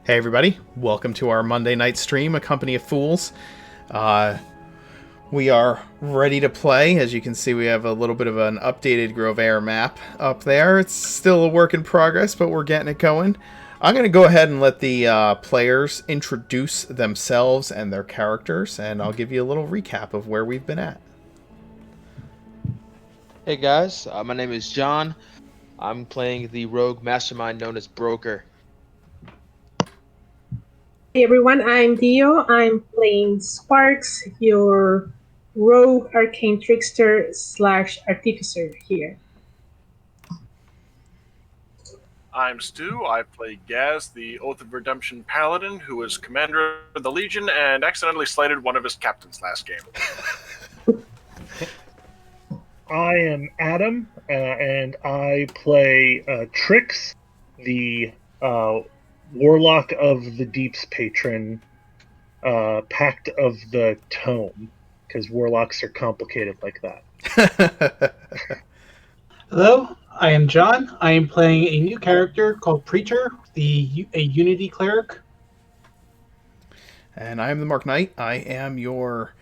Hey everybody, welcome to our Monday night stream, A Company of Fools. We are ready to play. As you can see, we have a little bit of an updated Grove Air map up there. It's still a work in progress, but we're getting it going. I'm going to go ahead and let the players introduce themselves and their characters, and I'll give you a little recap of where we've been at. Hey guys, my name is John. I'm playing the rogue mastermind known as Broker. Hey everyone, I'm Dio. I'm playing Sparks, your rogue arcane trickster slash artificer here. I'm Stu. I play Gaz, the Oath of Redemption Paladin, who was commander of the Legion and accidentally slighted one of his captains last game. I am Adam, and I play Trix, the Warlock of the Deep's patron, Pact of the Tome, because Warlocks are complicated like that. Hello, I am John. I am playing a new character called Preacher, a Unity cleric. And I am the Mark Knight. I am your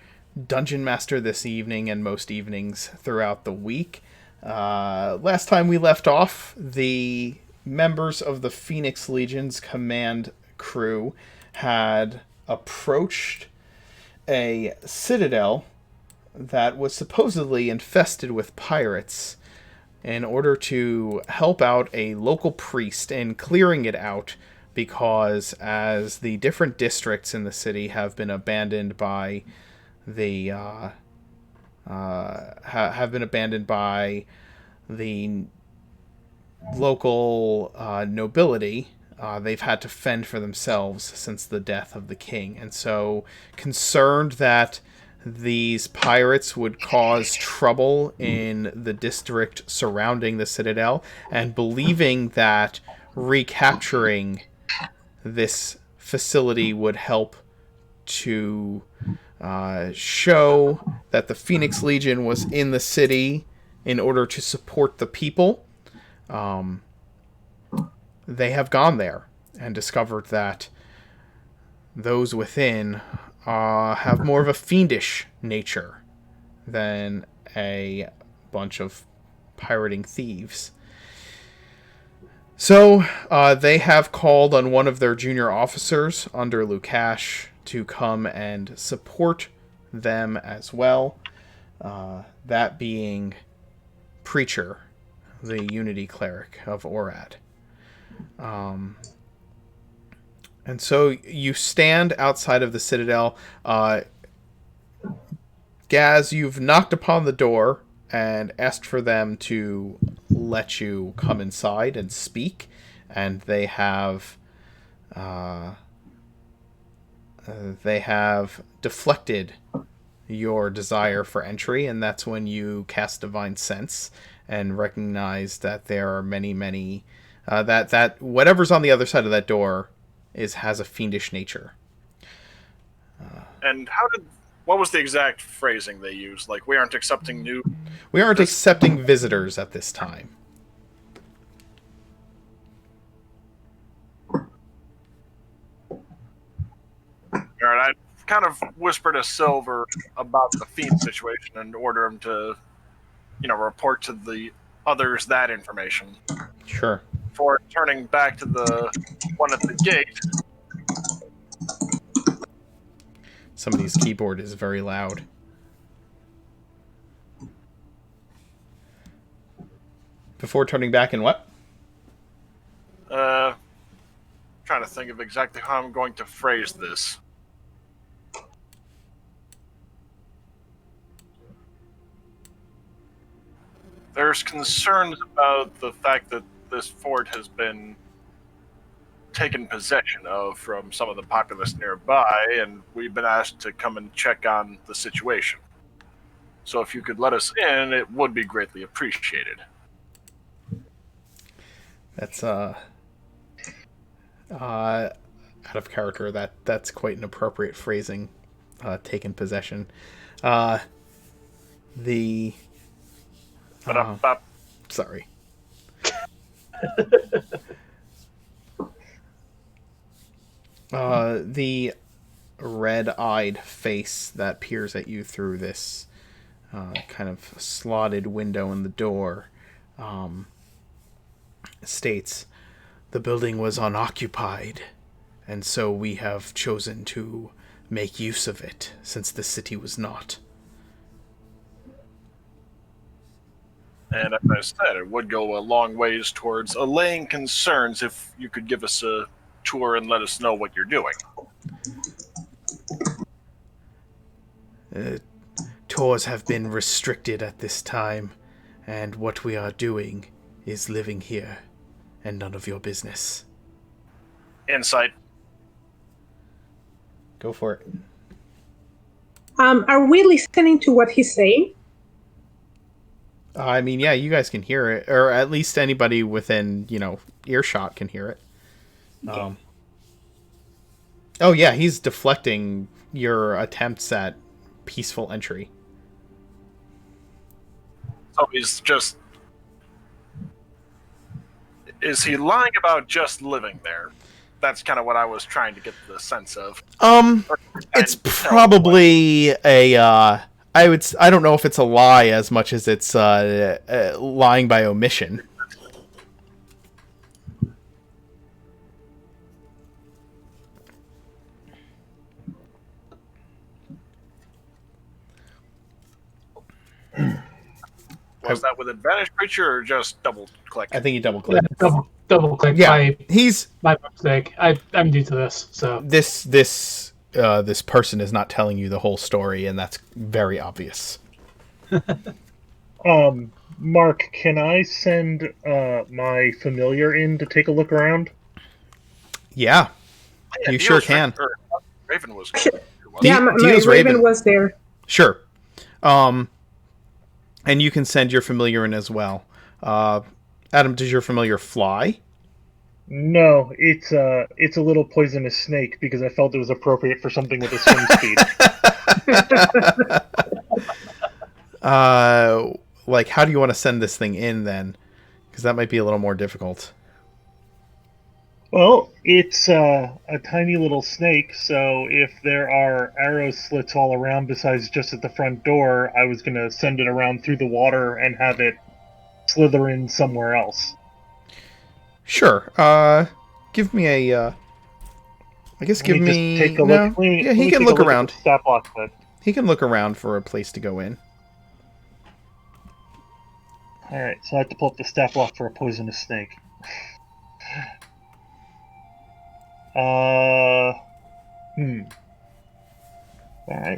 dungeon master this evening and most evenings throughout the week. Last time we left off, the members of the Phoenix Legion's command crew had approached a citadel that was supposedly infested with pirates in order to help out a local priest in clearing it out, because as the different districts in the city have been abandoned by the local nobility, they've had to fend for themselves since the death of the king. And so, concerned that these pirates would cause trouble in the district surrounding the Citadel, and believing that recapturing this facility would help to show that the Phoenix Legion was in the city in order to support the people, they have gone there and discovered that those within have more of a fiendish nature than a bunch of pirating thieves. So they have called on one of their junior officers under Lukash to come and support them as well. That being Preacher, the Unity cleric of Orad. And so you stand outside of the Citadel. Gaz, you've knocked upon the door and asked for them to let you come inside and speak, and they have deflected your desire for entry, and that's when you cast Divine Sense and recognize that there are many that whatever's on the other side of that door has a fiendish nature. And what was the exact phrasing they used? Like, we aren't accepting accepting visitors at this time. Alright, I kind of whispered to Silver about the Fiend situation and order him to, report to the others that information. Sure. Before turning back to the one at the gate. Somebody's keyboard is very loud. Before turning back and what? Trying to think of exactly how I'm going to phrase this. There's concerns about the fact that this fort has been taken possession of from some of the populace nearby, and we've been asked to come and check on the situation. So if you could let us in, it would be greatly appreciated. That's out of character. That's quite an appropriate phrasing. Taken possession. Sorry. The red-eyed face that peers at you through this kind of slotted window in the door states, "The building was unoccupied, and so we have chosen to make use of it, since the city was not." And as I said, it would go a long ways towards allaying concerns if you could give us a tour and let us know what you're doing. Tours have been restricted at this time, and what we are doing is living here, and none of your business. Insight. Go for it. Are we listening to what he's saying? I mean, yeah, you guys can hear it, or at least anybody within, earshot can hear it. Oh yeah, he's deflecting your attempts at peaceful entry. So he's just... Is he lying about just living there? That's kind of what I was trying to get the sense of. It's probably I don't know if it's a lie as much as it's lying by omission. Was that with advantage, creature, or just double click? I think you double click. Double click. Yeah, he's my mistake. I'm new to this, so this person is not telling you the whole story, and that's very obvious. Mark, can I send my familiar in to take a look around? Yeah, you sure can. Raven was. Yeah, my Raven was there. Sure. And you can send your familiar in as well. Adam, does your familiar fly? No, it's a little poisonous snake because I felt it was appropriate for something with a swim speed. Like, how do you want to send this thing in then? Because that might be a little more difficult. Well, it's a tiny little snake, so if there are arrow slits all around besides just at the front door, I was going to send it around through the water and have it slither in somewhere else. Sure. Give me a... I guess give me... Just take a look. Yeah, he can look around. Stat block then. He can look around for a place to go in. Alright, so I have to pull up the stat block for a poisonous snake. Alright,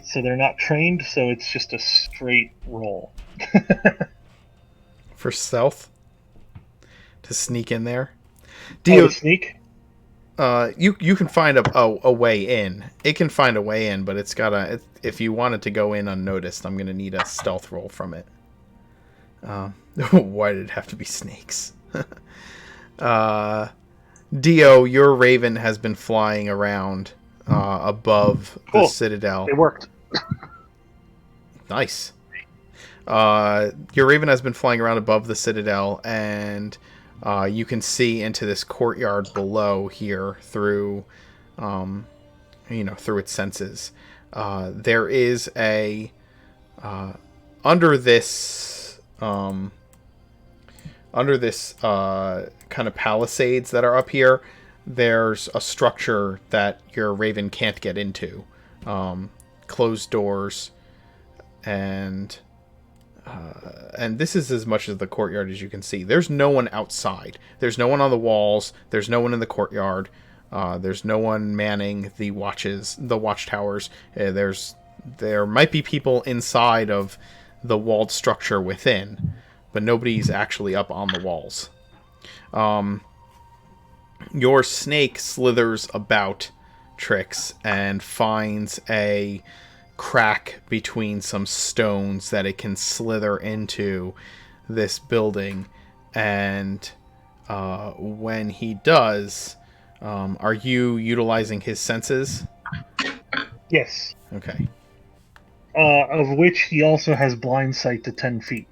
so they're not trained, so it's just a straight roll. For stealth? To sneak in there? To sneak? You can find a way in. It can find a way in, but it's gotta... if you want it to go in unnoticed, I'm gonna need a stealth roll from it. Why did it have to be snakes? Dio, your raven has been flying around above the Citadel. It worked. Nice. Your raven has been flying around above the Citadel, and you can see into this courtyard below here through, through its senses. There is a under this kind of palisades that are up here, there's a structure that your raven can't get into. Closed doors, and this is as much as the courtyard as you can see. There's no one outside. There's no one on the walls. There's no one in the courtyard. There's no one manning the watchtowers. There might be people inside of the walled structure within, but nobody's actually up on the walls. Your snake slithers about, Trix, and finds a crack between some stones that it can slither into this building. And when he does, are you utilizing his senses? Yes. Okay. Of which he also has blind sight to 10 feet.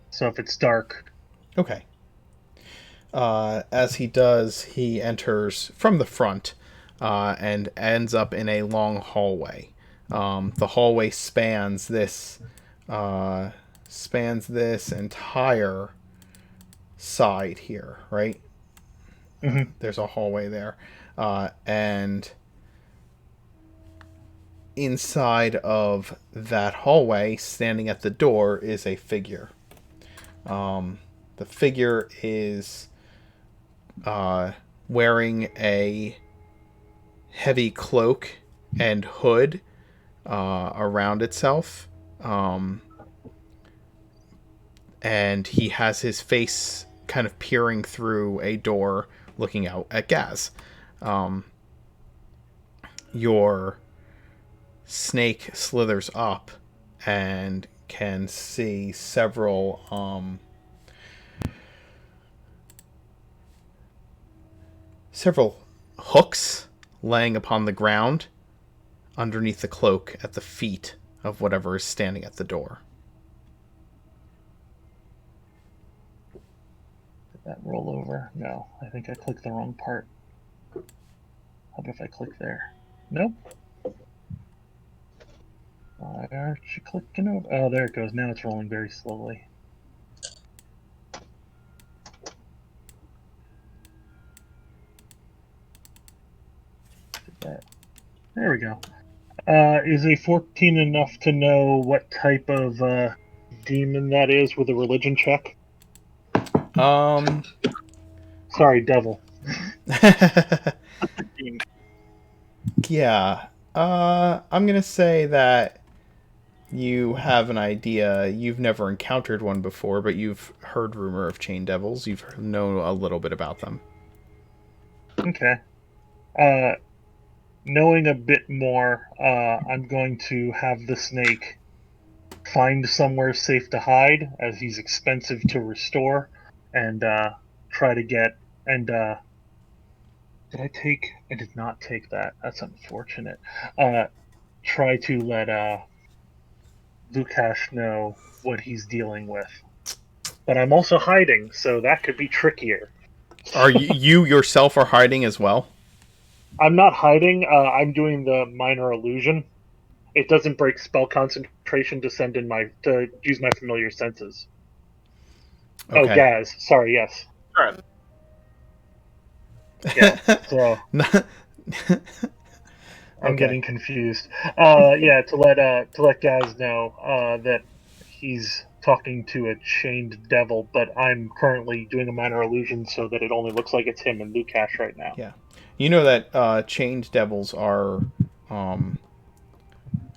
So if it's dark. Okay. As he does, he enters from the front and ends up in a long hallway. The hallway spans this entire side here, right? Mm-hmm. There's a hallway there, and inside of that hallway, standing at the door, is a figure. The figure is wearing a heavy cloak and hood around itself. And he has his face kind of peering through a door looking out at Gaz. Your snake slithers up and can see several hooks laying upon the ground underneath the cloak at the feet of whatever is standing at the door. Did that roll over? No, I think I clicked the wrong part. How about if I click there? Nope. Why aren't you clicking over? Oh, there it goes. Now it's rolling very slowly. Did that. There we go. Is a 14 enough to know what type of demon that is with a religion check? Sorry, devil. Yeah. I'm gonna say that you have an idea. You've never encountered one before, but you've heard rumor of chain devils. You've known a little bit about them. Okay. Knowing a bit more, I'm going to have the snake find somewhere safe to hide, as he's expensive to restore, and try to get. And did I take? I did not take that. That's unfortunate. Try to let Lukash know what he's dealing with. But I'm also hiding, so that could be trickier. Are you yourself are hiding as well? I'm not hiding. I'm doing the minor illusion. It doesn't break spell concentration to use my familiar senses. Okay. Oh, Gaz. Sorry. Yes. All right. Yeah. So I'm Okay. getting confused. Yeah. To let Gaz know that he's talking to a chained devil, but I'm currently doing a minor illusion so that it only looks like it's him and Lukash right now. Yeah. You know that chained devils are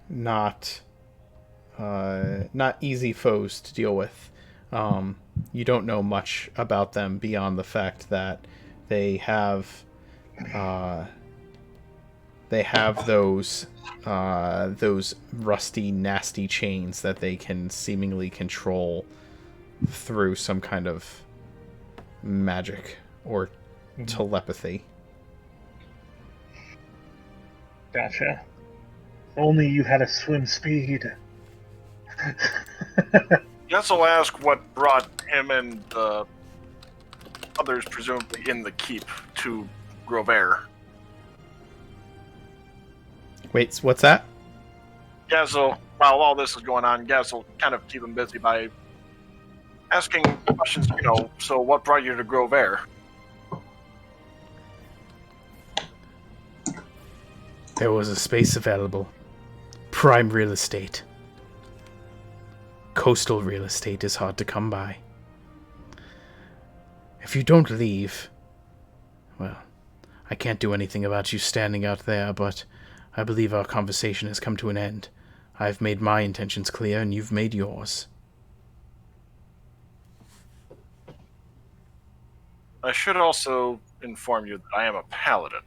not easy foes to deal with. You don't know much about them beyond the fact that they have those rusty, nasty chains that they can seemingly control through some kind of magic or telepathy. Gotcha. Only you had a swim speed. Yes, I'll ask what brought him and the others, presumably in the keep, to Grover. Wait, what's that? Gazel, while all this is going on, Gazel kind of keep him busy by asking questions, so what brought you to Grover? There was a space available. Prime real estate. Coastal real estate is hard to come by. If you don't leave, well, I can't do anything about you standing out there, but I believe our conversation has come to an end. I've made my intentions clear, and you've made yours. I should also inform you that I am a paladin.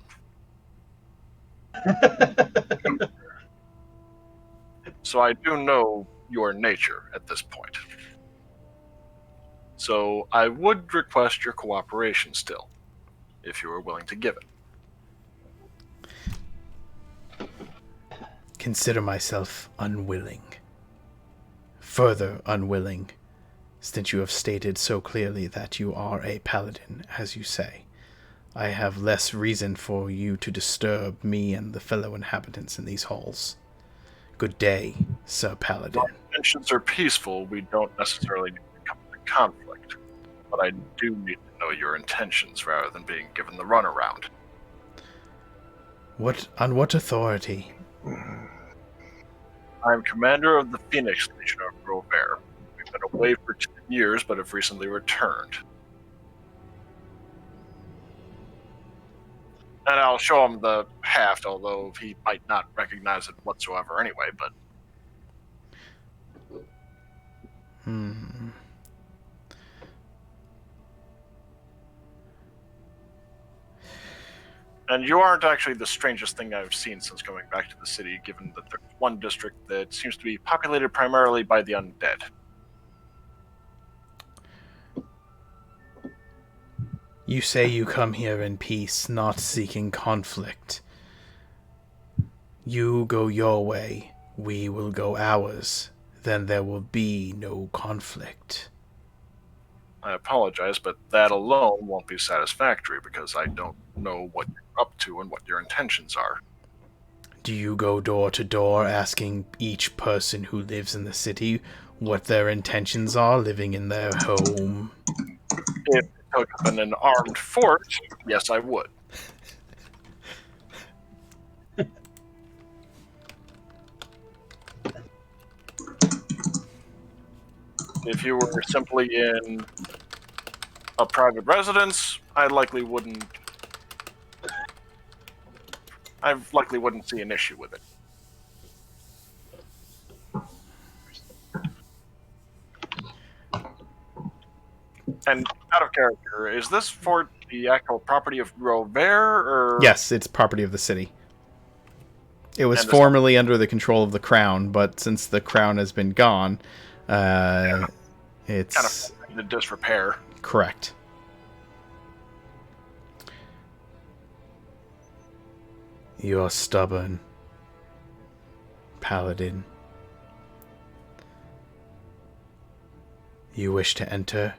So I do know your nature at this point. So I would request your cooperation still, if you are willing to give it. Consider myself unwilling. Further unwilling, since you have stated so clearly that you are a paladin, as you say. I have less reason for you to disturb me and the fellow inhabitants in these halls. Good day, Sir Paladin. Our intentions are peaceful. We don't necessarily need to come into conflict. But I do need to know your intentions rather than being given the runaround. On what authority? I am commander of the Phoenix Legion of Robert. We've been away for 10 years, but have recently returned. And I'll show him the haft, although he might not recognize it whatsoever anyway, but... And you aren't actually the strangest thing I've seen since coming back to the city, given that there's one district that seems to be populated primarily by the undead. You say you come here in peace, not seeking conflict. You go your way, we will go ours. Then there will be no conflict. I apologize, but that alone won't be satisfactory because I don't know what you're up to and what your intentions are. Do you go door to door asking each person who lives in the city what their intentions are living in their home? If it took up in an armed fort, yes, I would. If you were simply in a private residence, I likely wouldn't see an issue with it. And out of character, is this fort the actual property of Robert, or... Yes, it's property of the city. It was formerly under the control of the crown, but since the crown has been gone, it's... kind of in disrepair. Correct. You're stubborn, Paladin. You wish to enter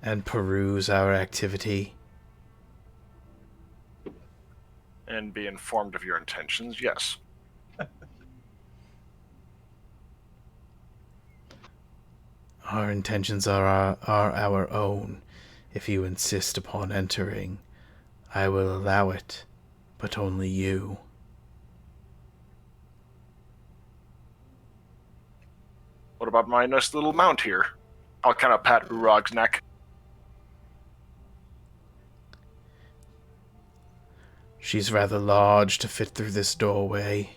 and peruse our activity? And be informed of your intentions, yes. Our intentions are our own. If you insist upon entering, I will allow it, but only you. What about my nice little mount here? I'll kind of pat Urag's neck. She's rather large to fit through this doorway.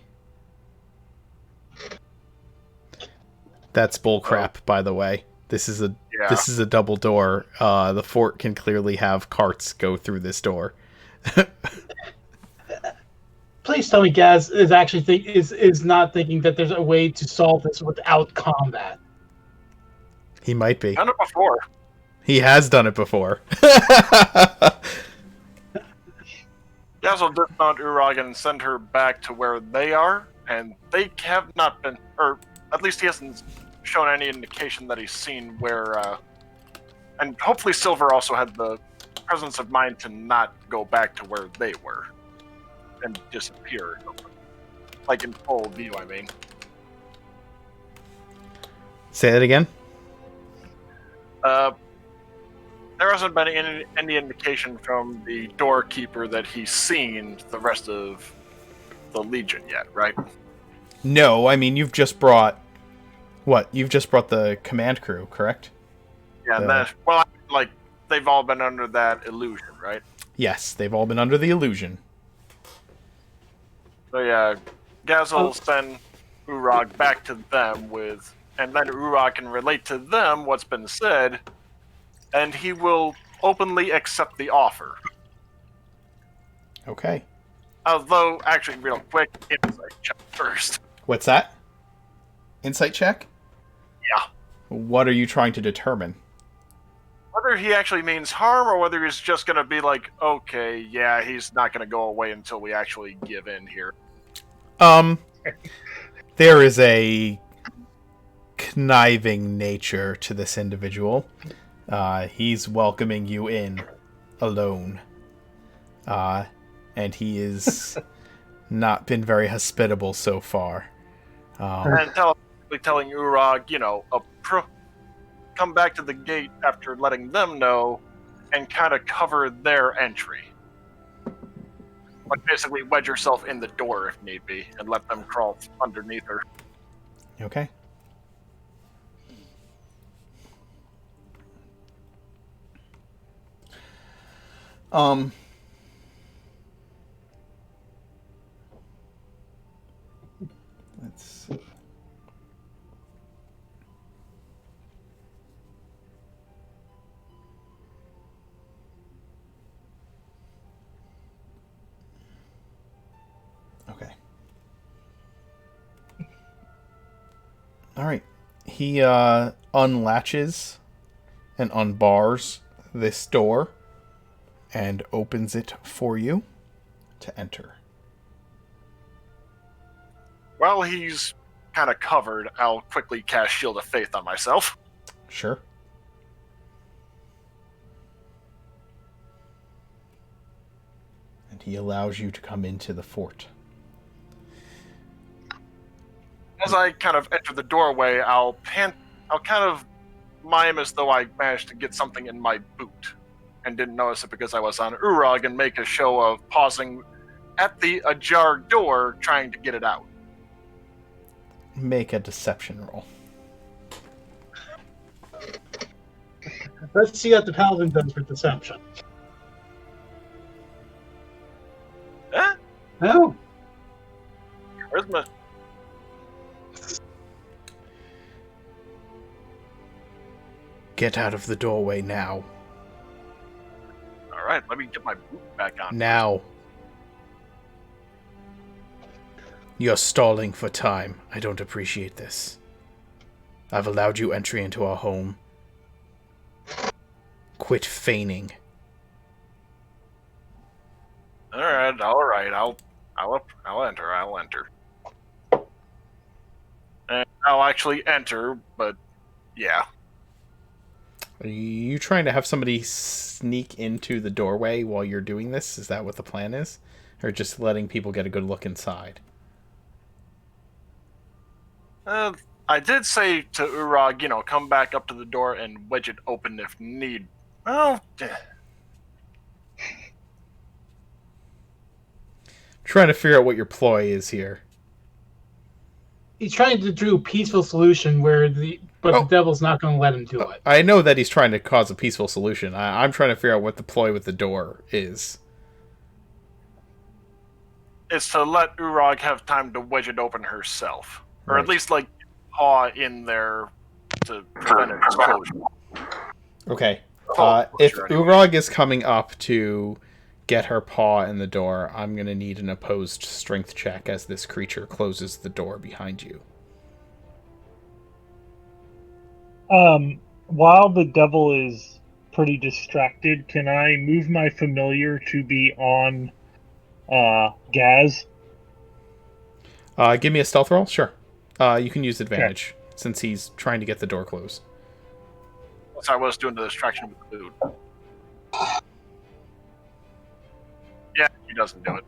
That's bullcrap, by the way. This is a double door. The fort can clearly have carts go through this door. Please tell me Gaz is actually is not thinking that there's a way to solve this without combat. He might be. Done it before. He has done it before. Gaz will dismount Urag and send her back to where they are, and they have not been, or at least he hasn't shown any indication that he's seen where, and hopefully Silver also had the presence of mind to not go back to where they were and disappear. Like in full view, I mean. Say that again? There hasn't been any indication from the doorkeeper that he's seen the rest of the Legion yet, right? No, I mean, you've just brought... What? You've just brought the command crew, correct? Yeah, they've all been under that illusion, right? Yes, they've all been under the illusion. So yeah, Gaz will send Urag back to them and then Urag can relate to them what's been said, and he will openly accept the offer. Okay. Although, actually, real quick, insight check first. What's that? Insight check? Yeah. What are you trying to determine? Whether he actually means harm or whether he's just going to be like, okay, yeah, he's not going to go away until we actually give in here. There is a conniving nature to this individual. He's welcoming you in alone. and he is not been very hospitable so far. And telling Urag, come back to the gate after letting them know and kind of cover their entry. Like basically wedge yourself in the door if need be and let them crawl underneath her. Okay. Let's. Okay. All right. He unlatches and unbars this door and opens it for you to enter. While he's kind of covered, I'll quickly cast Shield of Faith on myself. Sure. And he allows you to come into the fort. As I kind of enter the doorway, I'll kind of mime as though I managed to get something in my boot and didn't notice it because I was on Urag, and make a show of pausing at the ajar door trying to get it out. Make a deception roll. Let's see what the paladin does for deception. Eh? Oh, Charisma. Get out of the doorway now. Alright, let me get my boot back on. Now. You're stalling for time. I don't appreciate this. I've allowed you entry into our home. Quit feigning. Alright. I'll enter. And I'll actually enter, but yeah. Are you trying to have somebody sneak into the doorway while you're doing this? Is that what the plan is? Or just letting people get a good look inside? I did say to Urag, come back up to the door and wedge it open if need. Well, Trying to figure out what your ploy is here. he's trying to do a peaceful solution the devil's not going to let him do it. I know that he's trying to cause a peaceful solution. I'm trying to figure out what the ploy with the door is. it's to let Urag have time to wedge it open herself. Or Right. at least, paw in there to prevent its closure. Okay. Closure, If anyway. Urag is coming up to get her paw in the door, I'm going to need an opposed strength check as this creature closes the door behind you. While the devil is pretty distracted, can I move my familiar to be on Gaz? Give me a stealth roll? Sure. You can use advantage since he's trying to get the door closed. That's how I was doing the distraction with the food. Yeah, he doesn't do it.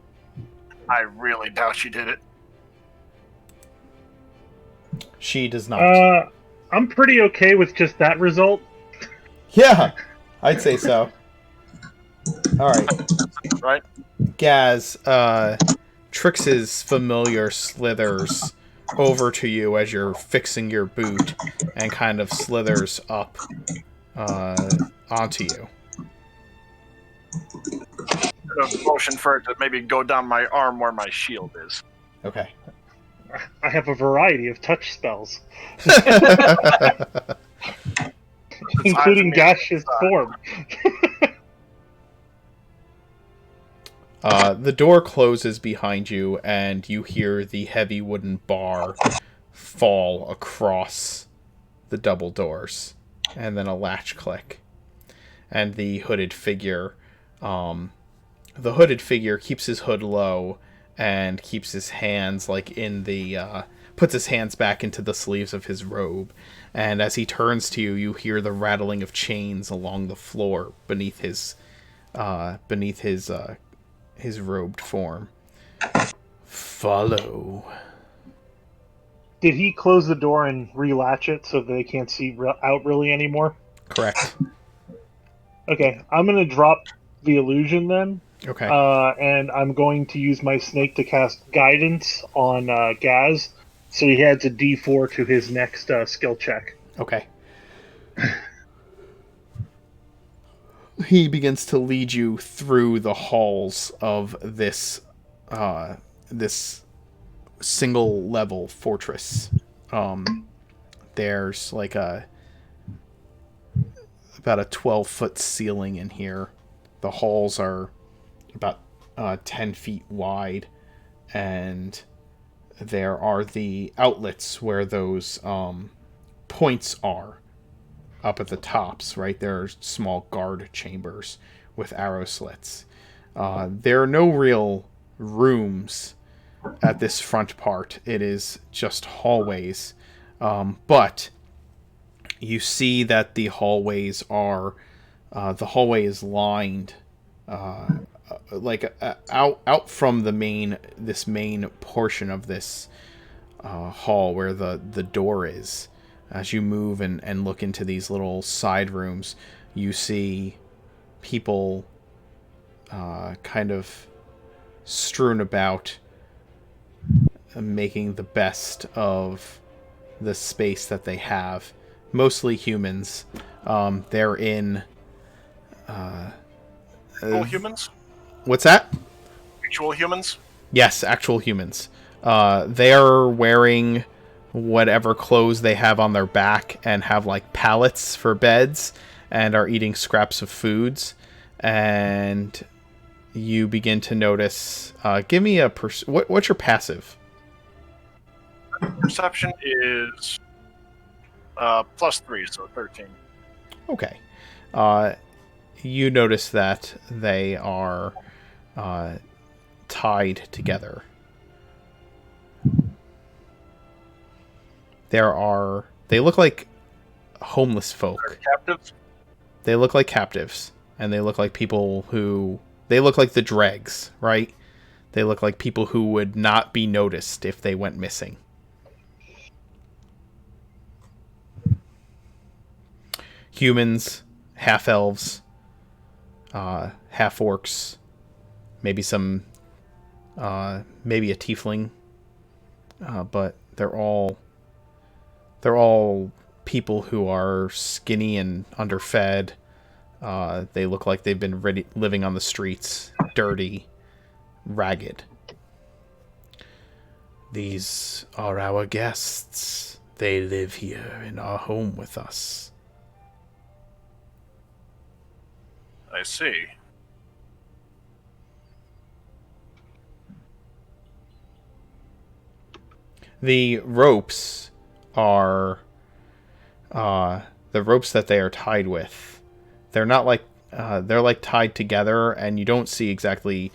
I really doubt she did it. She does not. I'm pretty okay with just that result. Yeah, I'd say so. All right. Right? Gaz, Trix's familiar slithers over to you as you're fixing your boot and kind of slithers up onto you. A motion for it to maybe go down my arm where my shield is. Okay. I have a variety of touch spells, including gaseous form. The door closes behind you, and you hear the heavy wooden bar fall across the double doors, and then a latch click. And the hooded figure keeps his hood low and keeps his hands puts his hands back into the sleeves of his robe. And as he turns to you, you hear the rattling of chains along the floor beneath his his robed form. Follow. Did he close the door and relatch it so they can't see out really anymore? Correct. Okay, I'm going to drop the illusion then. Okay. And I'm going to use my snake to cast guidance on Gaz, so he adds a D4 to his next skill check. Okay. He begins to lead you through the halls of this this single level fortress. There's like about a 12-foot ceiling in here. The halls are about 10 feet wide, and there are the outlets where those points are up at the tops, right? There are small guard chambers with arrow slits. There are no real rooms at this front part. It is just hallways. But you see that the hallway is lined out from the main portion of this hall where the door is. As you move and look into these little side rooms, you see people kind of strewn about, making the best of the space that they have. Mostly humans. They're in... Actual humans? What's that? Actual humans? Yes, actual humans. They're wearing whatever clothes they have on their back and have like pallets for beds and are eating scraps of foods. And you begin to notice... give me a... what's your passive? Perception is +3, so 13. Okay. You notice that they are tied together. They look like homeless folk. Captives? They look like captives, and they look like people who... They look like the dregs, right? They look like people who would not be noticed if they went missing. Humans, half-elves, half-orcs, maybe maybe a tiefling, but they're all people who are skinny and underfed. They look like they've been living on the streets, dirty, ragged. These are our guests. They live here in our home with us. I see. The ropes are the ropes that they are tied with. They're not like they're like tied together, and you don't see exactly.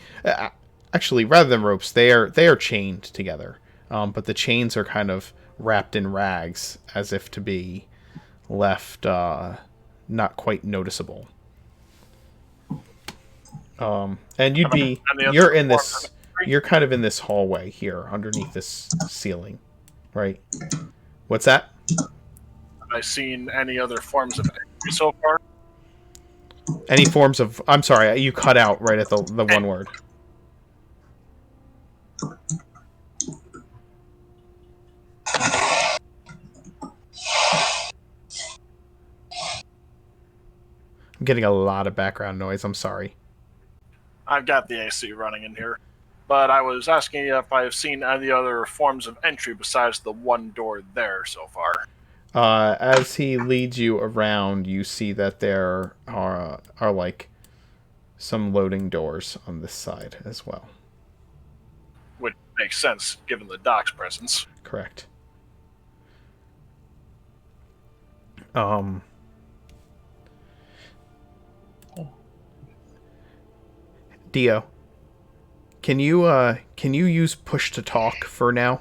Actually, rather than ropes, they are chained together. But the chains are kind of wrapped in rags, as if to be left not quite noticeable. And you're in this, you're kind of in this hallway here, underneath this ceiling, right? What's that? Have I seen any other forms of entry so far? Any forms of... I'm sorry, you cut out right at the one word. I'm getting a lot of background noise, I'm sorry. I've got the AC running in here. But I was asking you if I've seen any other forms of entry besides the one door there so far. As he leads you around, you see that there are like some loading doors on this side as well. Which makes sense, given the dock's presence. Correct. Dio, can you use push to talk for now?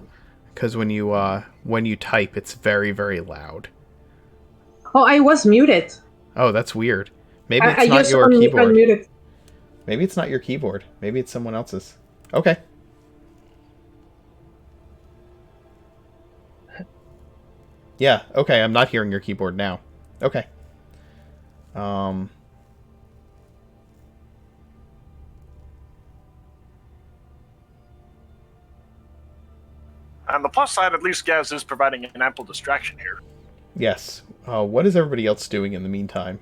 Because when you type, it's very, very loud. Oh, I was muted. Oh, that's weird. Maybe I it's not just your keyboard. unmuted. Maybe it's not your keyboard. Maybe it's someone else's. Okay. Yeah, okay, I'm not hearing your keyboard now. Okay. Um... On the plus side, at least Gaz is providing an ample distraction here. Yes. What is everybody else doing in the meantime?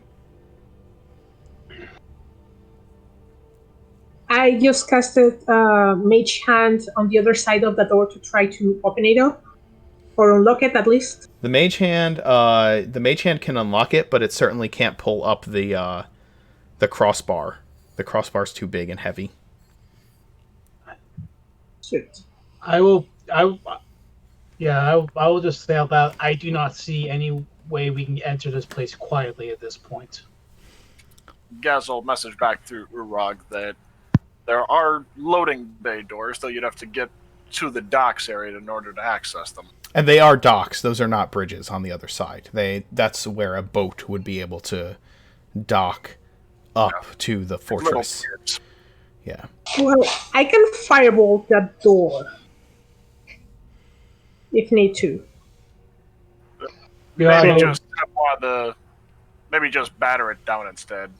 I just casted Mage Hand on the other side of the door to try to open it up. Or unlock it, at least. The mage hand can unlock it, but it certainly can't pull up the crossbar. The crossbar's too big and heavy. Shoot. I will just say out loud, I do not see any way we can enter this place quietly at this point. Gaz will message back through Urog that there are loading bay doors, though you'd have to get to the docks area in order to access them. And they are docks. Those are not bridges on the other side. That's where a boat would be able to dock up to the fortress. Yeah. Well, I can firebolt that door. If need to. Maybe just batter it down instead.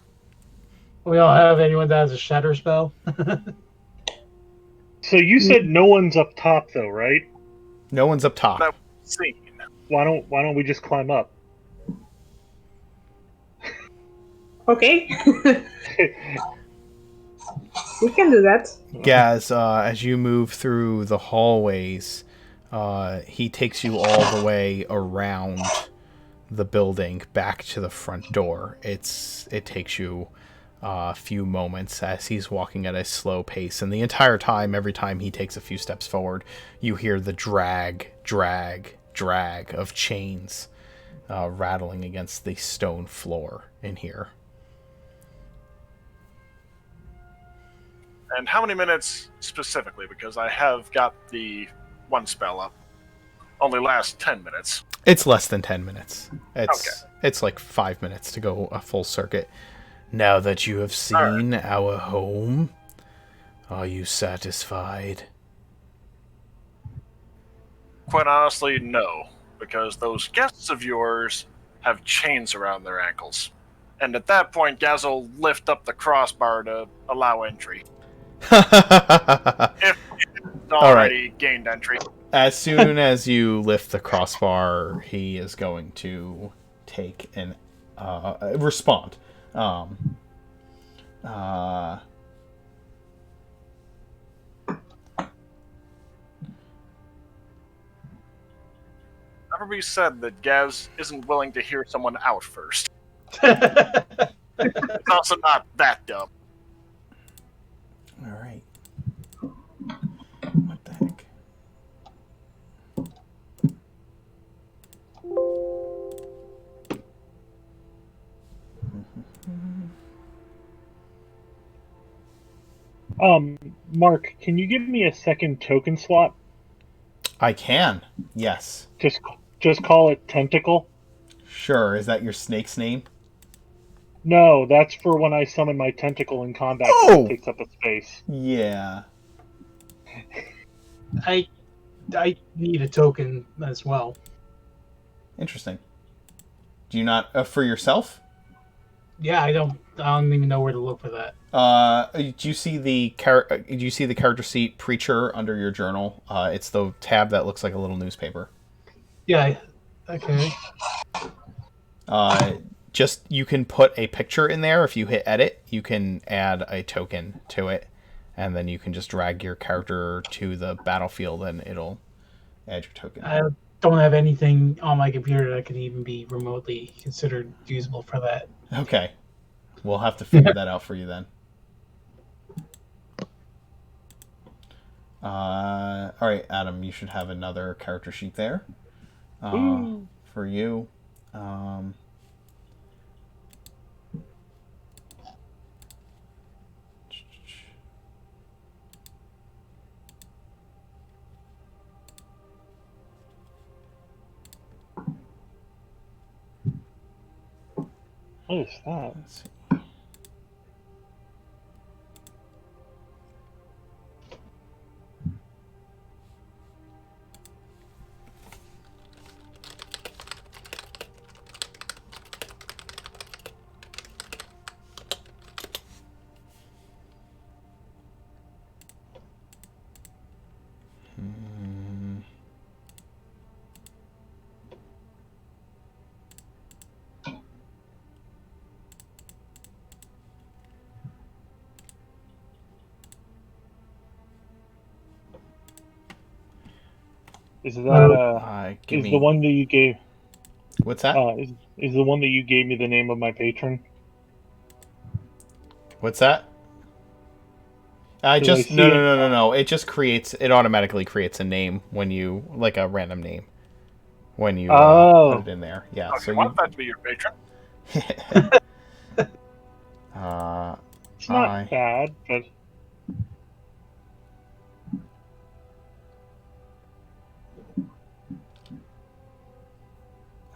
We don't have anyone that has a shatter spell. So you said no one's up top, though, right? No one's up top. That was seen. Why don't we just climb up? Okay. We can do that. Gaz, as you move through the hallways, he takes you all the way around the building back to the front door. It takes you a few moments as he's walking at a slow pace, and the entire time, every time he takes a few steps forward, you hear the drag of chains rattling against the stone floor in here. And how many minutes specifically? Because I have got the one spell up. Only lasts 10 minutes. It's less than 10 minutes. It's like 5 minutes to go a full circuit. Now that you have seen our home, are you satisfied? Quite honestly, no. Because those guests of yours have chains around their ankles. And at that point, Gaz will lift up the crossbar to allow entry. If it's already gained entry. As soon as you lift the crossbar, he is going to take an respond. Never be said that Gaz isn't willing to hear someone out first. All It's also not that dumb. Alright. What the heck? Mark, can you give me a second token slot? I can. Yes. Just call it Tentacle. Sure. Is that your snake's name? No, that's for when I summon my tentacle in combat. Oh! It takes up a space. Yeah. I need a token as well. Interesting. Do you not for yourself? Yeah, I don't even know where to look for that. Do you see the character sheet Preacher under your journal? It's the tab that looks like a little newspaper. Yeah. Okay. Just you can put a picture in there. If you hit edit, you can add a token to it, and then you can just drag your character to the battlefield, and it'll add your token. I don't have anything on my computer that could even be remotely considered usable for that. Okay. We'll have to figure that out for you then. All right, Adam, you should have another character sheet there for you. What is that? Let's see. Is that Give is me. the one that you gave? What's that? Is the one that you gave me the name of my patron? What's that? Did I see No. It just creates. It automatically creates a name when you like a random name when you put it in there. Yeah. Okay, So want that to be your patron? It's not bad, but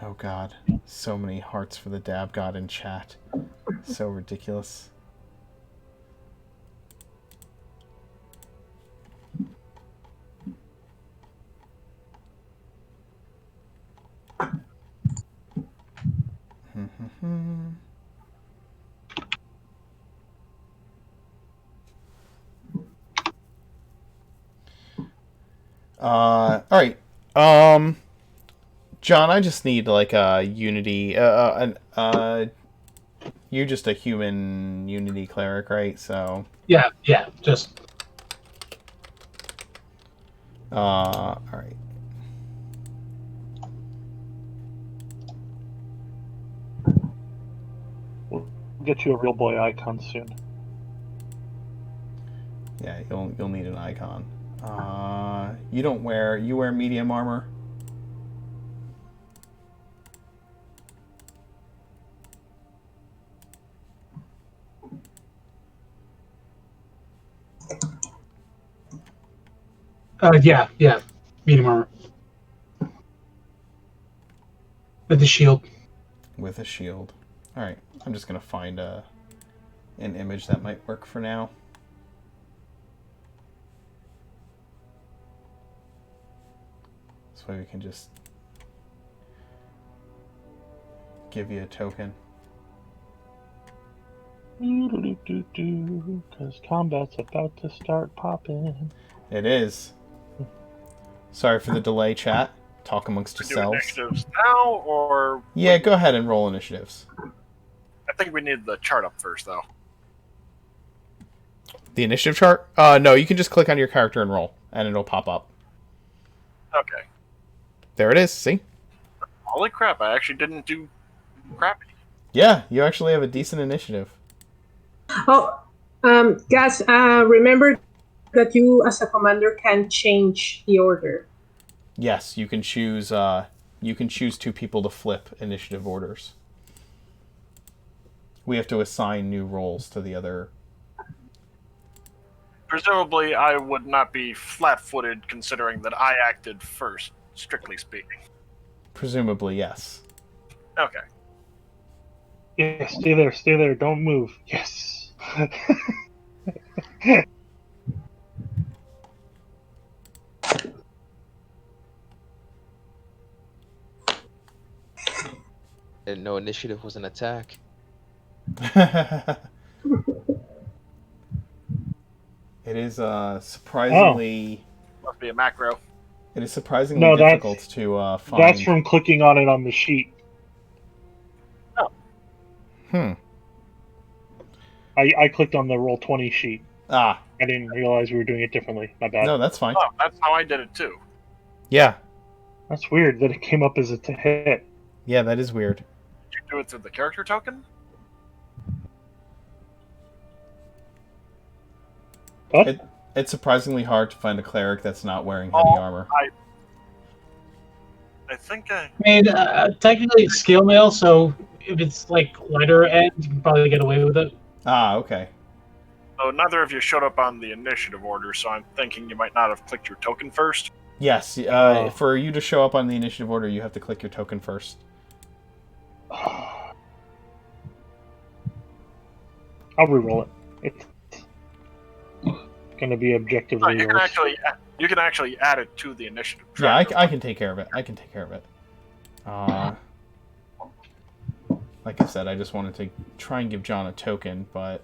Oh God, so many hearts for the dab god in chat. So ridiculous. All right. John, I just need like a Unity. You're just a human Unity cleric, right? So. Yeah, just All right. we'll get you a real boy icon soon. Yeah, you'll need an icon. You wear medium armor. yeah, medium armor with the shield. With a shield. All right, I'm just gonna find an image that might work for now. This way we can just give you a token. Because combat's about to start popping. It is. Sorry for the delay, chat. Talk amongst Do yourselves. initiatives now, or Yeah, go ahead and roll initiatives. I think we need the chart up first, though. The initiative chart? No, you can just click on your character and roll, and it'll pop up. Okay. There it is. See? Holy crap! I actually didn't do crappy. Yeah, you actually have a decent initiative. Oh, guys, remember that you as a commander can change the order. Yes, you can choose. You can choose 2 people to flip initiative orders. We have to assign new roles to the other. Presumably, I would not be flat-footed considering that I acted first, strictly speaking. Presumably, yes. Okay. Yeah, stay there, don't move. Yes. Didn't know initiative was an attack. It is surprisingly. Must be a macro. It is surprisingly No, difficult to find. That's from clicking on it on the sheet. I clicked on the Roll20 sheet. I didn't realize we were doing it differently. My bad. No, that's fine. Oh, that's how I did it too. Yeah. That's weird that it came up as a hit. Yeah, that is weird. Did you do it through the character token? What? It's surprisingly hard to find a cleric that's not wearing heavy armor. I think I mean, technically it's scale mail, so if it's like lighter end, you can probably get away with it. Okay. So neither of you showed up on the initiative order, so I'm thinking you might not have clicked your token first. Yes, for you to show up on the initiative order, you have to click your token first. I'll reroll it. It's gonna be objectively You worse. can actually add it to the initiative. Yeah, I can take care of it. Like I said, I just wanted to try and give John a token, but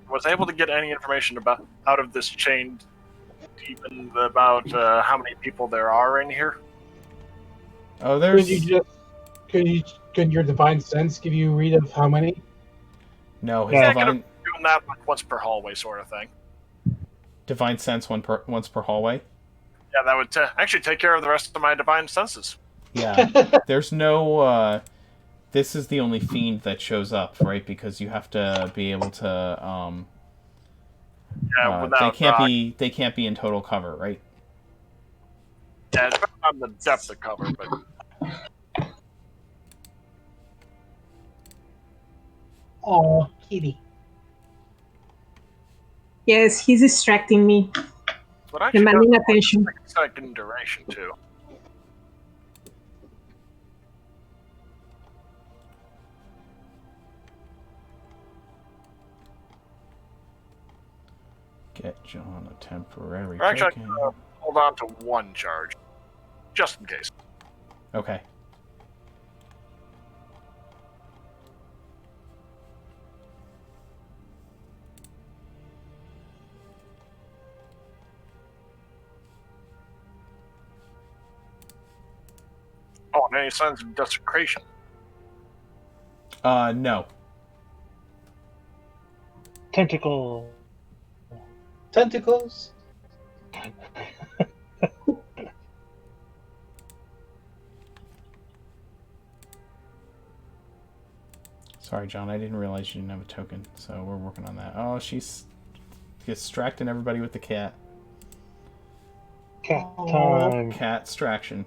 Was able to get any information out of this chain, even about how many people there are in here. oh, there's Could your divine sense give you a read of how many? no his Yeah, divine doing that like once per hallway sort of thing. divine sense once per hallway. Yeah, that would actually take care of the rest of my divine senses. Yeah. There's no. This is the only fiend that shows up, right? Because you have to be able to. Yeah, without They can't be in total cover, right? Yeah, it's on the depth of cover, but Oh, kitty. Yes, he's distracting me, actually demanding does attention. like a second duration too. Get John a temporary Or actually, token. hold on to one charge, just in case. Okay. Oh, and any signs of desecration? No. Tentacle. Tentacles. Sorry, John. I didn't realize you didn't have a token, so we're working on that. Oh, she's distracting everybody with the cat. Cat time. Cat distraction.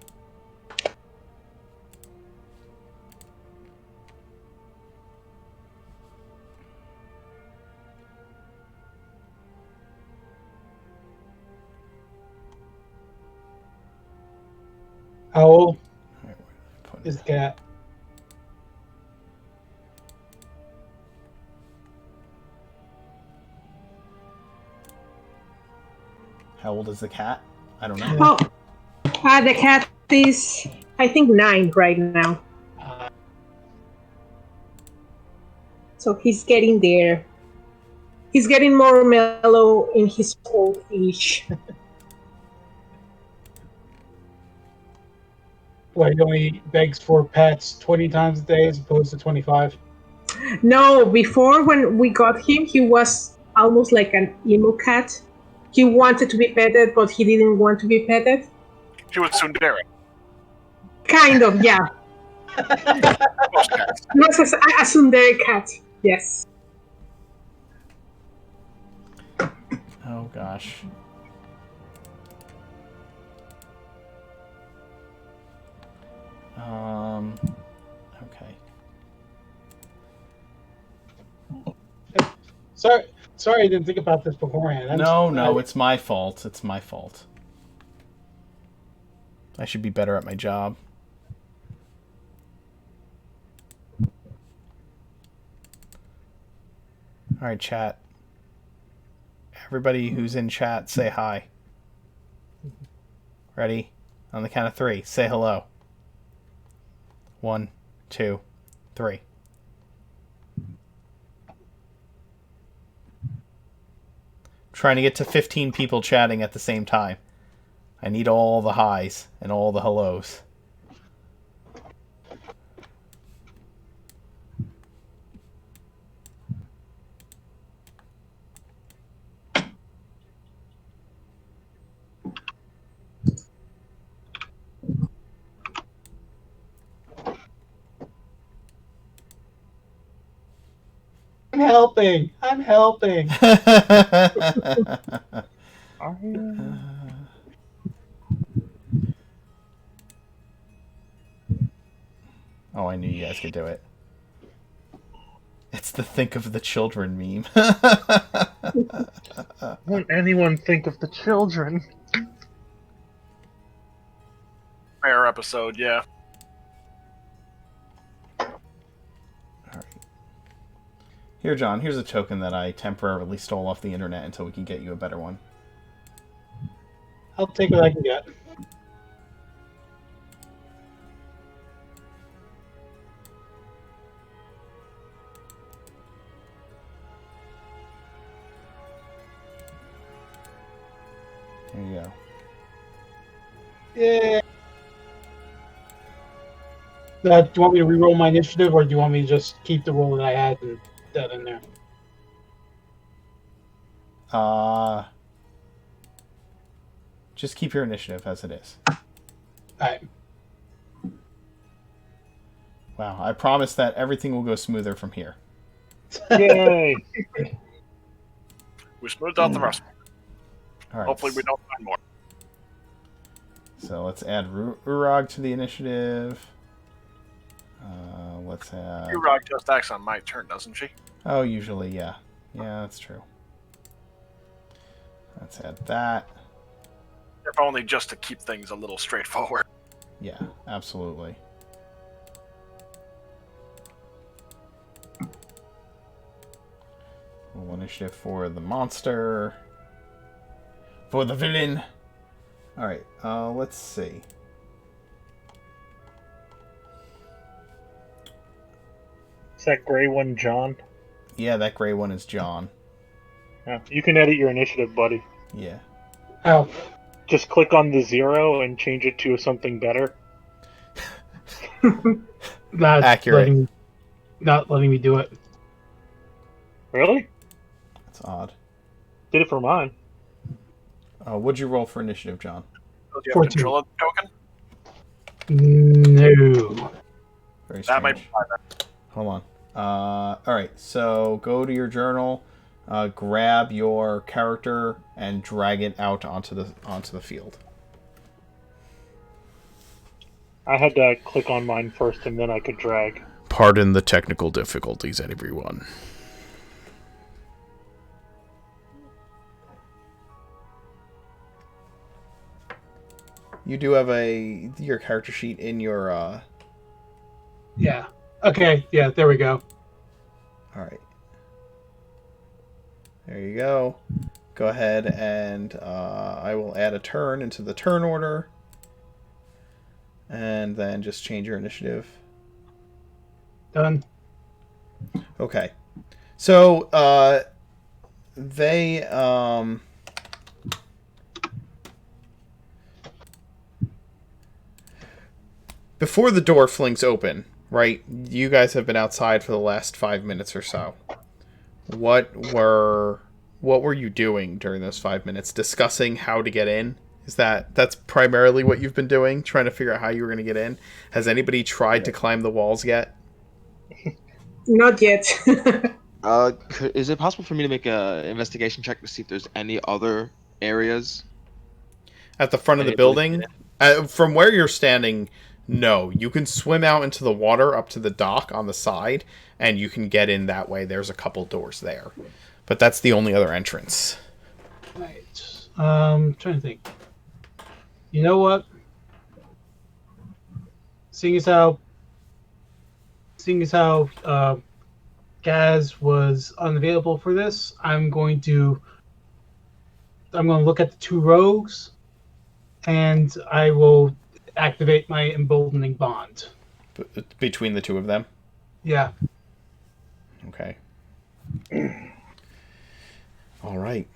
How old All right, where did I put is it? the cat? How old is the cat? I don't know. Oh, the cat is, I think, 9 right now. So he's getting there. He's getting more mellow in his old age. Why he only begs for pets 20 times a day as opposed to 25? No, before when we got him, he was almost like an emo cat. He wanted to be petted, but he didn't want to be petted. He was tsundere. Kind of, yeah. Most cats. He was a tsundere cat. Yes. Oh gosh. Okay. Sorry, I didn't think about this beforehand. No, it's my fault. It's my fault. I should be better at my job. All right, chat. Everybody who's in chat, say hi. Ready? On the count of 3, say hello. 1, 2, 3. Trying to get to 15 people chatting at the same time. I need all the highs and all the hellos. I'm helping. Oh, I knew you guys could do it. It's the think of the children meme. Won't anyone think of the children? Rare episode, yeah. Alright. Here, John, here's a token that I temporarily stole off the internet until we can get you a better one. I'll take what I can get. There you go. Yeah. Do you want me to re-roll my initiative, or do you want me to just keep the roll that I had and that in there? Just keep your initiative as it is. Alright. Wow, I promise that everything will go smoother from here. Yay! We smoothed out the rest. All right. Hopefully we don't find more. So let's add Urag to the initiative. Let's add... Urag just acts on my turn, doesn't she? Oh, usually, yeah. Yeah, that's true. Let's add that. If only just to keep things a little straightforward. Yeah, absolutely. Roll initiative for the monster. For the villain. Alright, let's see. Is that gray one John? Yeah, that gray one is John. Yeah. You can edit your initiative, buddy. Yeah. Ow. Just click on the 0 and change it to something better. Not Accurate. Not letting me do it. Really? That's odd. Did it for mine. What'd you roll for initiative, John? Do you have 14. control of the token? No. Very strange. That might be fine then. Hold on. Alright, so go to your journal, grab your character, and drag it out onto the field. I had to click on mine first and then I could drag. Pardon the technical difficulties, everyone. You do have your character sheet in your Yeah. Okay, yeah, there we go. Alright. There you go. Go ahead and I will add a turn into the turn order. And then just change your initiative. Done. Okay. So, they, before the door flings open, right? You guys have been outside for the last 5 minutes or so. What were you doing during those 5 minutes? Discussing how to get in? That's primarily what you've been doing? Trying to figure out how you were going to get in? Has anybody tried to climb the walls yet? Not yet. Is it possible for me to make an investigation check to see if there's any other areas? At the front of the building? From where you're standing, no. You can swim out into the water up to the dock on the side, and you can get in that way. There's a couple doors there. But that's the only other entrance. Right. Trying to think. You know what? Seeing as how Gaz was unavailable for this, I'm going to look at the two rogues, and I will activate my emboldening bond. Between the two of them? Yeah. Okay. All right.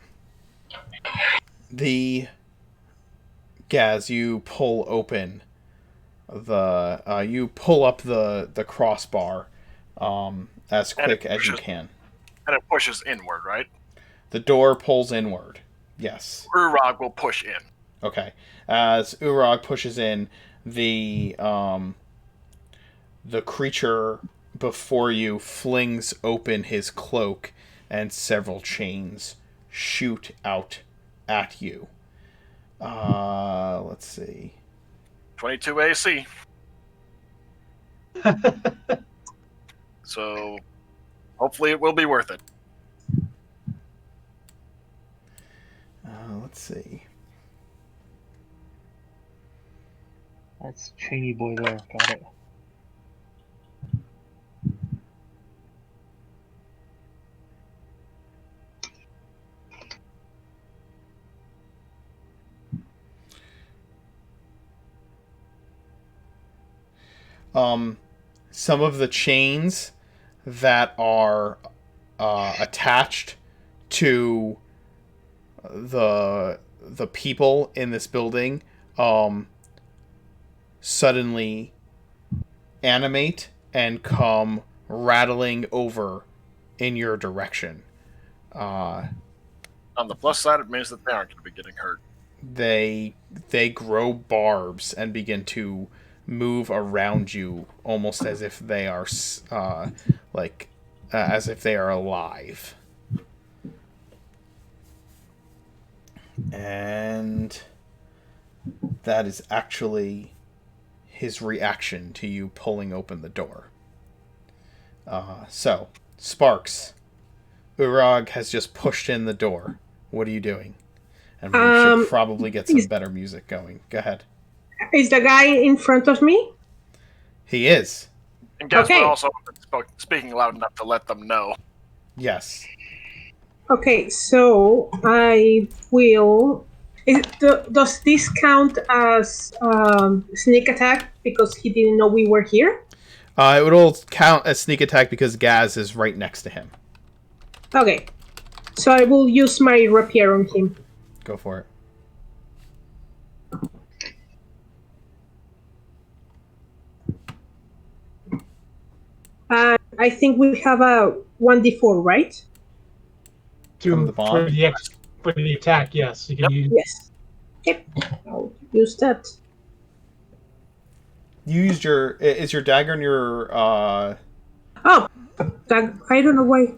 Gaz, you pull open you pull up the crossbar as quick as you can. And it pushes inward, right? The door pulls inward. Yes. Urag will push in. Okay. As Urag pushes in, the creature before you flings open his cloak, and several chains shoot out at you. Let's see. 22 AC. So, hopefully it will be worth it. Let's see. That's Cheney boy there. Got it. Some of the chains that are attached to the people in this building suddenly animate and come rattling over in your direction. On the plus side, it means that they aren't going to be getting hurt. they grow barbs and begin to move around you, almost as if they are as if they are alive. And that is actually his reaction to you pulling open the door. So, Sparks, Urag has just pushed in the door. What are you doing? And we should probably get some better music going. Go ahead. Is the guy in front of me? He is. And Gaspar Okay. also speaking loud enough to let them know. Yes. Okay, so I will. Does this count as sneak attack because he didn't know we were here? It would all count as sneak attack because Gaz is right next to him. Okay, so I will use my rapier on him. Go for it. I think we have a 1d4, right? From the bond? For the attack, yes. You can use. Yes. Yep. I'll use that. You used your... Is your dagger in your... Oh, that, I don't know why.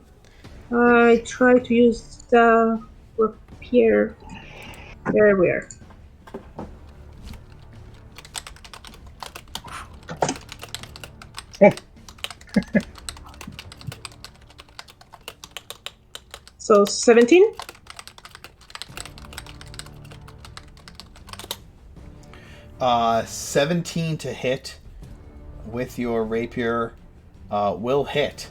I try to use the rapier. There we are. So 17? 17 to hit with your rapier will hit.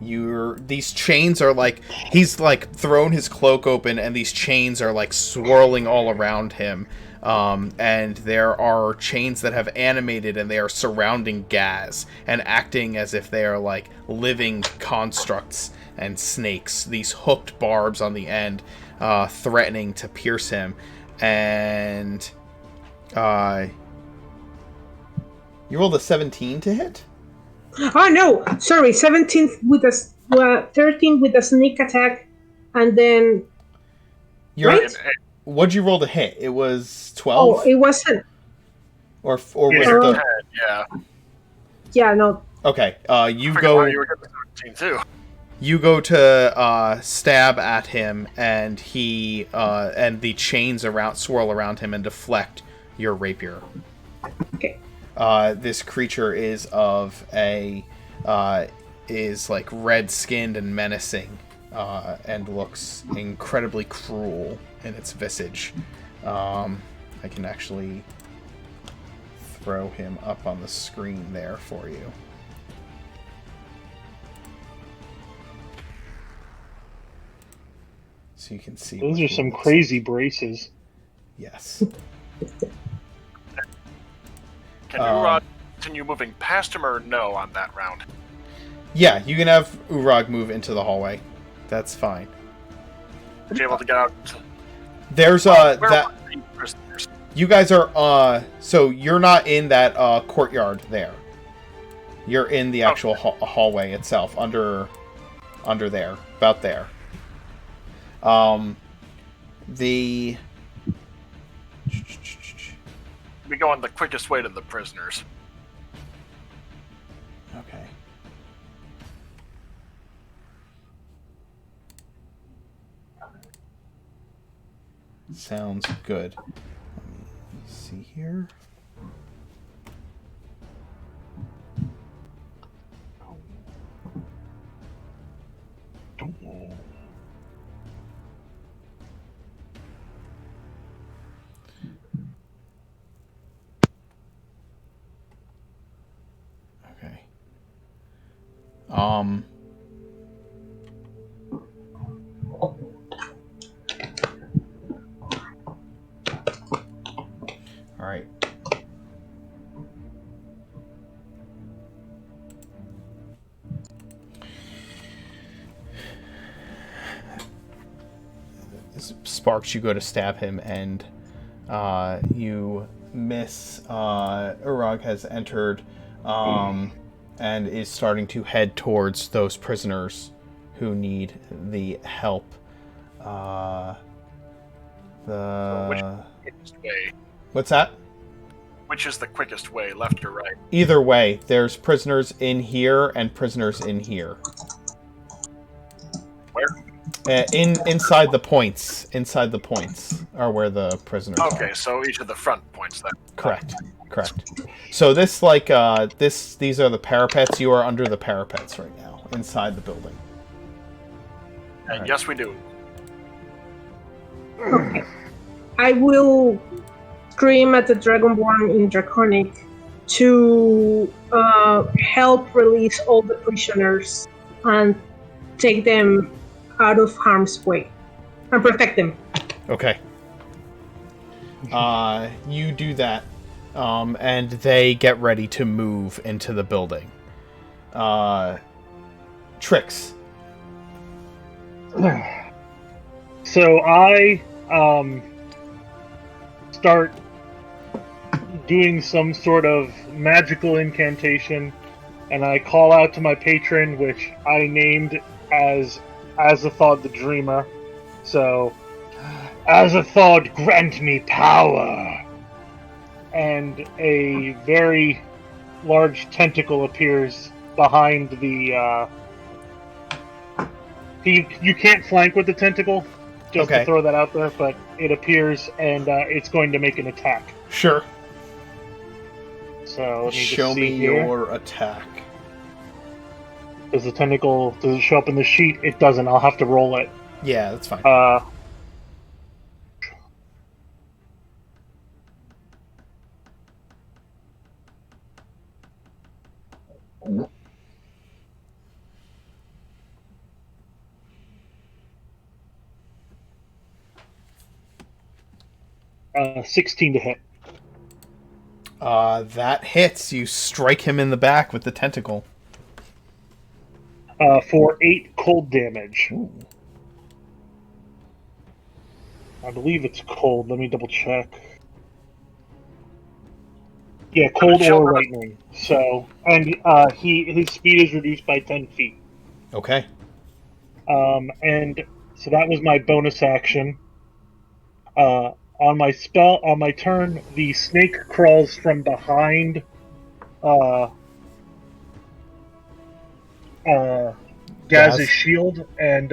These chains are like, he's like thrown his cloak open and these chains are like swirling all around him. And there are chains that have animated and they are surrounding Gaz and acting as if they are like living constructs and snakes. These hooked barbs on the end, threatening to pierce him. And you rolled a 17 to hit? Oh no, sorry, 17 with a 13 with a sneak attack, and then right? What'd you roll to hit? It was 12? Oh, it wasn't. Or was it Your the... 10, yeah. Yeah, no. Okay, you I go... you were getting 17 too. You go to stab at him, and he and the chains swirl around him and deflect your rapier. Okay. This creature is is like red-skinned and menacing, and looks incredibly cruel in its visage. I can actually throw him up on the screen there for you. So you can see. Those are some crazy braces. Yes. Can Urag continue moving past him or no on that round? Yeah, you can have Urag move into the hallway. That's fine. Be able to get out. There's Where that. were the prisoners? You guys are so you're not in that courtyard there. You're in the actual hallway itself, under there, about there. The We go on the quickest way to the prisoners. okay. Sounds good. Let me see here. Okay. All right. Sparks, you go to stab him, and you miss. Urag has entered, and is starting to head towards those prisoners who need the help. Quickest way. What's that? Which is the quickest way, left or right? Either way, there's prisoners in here and prisoners in here. Where? Inside the points. Inside the points are where the prisoners are. Okay, so each of the front points then. Correct. So these are the parapets. You are under the parapets right now, inside the building. And Right. yes, we do. Okay. I will scream at the Dragonborn in Draconic to help release all the prisoners and take them out of harm's way and protect them. Okay. You do that, and they get ready to move into the building. Tricks. So I start doing some sort of magical incantation, and I call out to my patron, which I named as Azathod the Dreamer. So, Azathod, grant me power! And a very large tentacle appears behind the... You can't flank with the tentacle, just Okay. to throw that out there, but it appears, and it's going to make an attack. Sure. So let me just Show see me here. your attack. Does the tentacle, does it show up in the sheet? It doesn't. I'll have to roll it. Yeah, that's fine. Uh, 16 to hit. That hits. You strike him in the back with the tentacle. For 8 cold damage. Ooh. I believe it's cold. Let me double check. Yeah, cold or lightning. So, and his speed is reduced by 10 feet. Okay. And so that was my bonus action. On my turn, the snake crawls from behind Gaz's shield and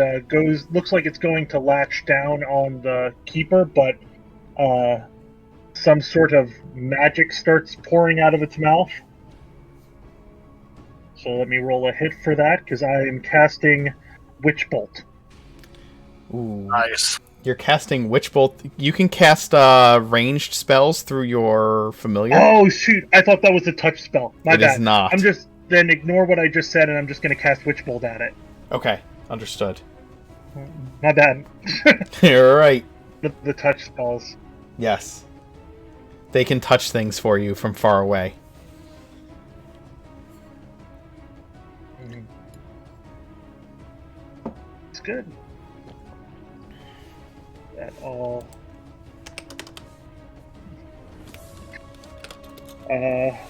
looks like it's going to latch down on the keeper, but some sort of magic starts pouring out of its mouth. So let me roll a hit for that, because I am casting Witch Bolt. Ooh. Nice. You're casting Witch Bolt. You can cast ranged spells through your familiar. Oh shoot! I thought that was a touch spell. My bad. It is not. Then ignore what I just said, and I'm just going to cast Witch Bolt at it. Okay, understood. My bad. You're right. The touch spells. Yes. They can touch things for you from far away. It's good. That all.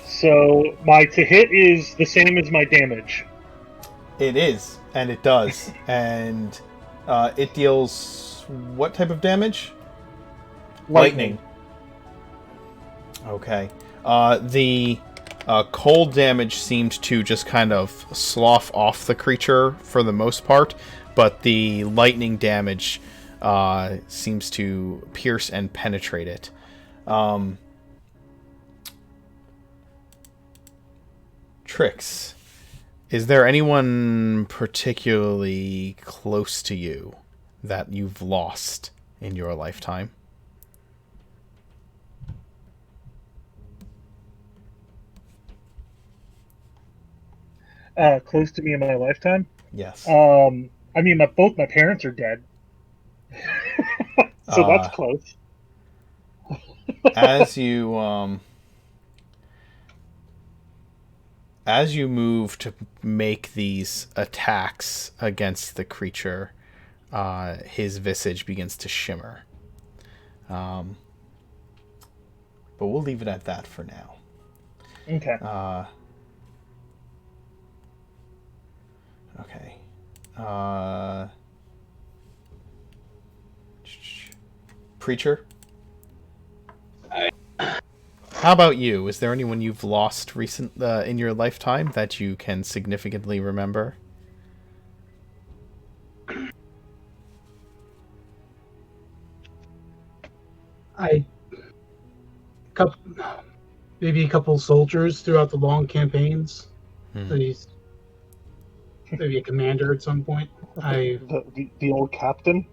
So my to hit is the same as my damage. It is, and it does. And it deals what type of damage? Lightning. Okay. The cold damage seemed to just kind of slough off the creature for the most part, but the lightning damage seems to pierce and penetrate it. Tricks. Is there anyone particularly close to you that you've lost in your lifetime? Close to me in my lifetime? Yes. I mean, both my parents are dead. So that's close. As you move to make these attacks against the creature, his visage begins to shimmer. But we'll leave it at that for now. Okay. Okay. preacher? How about you? Is there anyone you've lost in your lifetime that you can significantly remember? Maybe a couple soldiers throughout the long campaigns. Maybe a commander at some point. The old captain.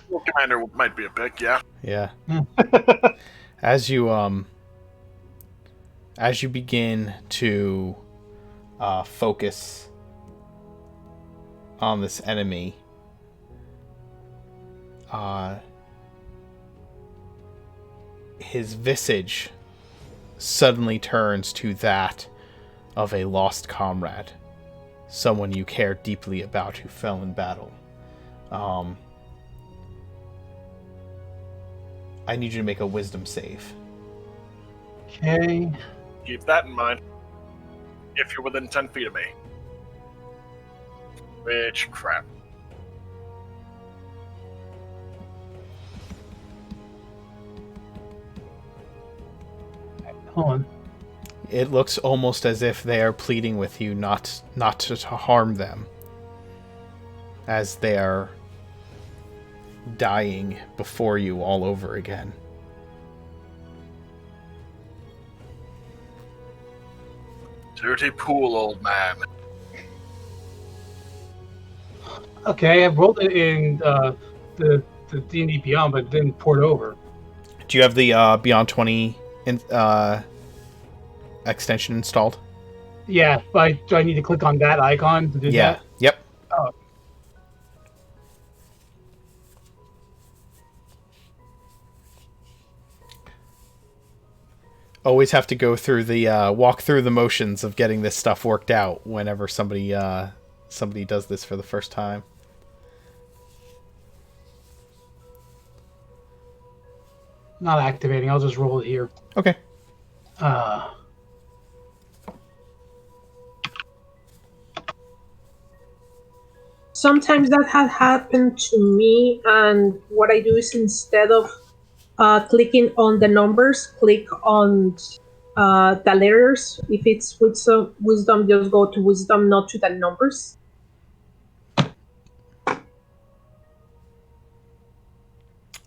Well, commander might be a pick, yeah. Yeah. As you begin to focus on this enemy, his visage suddenly turns to that of a lost comrade, someone you care deeply about who fell in battle. I need you to make a wisdom save. Okay. Keep that in mind. If you're within 10 feet of me. Which, crap. Hold on. It looks almost as if they are pleading with you not to harm them, as they are dying before you all over again. Dirty pool, old man. Okay, I rolled it in the D&D Beyond, but it didn't port over. Do you have the Beyond 20 extension installed? Yeah, but do I need to click on that icon to do that? Yep. Oh. Always have to go through the walk through the motions of getting this stuff worked out whenever somebody does this for the first time. Not activating. I'll just roll it here. Okay. Sometimes that had happened to me, and what I do is instead of clicking on the numbers, click on the letters. If it's wisdom, just go to wisdom, not to the numbers.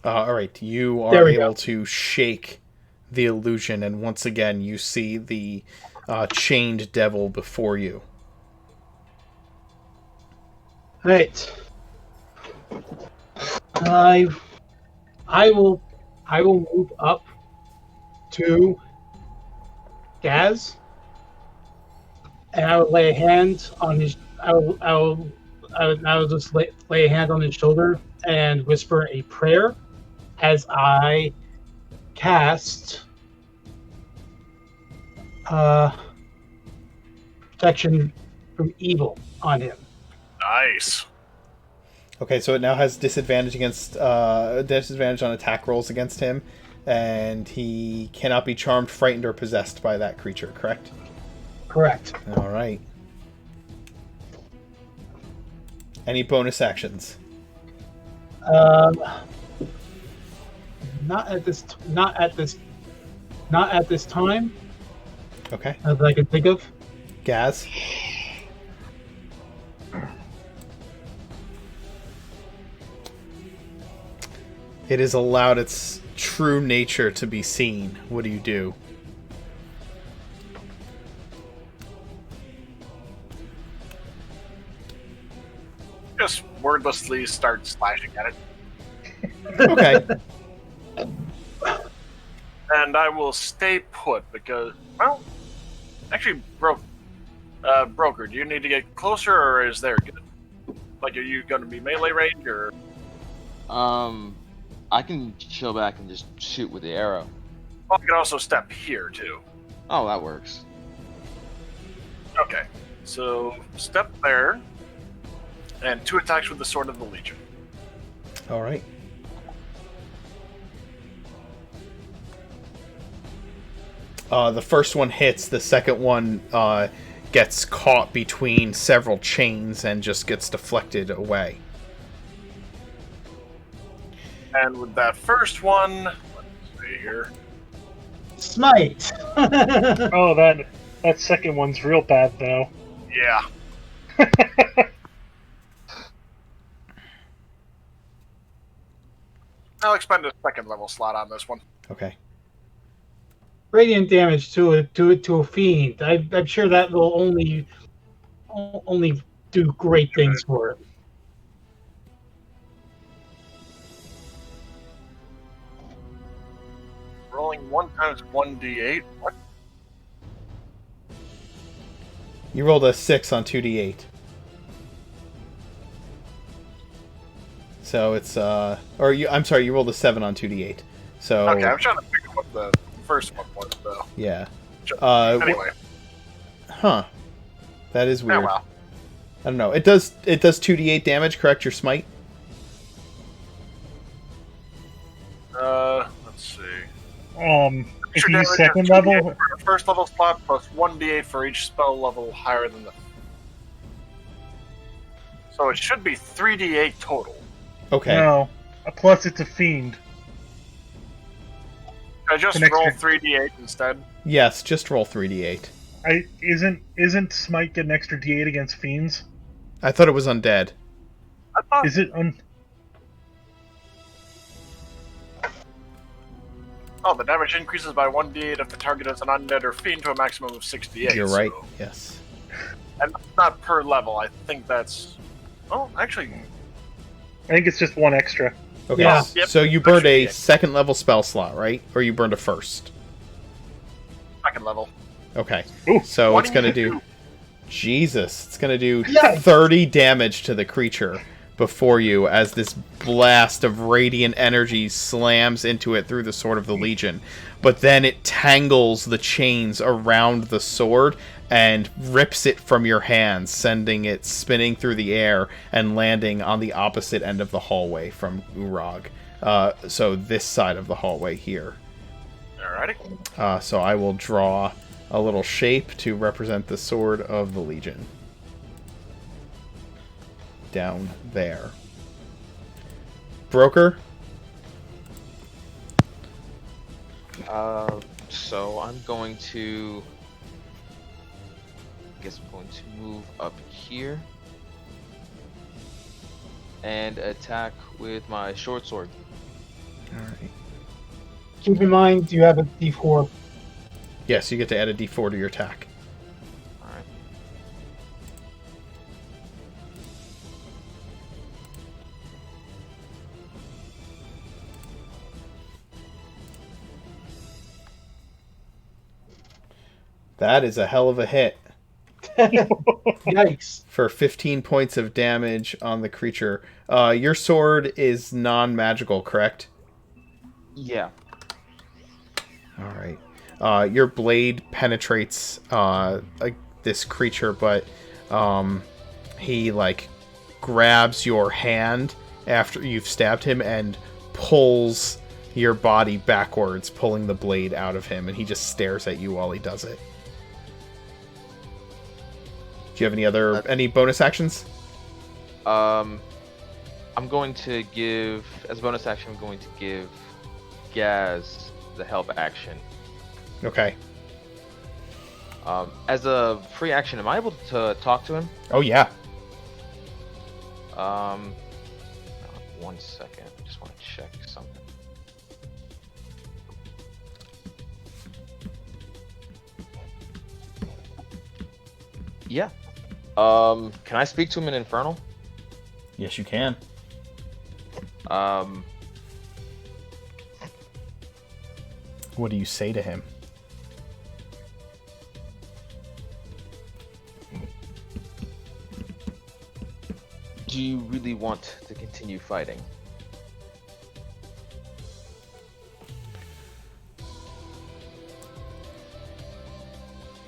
All right, you are able to shake the illusion, and once again you see the chained devil before you. Right. I will move up to Gaz, and I will lay a hand on his. I will just lay a hand on his shoulder and whisper a prayer as I cast protection from evil on him. Nice. Okay, so it now has disadvantage on attack rolls against him, and he cannot be charmed, frightened, or possessed by that creature, correct? Correct. All right. Any bonus actions? Not at this time. Okay. That I can think of. Gaz? It is allowed its true nature to be seen. What do you do? Just wordlessly start slashing at it. Okay. And I will stay put because, well, actually, Broker, do you need to get closer, or is there good? Like, are you going to be melee range, or? I can chill back and just shoot with the arrow. Well, I can also step here too. Oh, that works. Okay, so step there, and 2 attacks with the Sword of the Legion. All right. The first one hits. The second one gets caught between several chains and just gets deflected away. And with that first one, let's see here. Smite. Oh, that second one's real bad though. Yeah. I'll expend a second level slot on this one. Okay. Radiant damage to a fiend. I'm sure that will only do great things for it. Rolling 1 times 1d8. What? You rolled a 6 on 2d8. So it's I'm sorry, you rolled a 7 on 2d8. So Okay, I'm trying to figure out what the first one was, though. yeah. Anyway. Huh. That is weird. Oh, well. I don't know. It does 2d8 damage, correct? Your smite? Let's see. If Extra you damage use second of 2d8 level, for the first level slot plus 1d8 for each spell level higher than the. So it should be 3d8 total. Okay. no. Plus, it's a fiend. Can I just An roll extra- 3d8 instead? Yes, just roll 3d8. Isn't Smite get an extra D8 against fiends? I thought it was undead. I thought. Is it Oh, the damage increases by 1d8 if the target is an undead or fiend to a maximum of 68. You're right. So, Yes. and that's not per level. I think that's. Oh, actually, I think it's just one extra. Okay. Yeah. Yep. So you burned a Extra D8. second level spell slot, right? Or you burned a first? second level. Okay. Ooh. So What it's do going to you do... Jesus. It's going to do Yeah. 30 damage to the creature before you as this blast of radiant energy slams into it through the Sword of the Legion. But then it tangles the chains around the sword and rips it from your hands, sending it spinning through the air and landing on the opposite end of the hallway from Urag. So this side of the hallway here. Alrighty. So I will draw a little shape to represent the Sword of the Legion. Down there. Broker? So I'm going to. I guess I'm going to move up here and attack with my short sword. Alright. Keep in mind, you have a D4. Yes, you get to add a d4 to your attack. All right. That is a hell of a hit. Yikes. For 15 points of damage on the creature. Your sword is non-magical, correct? Yeah. Alright. Your blade penetrates this creature, but he grabs your hand after you've stabbed him and pulls your body backwards, pulling the blade out of him, and he just stares at you while he does it. Do you have any bonus actions? I'm going to give, as a bonus action, I'm going to give Gaz the help action. Okay. As a free action, am I able to talk to him? Oh yeah. 1 second. I just want to check something. Yeah. Can I speak to him in Infernal? Yes, you can. What do you say to him? Do you really want to continue fighting?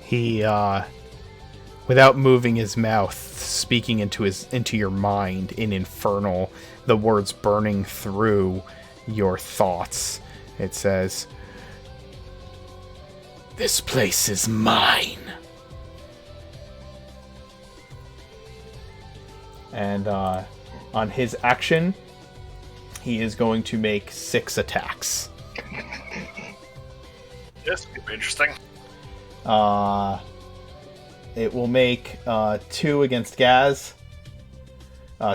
He, without moving his mouth, speaking into your mind in Infernal, the words burning through your thoughts. It says, "This place is mine." And on his action, he is going to make 6 attacks. This could be interesting. It will make 2 against Gaz.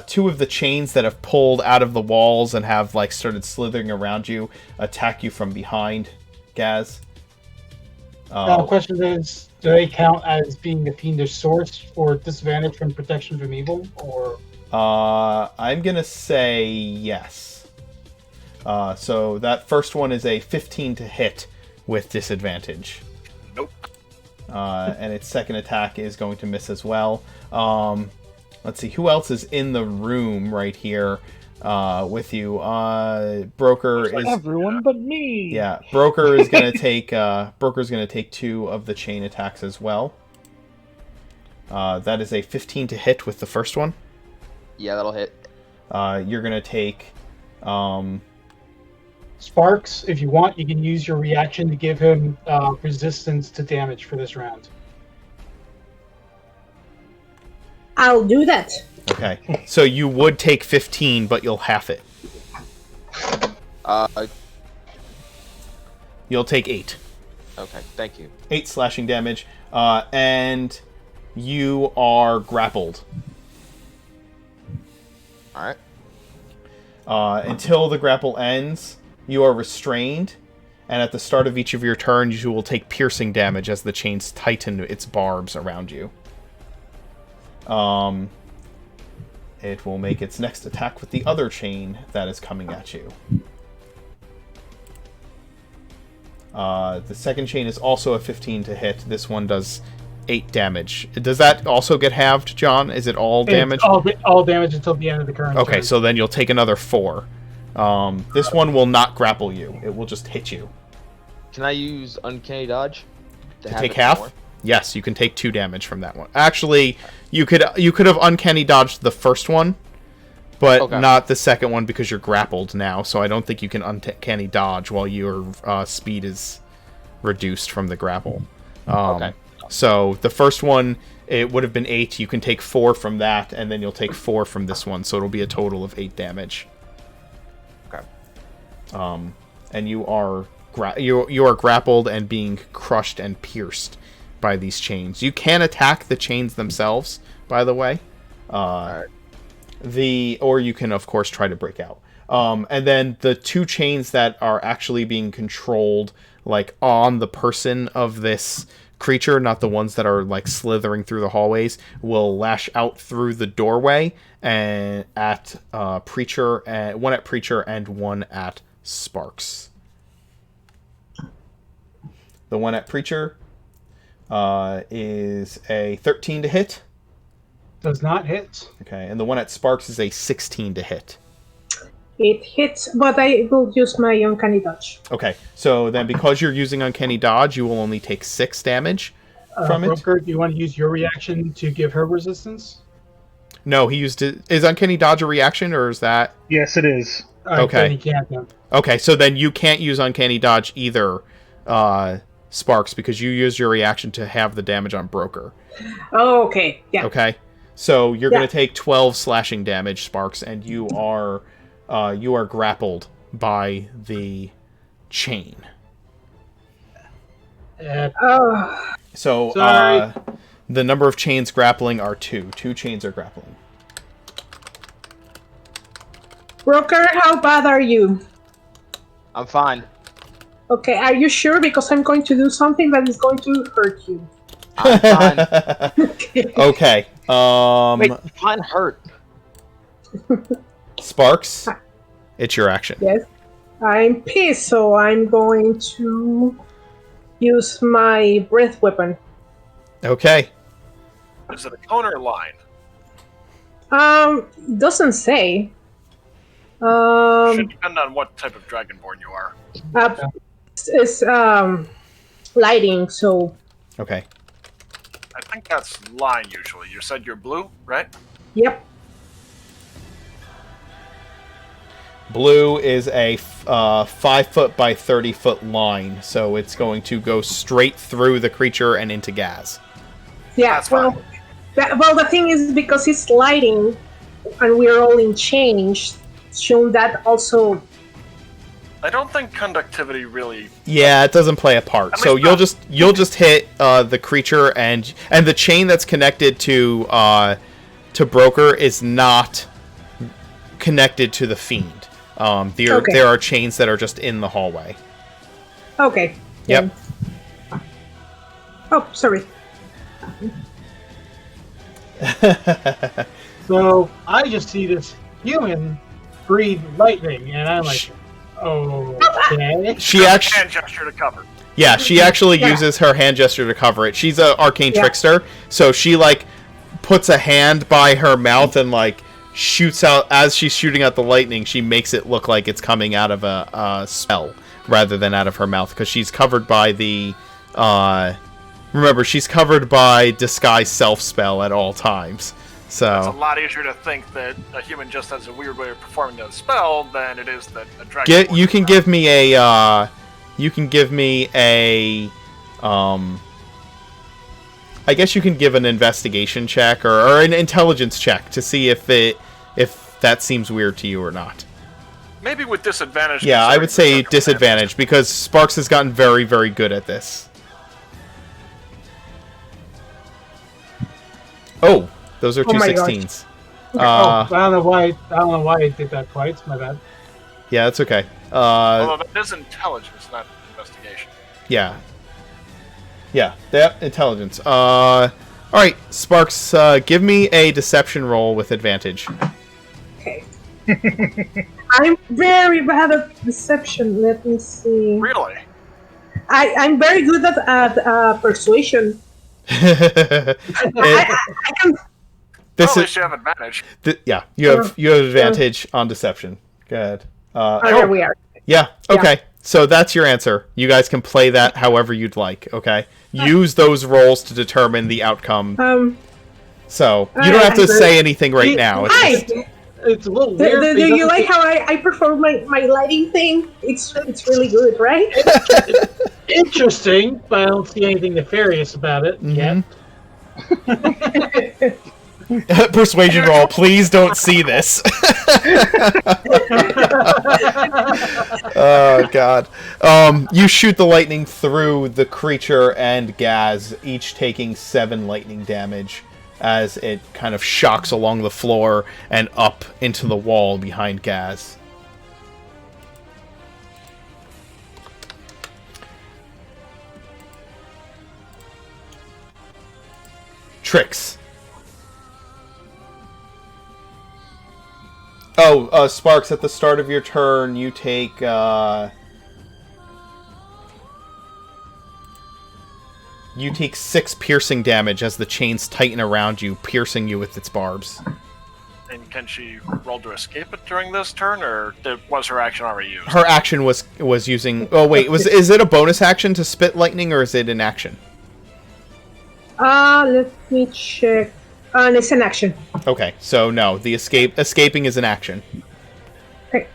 2 of the chains that have pulled out of the walls and have like started slithering around you attack you from behind, Gaz. The question is, do they count as being a fiendish source or disadvantage from protection from evil? Or I'm gonna say yes. So that first one is a 15 to hit with disadvantage. Nope. And its second attack is going to miss as well. Let's see, who else is in the room right here with you? Broker is everyone but me. Yeah, Broker is gonna take Broker's gonna take 2 of the chain attacks as well. That is a 15 to hit with the first one. Yeah, that'll hit. You're gonna take Sparks, if you want, you can use your reaction to give him resistance to damage for this round. I'll do that. Okay, so you would take 15, but you'll half it. You'll take 8. Okay, thank you. 8 slashing damage, and you are grappled. Alright. Until the grapple ends, you are restrained, and at the start of each of your turns, you will take piercing damage as the chains tighten its barbs around you. It will make its next attack with the other chain that is coming at you. The second chain is also a 15 to hit. This one does 8 damage. Does that also get halved, John? Is it all damage? It's all damage until the end of the current Okay, turn. so then you'll take another 4. This one will not grapple you. It will just hit you. Can I use Uncanny Dodge? To take half? More? Yes, you can take 2 damage from that one. Actually, you could have Uncanny Dodged the first one, but not the second one because you're grappled now, so I don't think you can Uncanny Dodge while your speed is reduced from the grapple. Okay. So the first one, it would have been 8. You can take 4 from that, and then you'll take 4 from this one, so it'll be a total of 8 damage. Okay. And you are you are grappled and being crushed and pierced by these chains. You can attack the chains themselves, by the way. Or you can, of course, try to break out. And then the 2 chains that are actually being controlled, like, on the person of this creature, not the ones that are, like, slithering through the hallways, will lash out through the doorway and at Preacher, one at Preacher and one at Sparks. The one at Preacher is a 13 to hit. Does not hit. Okay, and the one at Sparks is a 16 to hit. It hits, but I will use my Uncanny Dodge. Okay, so then because you're using Uncanny Dodge, you will only take 6 damage from it. Broker, do you want to use your reaction to give her resistance? No, he used it. Is Uncanny Dodge a reaction, or is that... Yes, it is. Okay. Then he can't then. Okay, so then you can't use Uncanny Dodge either, Sparks, because you used your reaction to have the damage on Broker. Oh, okay. Yeah. Okay, so you're going to take 12 slashing damage, Sparks, and you are grappled by the chain. So the number of chains grappling are 2. 2 chains are grappling. Broker, how bad are you? I'm fine. Okay, are you sure? Because I'm going to do something that is going to hurt you. I'm fine. Okay. Wait, fine hurt. Sparks, it's your action. Yes. I'm pissed, so I'm going to use my breath weapon. Okay. Is it a cone or a line? Doesn't say. Should depend on what type of dragonborn you are. It's lighting, so. Okay. I think that's line usually. You said you're blue, right? Yep. Blue is a 5-foot by 30-foot line, so it's going to go straight through the creature and into Gaz. Yeah. That's fine. Well, the thing is, because it's lighting, and we're all in chains, shown that also. I don't think conductivity really. Yeah, it doesn't play a part. At So least you'll just hit the creature and the chain that's connected to Broker is not connected to the fiend. There are chains that are just in the hallway. Okay. Yep. Oh, sorry. So I just see this human breathe lightning, and I'm like, okay. She actually, Hand gesture to cover. yeah, she actually Yeah. uses her hand gesture to cover it. She's an arcane Yeah. trickster, so she like puts a hand by her mouth and like shoots out as she's shooting out the lightning. She makes it look like it's coming out of a spell rather than out of her mouth because she's covered by the. Remember, she's covered by disguise self spell at all times. It's a So lot easier to think that a human just has a weird way of performing that spell than it is that a dragon. you can give me a. I guess you can give an investigation check or an intelligence check to see if that seems weird to you or not. Maybe with disadvantage. Yeah, I would say considering the disadvantage because Sparks has gotten very, very good at this. Oh, those are Oh two my gosh. 16s. I don't know why I did that twice. My bad. Yeah, that's okay. Although that is intelligence, not investigation. Yeah. Yeah, that intelligence. Alright, Sparks, give me a deception roll with advantage. Okay. I'm very bad at deception. Let me see. Really? I'm very good at persuasion. I can. This At is least you have advantage. yeah. You have advantage on deception. Good. There we are. Yeah. Okay. So that's your answer. You guys can play that however you'd like. Okay. Use those rolls to determine the outcome. So you don't have to say anything right now. It's Hi. just- It's a little weird. Do you like how I perform my lighting thing? It's really good, right? interesting, but I don't see anything nefarious about it yet. Persuasion roll. Please don't see this. Oh god. You shoot the lightning through the creature and Gaz, each taking 7 lightning damage as it kind of shocks along the floor and up into the wall behind Gaz. Tricks. Oh, Sparks, at the start of your turn, you take, you take 6 piercing damage as the chains tighten around you, piercing you with its barbs. And can she roll to escape it during this turn, or was her action already used? Her action was using... Oh, wait, is it a bonus action to spit lightning, or is it an action? Let me check. It's an action. Okay, so no, the escaping is an action. Okay.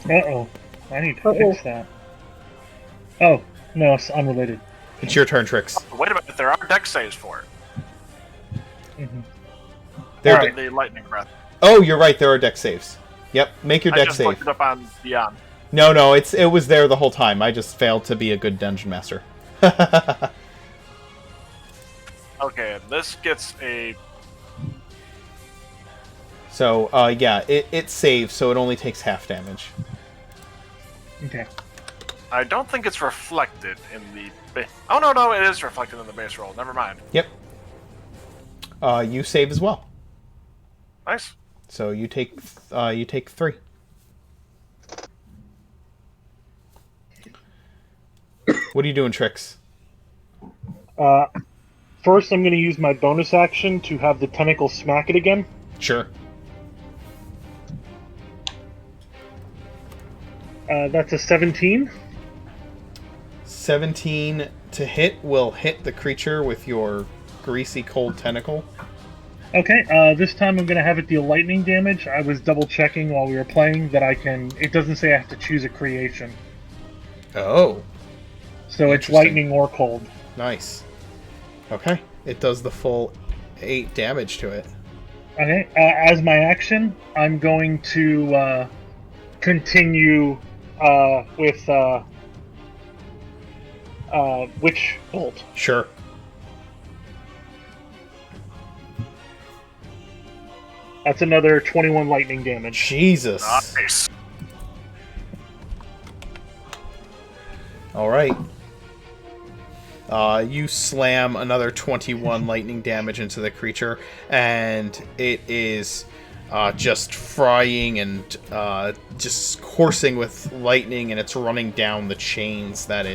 Uh-oh. I need to fix that. Oh, no, it's unrelated. It's your turn, Trix. Wait a minute, there are dex saves for it. Mm-hmm. There- Alright, the lightning breath. Oh, you're right, there are dex saves. Yep, make your I dex just save. looked it up on Beyond. No, it was there the whole time. I just failed to be a good dungeon master. Okay, and this gets a... So, yeah, it saves, so it only takes half damage. Okay. I don't think it's reflected in the... Oh, no, it is reflected in the base roll. Never mind. Yep. You save as well. Nice. So you take 3. What are you doing, Trix? First, I'm going to use my bonus action to have the tentacle smack it again. Sure. That's a 17. 17 to hit will hit the creature with your greasy cold tentacle. Okay, this time I'm going to have it deal lightning damage. I was double checking while we were playing that I can... It doesn't say I have to choose a creation. Oh, So it's Interesting. lightning or cold. nice. Okay, it does the full 8 damage to it. Okay. As my action, I'm going to continue with Witch Bolt. Sure. That's another 21 lightning damage. Jesus. Nice. All right. You slam another 21 lightning damage into the creature, and it is just frying and just coursing with lightning, and it's running down the chains that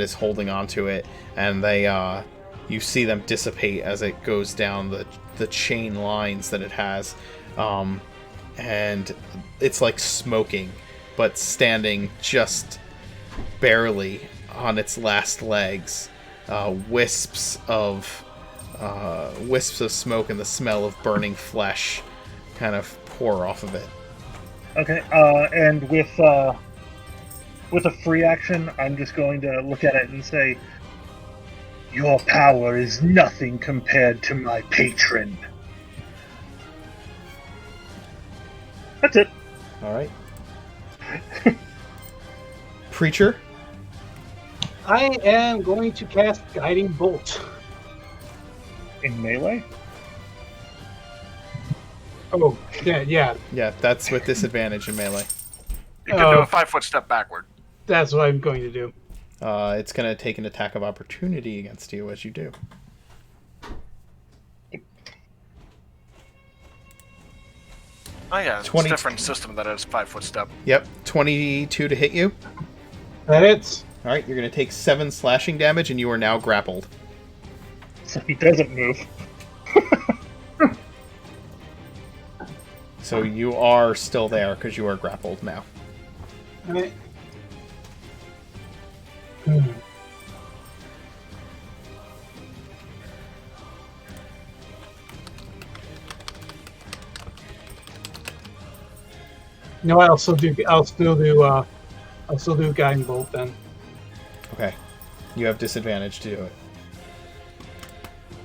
is holding onto it, and they you see them dissipate as it goes down the chain lines that it has, and it's like smoking, but standing just barely on its last legs. Wisps of smoke and the smell of burning flesh kind of pour off of it. Okay. And with a free action, I'm just going to look at it and say, "Your power is nothing compared to my patron." That's it. All right. Preacher. I am going to cast Guiding Bolt. In melee? Oh, yeah. Yeah, that's with disadvantage in melee. You can do a 5-foot step backward. That's what I'm going to do. It's going to take an attack of opportunity against you as you do. Oh yeah, it's a different system that has 5-foot step. Yep, 22 to hit you. That hits. All right, you're going to take 7 slashing damage, and you are now grappled. So he doesn't move. So you are still there because you are grappled now. All right. No, I'll still do Guiding Bolt then. Okay. You have disadvantage to do it.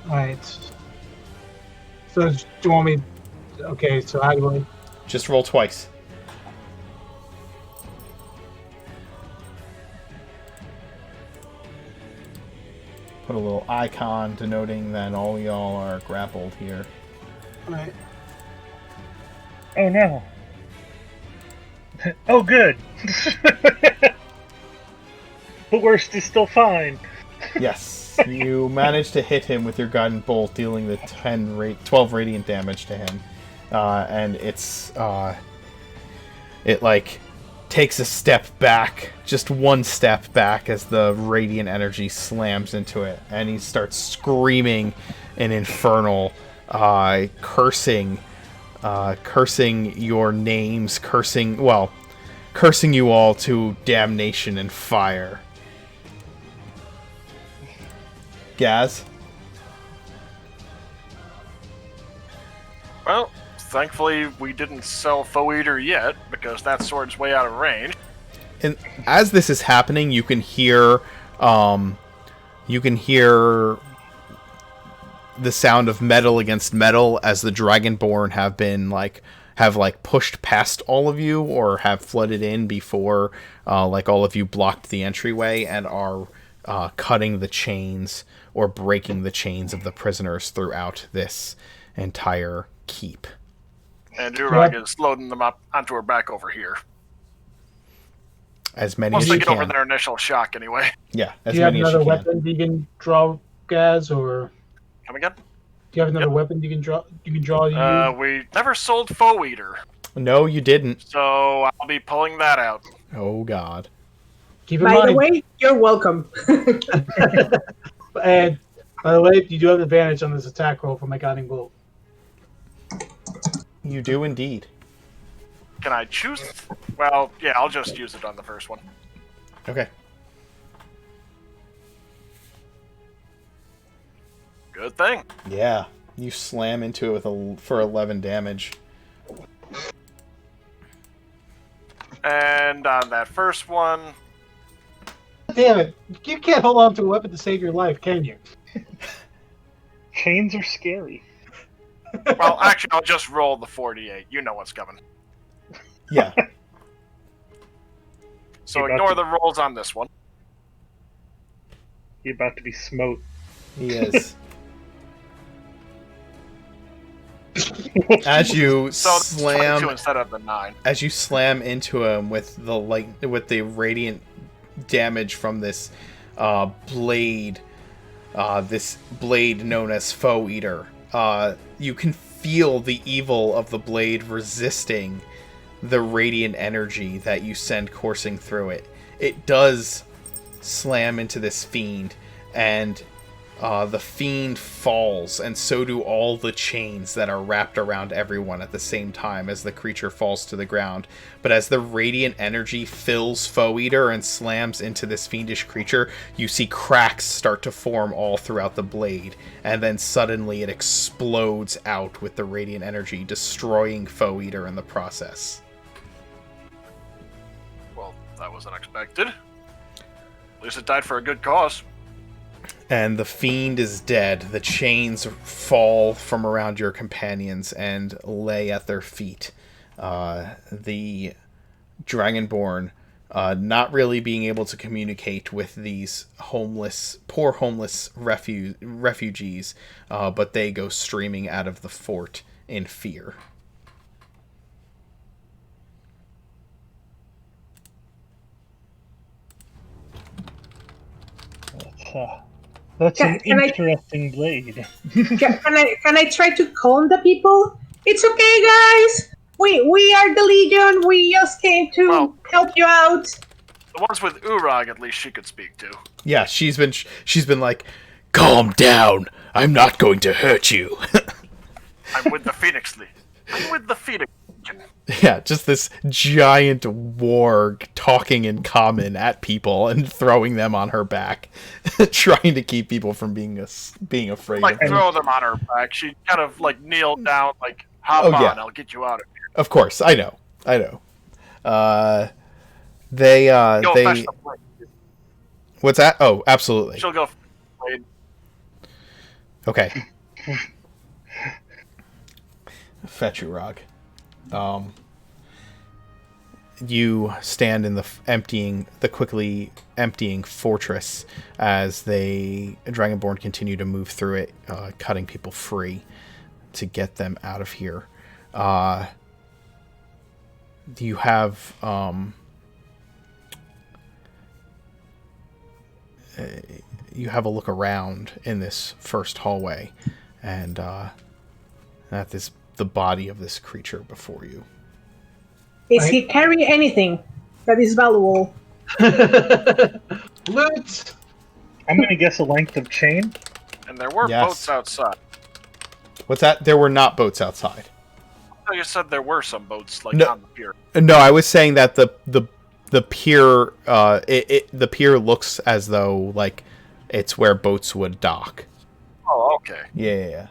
Alright. So do you want me... Okay, so how do I... Just roll twice. Put a little icon denoting that all y'all are grappled here. Alright. Oh no. Oh good. But worst is still fine. Yes, you managed to hit him with your guiding bolt, dealing the 12 radiant damage to him, and it like takes a step back, just one step back, as the radiant energy slams into it, and he starts screaming in infernal, cursing your names, cursing you all to damnation and fire. Gaz? Well, thankfully we didn't sell Foe Eater yet, because that sword's way out of range. And as this is happening, you can hear the sound of metal against metal as the Dragonborn have pushed past all of you, or have flooded in before all of you blocked the entryway and are cutting the chains or breaking the chains of the prisoners throughout this entire keep. And Urag is loading them up onto her back over here. As many Once as they you get can. over their initial shock, anyway. Yeah, as Do you have many as another you can. weapon you can draw, Gaz, or Come again? do you have another weapon you can draw? You can draw. We never sold Foe Eater, No, you didn't. so I'll be pulling that out. Oh, God. Keep in By mind. the way, you're welcome. And by the way, you do have advantage on this attack roll for my Guiding Bolt. You do indeed. Can I choose? Well, yeah, I'll just use it on the first one. Okay. Good thing. Yeah. You slam into it for 11 damage. And on that first one, Damn it! You can't hold on to a weapon to save your life, can you? Chains are scary. Well, actually, I'll just roll the 48. You know what's coming. Yeah. So You're about ignore to- the rolls on this one. You're about to be smote. He is. As you So that's 22 slam, instead of the 9. as you slam into him with the radiant damage from this blade, this blade known as Foe Eater, you can feel the evil of the blade resisting the radiant energy that you send coursing through it. It does slam into this fiend, and the fiend falls, and so do all the chains that are wrapped around everyone at the same time as the creature falls to the ground. But as the radiant energy fills Foe Eater and slams into this fiendish creature, you see cracks start to form all throughout the blade, and then suddenly it explodes out with the radiant energy, destroying Foe Eater in the process. Well, that was unexpected. At least it died for a good cause. And the fiend is dead. The chains fall from around your companions and lay at their feet. The Dragonborn, not really being able to communicate with these poor homeless refugees, but they go streaming out of the fort in fear. That's an Can I- interesting blade. Can I try to calm the people? It's okay, guys. We are the Legion. We just came to Well- help you out. The ones with Urag, at least she could speak to. Yeah, she's been like, calm down. I'm not going to hurt you. I'm with the Phoenix League. I'm with the Phoenix Legion. Yeah, just this giant warg talking in common at people and throwing them on her back, trying to keep people from being afraid Like, of her. throw them on her back. She kind of, like, kneeled down, like, hop Oh, on, yeah. I'll get you out of here. Of course, I know. Go They fetch the blade. what's that? Oh, absolutely. She'll go fetch the blade. Okay. Fetch you, Rog. You stand in the quickly emptying fortress as the Dragonborn continue to move through it, cutting people free to get them out of here. You have a look around in this first hallway, and at the body of this creature before you. Is he carrying anything that is valuable? Loot! I'm gonna guess a length of chain. And there were Yes. boats outside. What's that? There were not boats outside. Oh, you said there were some boats, like, No. on the pier. No, I was saying that the pier the pier looks as though like it's where boats would dock. Oh, okay. Yeah.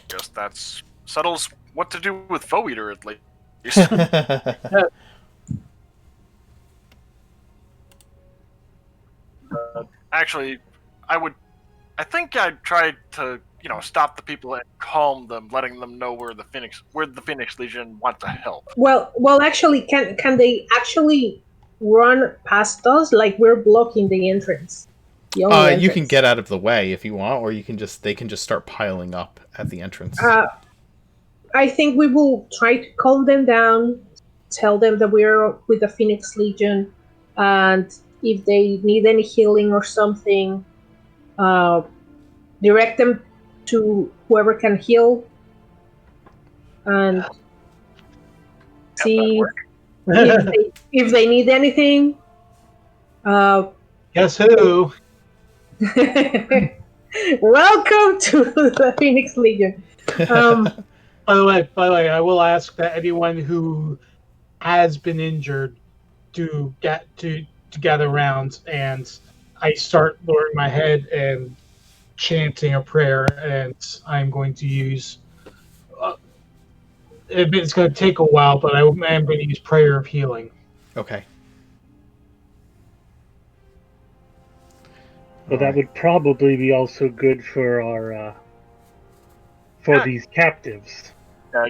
Guess that's settles what to do with Foe Eater, at least. Actually, I think I'd try to, stop the people and calm them, letting them know where the Phoenix Legion want to help. Well, actually, can they actually run past us? Like we're blocking the entrance. The only You can entrance. get out of the way if you want, or they can just start piling up at the entrance. I think we will try to calm them down, tell them that we're with the Phoenix Legion, and if they need any healing or something, direct them to whoever can heal, and see if they need anything. Guess who? Welcome to the Phoenix Legion. By the way, I will ask that anyone who has been injured to gather around, and I start lowering my head and chanting a prayer, and I'm going to use. It's going to take a while, but I am going to use prayer of healing. Okay. But that would probably be also good for our for these captives.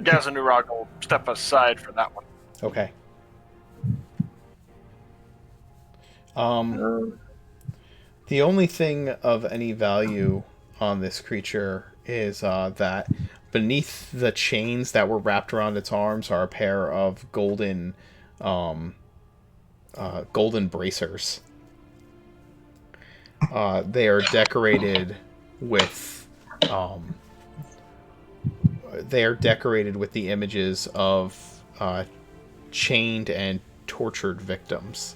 Gaz and Urag will step aside for that one. Okay. The only thing of any value on this creature is that beneath the chains that were wrapped around its arms are a pair of golden bracers. They are decorated with the images of chained and tortured victims.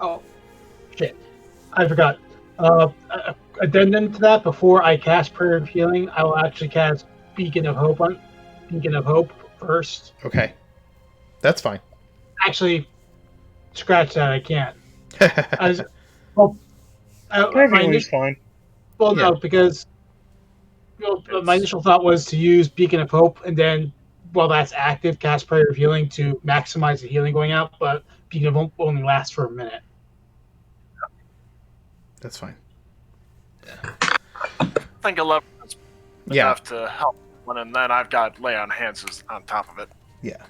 Oh, shit! I forgot. Addendum to that, before I cast Prayer of Healing, I will actually cast Beacon of Hope first. Okay, that's fine. Actually, scratch that. I can't. Everyone's fine. Well, Yeah. no, because my initial thought was to use Beacon of Hope, and then while that's active, cast Prayer of Healing to maximize the healing going out. But Beacon of Hope only lasts for a minute. That's fine. I think 11 is enough to help one, and then I've got Lay on Hands on top of it. Yeah.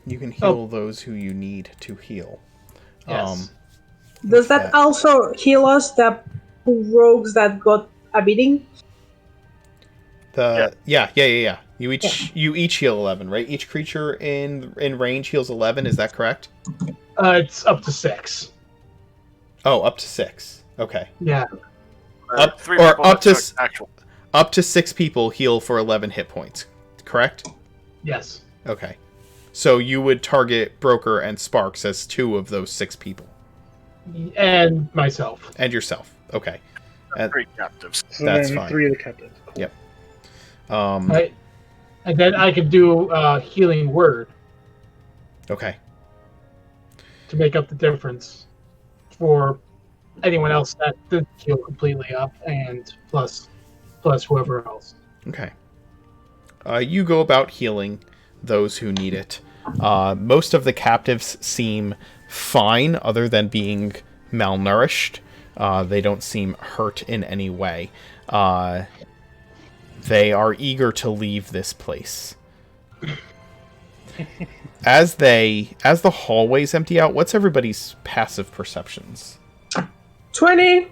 You can heal those who you need to heal. Yes. Does that also heal us, the rogues that got a beating? Yeah. You each heal 11, right? Each creature in range heals 11. Is that correct? It's up to 6. Oh, up to 6. Okay. Yeah. Up to 6 people heal for 11 hit points. Correct? Yes. Okay. So you would target Broker and Sparks as 2 of those 6 people. And myself. And yourself. Okay. And 3 captives. So that's then fine. 3 of the captives. Cool. Yep. And then I could do Healing Word Okay. to make up the difference for anyone else that didn't heal completely up, and plus whoever else. Okay. You go about healing those who need it. Most of the captives seem fine, other than being malnourished. They don't seem hurt in any way. They are eager to leave this place. As the hallways empty out, what's everybody's passive perceptions? 20.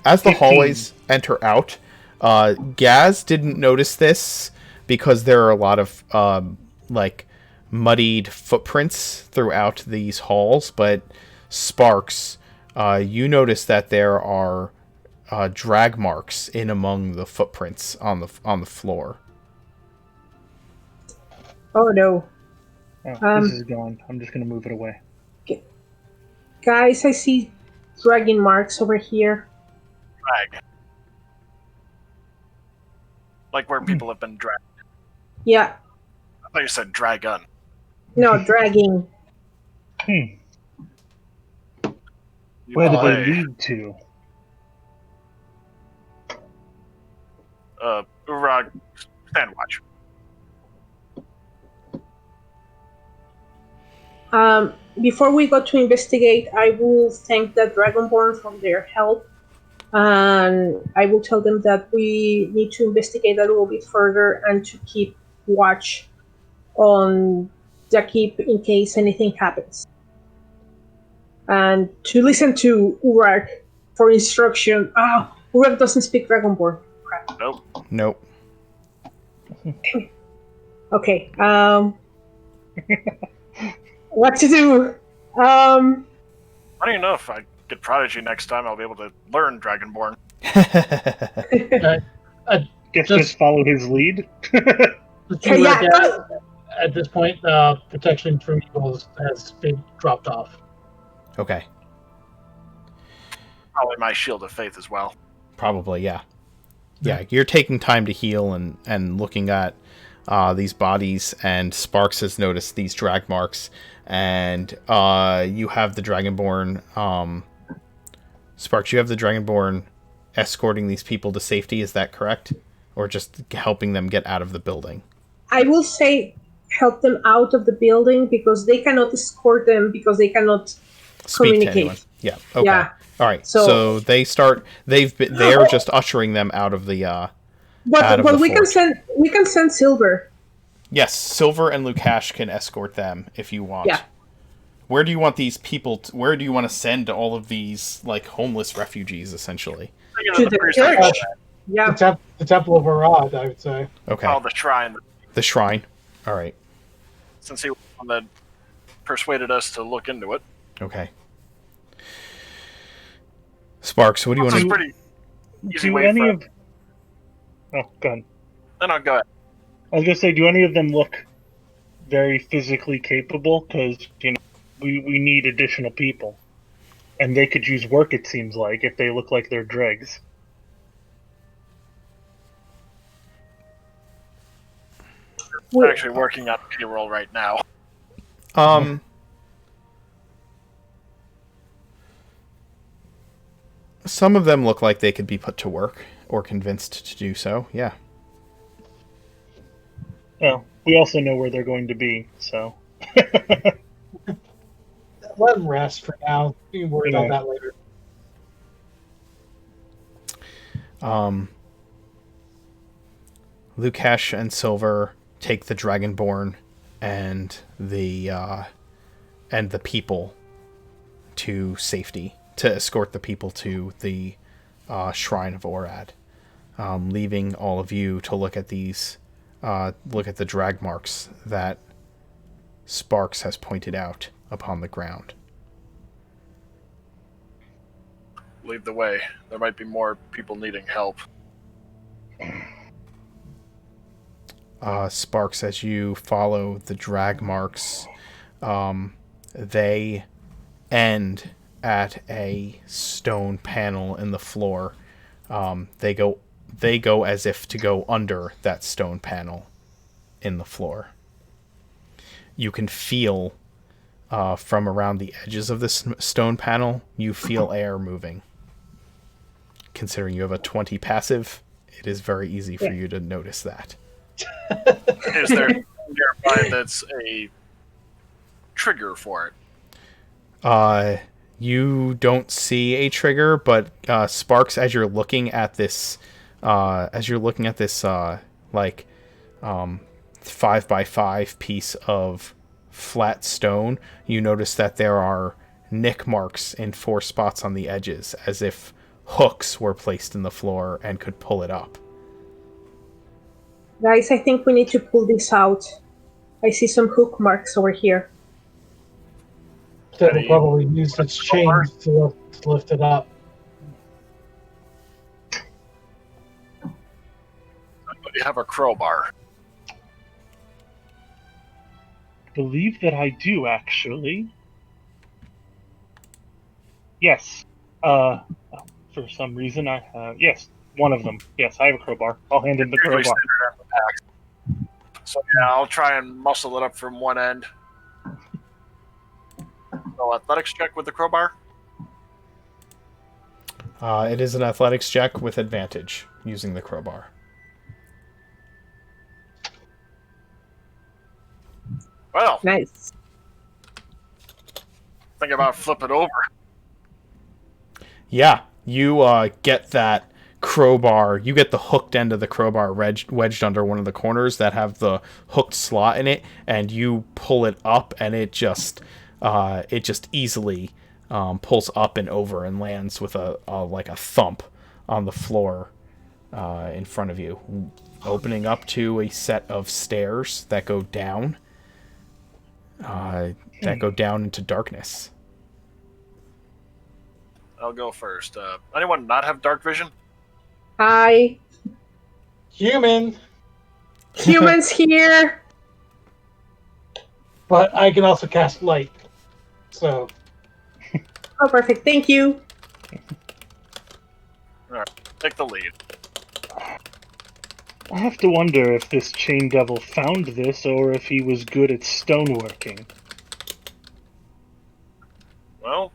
As the 15. hallways enter out, Gaz didn't notice this because there are a lot of muddied footprints throughout these halls, but Sparks, you notice that there are drag marks in among the footprints on the floor. Oh no. Oh, this is gone. I'm just going to move it away. Guys, I see dragging marks over here. Drag. Like where people have been dragged. Yeah. I thought you said dragon. No, dragging. Where do they lead to? Urag, stand watch. Before we go to investigate, I will thank the Dragonborn for their help. And I will tell them that we need to investigate a little bit further and to keep watch on the keep in case anything happens. And to listen to Urag for instruction. Urag doesn't speak Dragonborn. Crap. Nope. Okay. What to do? Funny enough, I get Prodigy next time. I'll be able to learn Dragonborn. Just follow his lead. At this point, protection from evils has been dropped off. Okay. Probably my shield of faith as well. Probably, yeah. Yeah, you're taking time to heal and looking at these bodies, and Sparks has noticed these drag marks, and you have the Dragonborn. Sparks, you have the Dragonborn escorting these people to safety. Is that correct, or just helping them get out of the building? I will say help them out of the building because they cannot escort them because they cannot Speak to anyone. communicate. Yeah. Okay. Yeah. All right. So they start. They're just ushering them out of the. But we fort. we can send Silver. Yes, Silver and Lukash can escort them if you want. Yeah. Where do you want these people? Where do you want to send all of these like homeless refugees, essentially? To the church. Yeah. The Temple of Arad, I would say. Okay. Oh, the shrine. The shrine. All right. Since he was the one that persuaded us to look into it. Okay. Sparks, what do you want It's to do? pretty easy Do way any for... of... Oh, go ahead. No, go ahead. I was going to say, do any of them look very physically capable? Because, we need additional people. And they could use work, it seems like, if they look like they're dregs. We're actually working on payroll right now. Some of them look like they could be put to work or convinced to do so. Yeah. Well, we also know where they're going to be, so... Let them rest for now. We can worry about that later. Lukash and Silver take the Dragonborn and the people to safety, to escort the people to the Shrine of Orad, leaving all of you to look at these, look at the drag marks that Sparks has pointed out upon the ground. Lead the way. There might be more people needing help. Sparks, as you follow the drag marks, they end at a stone panel in the floor. They go as if to go under that stone panel in the floor. You can feel from around the edges of this stone panel, you feel air moving. Considering you have a 20 passive, it is very easy for you to notice that. Is there nearby that's a trigger for it? You don't see a trigger, but Sparks, as you're looking at this, like 5x5 piece of flat stone, you notice that there are nick marks in 4 spots on the edges, as if hooks were placed in the floor and could pull it up. Guys, I think we need to pull this out. I see some hook marks over here. That will probably use its chains to lift it up. But you have a crowbar. I believe that I do, actually. Yes. For some reason, I have... Yes, one of them. Yes, I have a crowbar. I'll hand in the Usually crowbar. standard at the back. So yeah, I'll try and muscle it up from one end. So athletics check with the crowbar. It is an athletics check with advantage using the crowbar. Well, Nice. think about flip it over. Yeah, you get that crowbar. You get the hooked end of the crowbar wedged under one of the corners that have the hooked slot in it, and you pull it up, and it just easily pulls up and over and lands with a thump on the floor in front of you, opening up to a set of stairs that go down. That go down into darkness. I'll go first. Anyone not have dark vision? Hi. Human, Humans here. but I can also cast light. So Oh, perfect. Thank you. Take the lead. I have to wonder if this chain devil found this or if he was good at stoneworking. Well,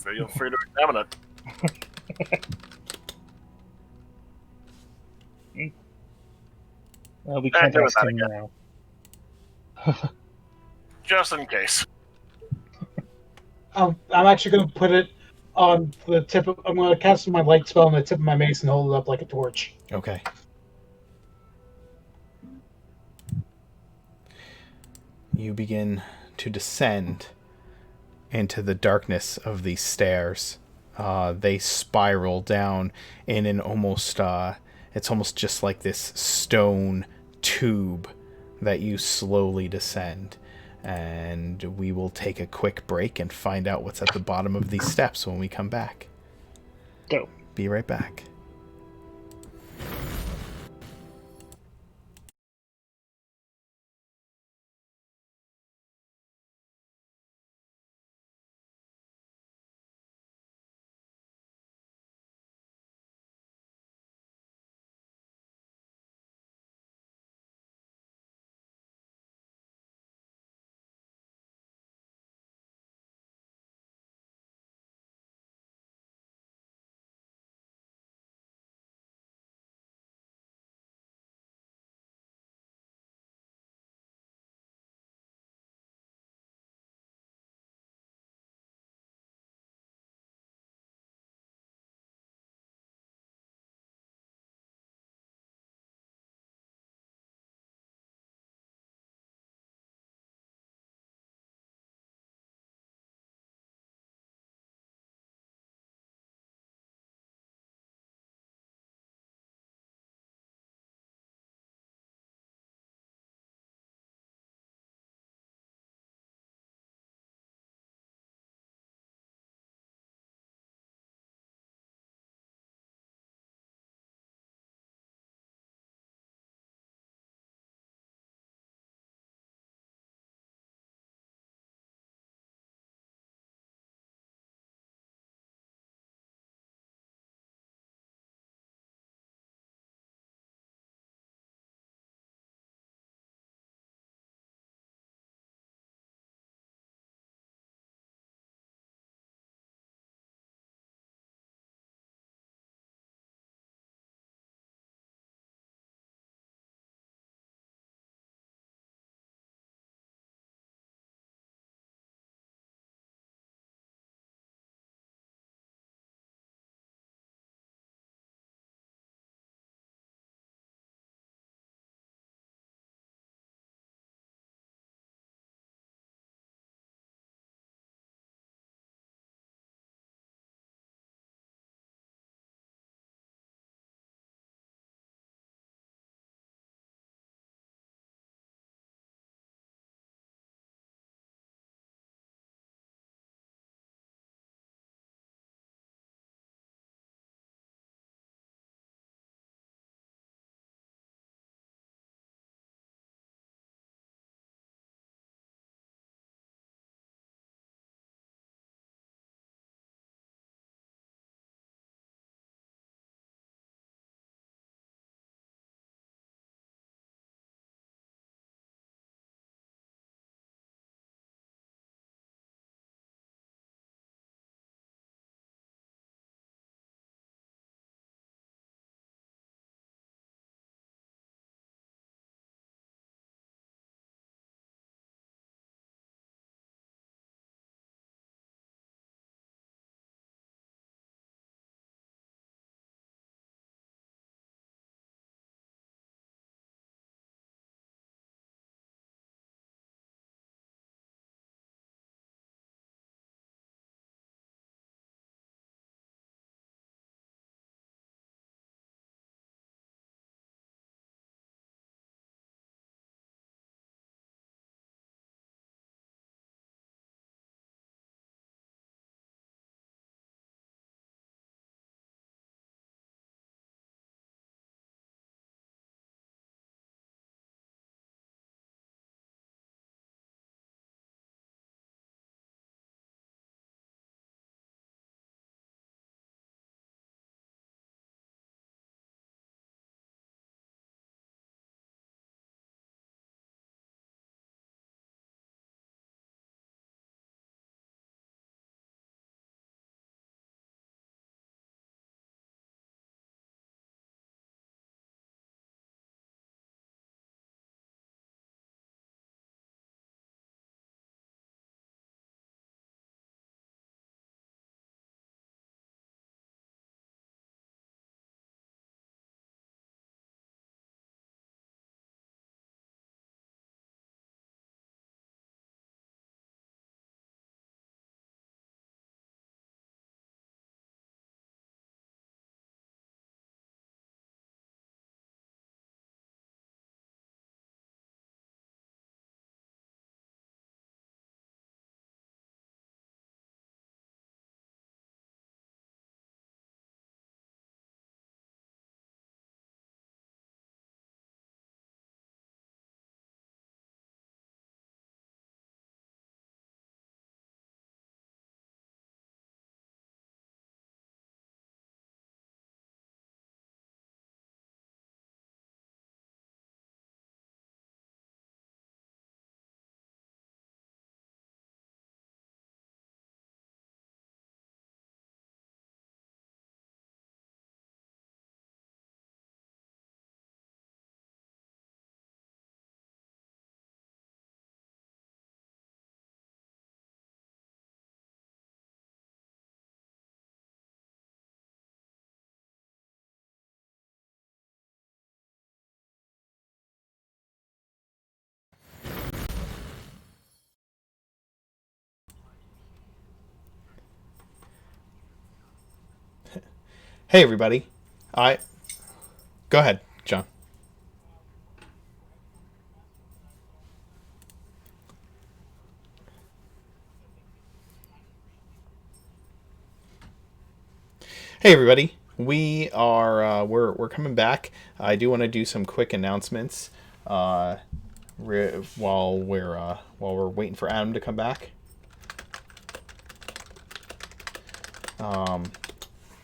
feel free to examine it. Well, we And can't do it ask that him again, now. just in case. I'm actually going to put it on the tip of. I'm going to cast my light spell on the tip of my mace and hold it up like a torch. Okay. You begin to descend into the darkness of these stairs. They spiral down in an almost, it's almost just like this stone tube that you slowly descend. And we will take a quick break and find out what's at the bottom of these steps when we come back. Dope. Be right back. Hey, everybody. Go ahead, John. Hey, everybody. We're coming back. I do want to do some quick announcements while we're waiting for Adam to come back.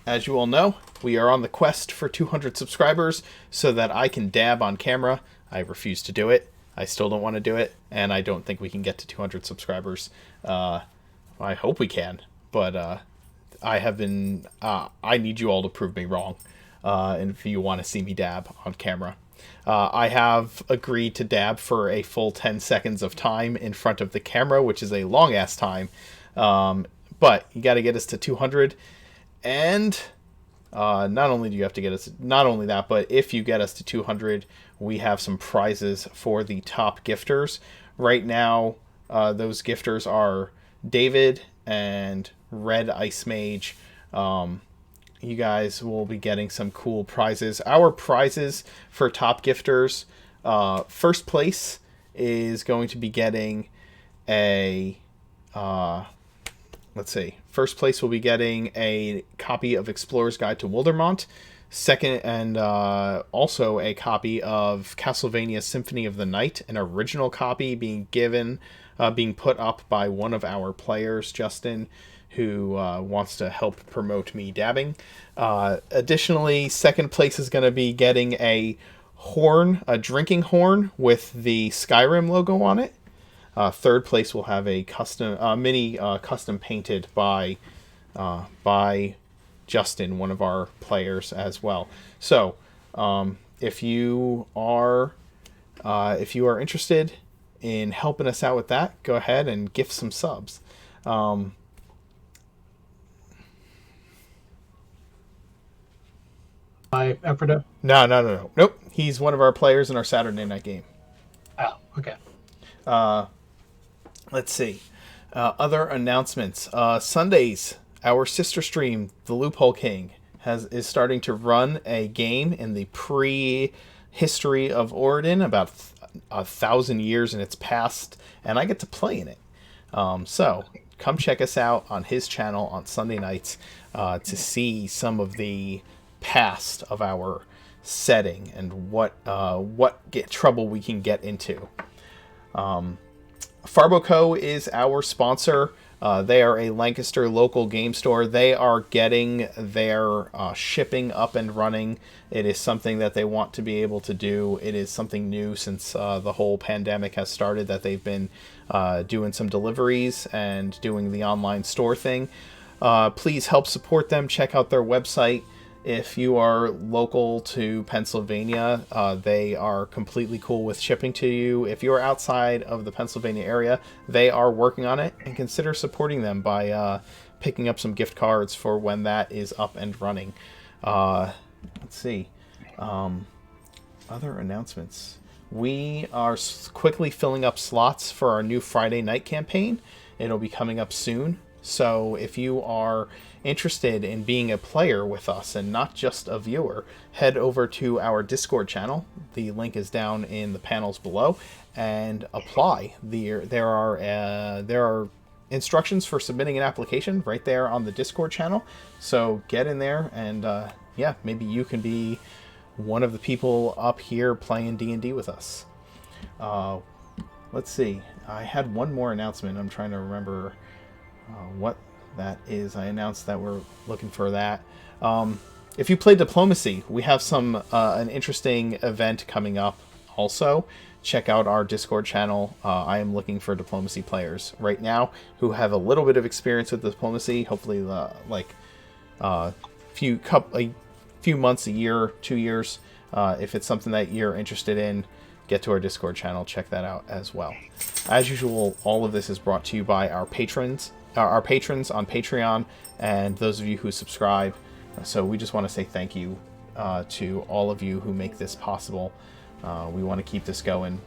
As you all know, we are on the quest for 200 subscribers so that I can dab on camera. I refuse to do it. I still don't want to do it, and I don't think we can get to 200 subscribers. I hope we can, but I need you all to prove me wrong, and if you want to see me dab on camera. I have agreed to dab for a full 10 seconds of time in front of the camera, which is a long-ass time. But you got to get us to 200, and not only do you have to get us, not only that, but if you get us to 200, we have some prizes for the top gifters. Right now, those gifters are David and Red Ice Mage. You guys will be getting some cool prizes. Our prizes for top gifters, first place is going to be getting a let's see. First place will be getting a copy of Explorer's Guide to Wildermont. Second, and also a copy of Castlevania Symphony of the Night, an original copy being put up by one of our players, Justin, who wants to help promote me dabbing. Additionally, second place is going to be getting a horn, a drinking horn with the Skyrim logo on it. Third place will have a custom mini custom painted by Justin, one of our players as well. So if you are interested in helping us out with that, go ahead and gift some subs. By Ephrata? No. Nope. He's one of our players in our Saturday night game. Oh, okay. Let's see. Other announcements. Sundays, our sister stream, The Loophole King, is starting to run a game in the pre-history of Oregon, about 1,000 years in its past, and I get to play in it. So come check us out on his channel on Sunday nights to see some of the past of our setting and what trouble we can get into. Farboco is our sponsor. They are a Lancaster local game store. They are getting their shipping up and running. It is something that they want to be able to do. It is something new since the whole pandemic has started, that they've been doing some deliveries and doing the online store thing. Please help support them. Check out their website. If you are local to Pennsylvania, they are completely cool with shipping to you. If you are outside of the Pennsylvania area, they are working on it, and consider supporting them by picking up some gift cards for when that is up and running. Let's see. Other announcements. We are quickly filling up slots for our new Friday night campaign. It'll be coming up soon. So if you are interested in being a player with us and not just a viewer, head over to our Discord channel. The link is down in the panels below, and apply. There are instructions for submitting an application right there on the Discord channel. So get in there, and maybe you can be one of the people up here playing D&D with us. Let's see. I had one more announcement. I'm trying to remember what that is. I announced that we're looking for that. If you play Diplomacy, we have an interesting event coming up also. Check out our Discord channel. I am looking for Diplomacy players right now who have a little bit of experience with Diplomacy. Hopefully, a few months, a year, 2 years. If it's something that you're interested in, get to our Discord channel. Check that out as well. As usual, all of this is brought to you by our patrons on Patreon, and those of you who subscribe. So we just want to say thank you to all of you who make this possible. We want to keep this going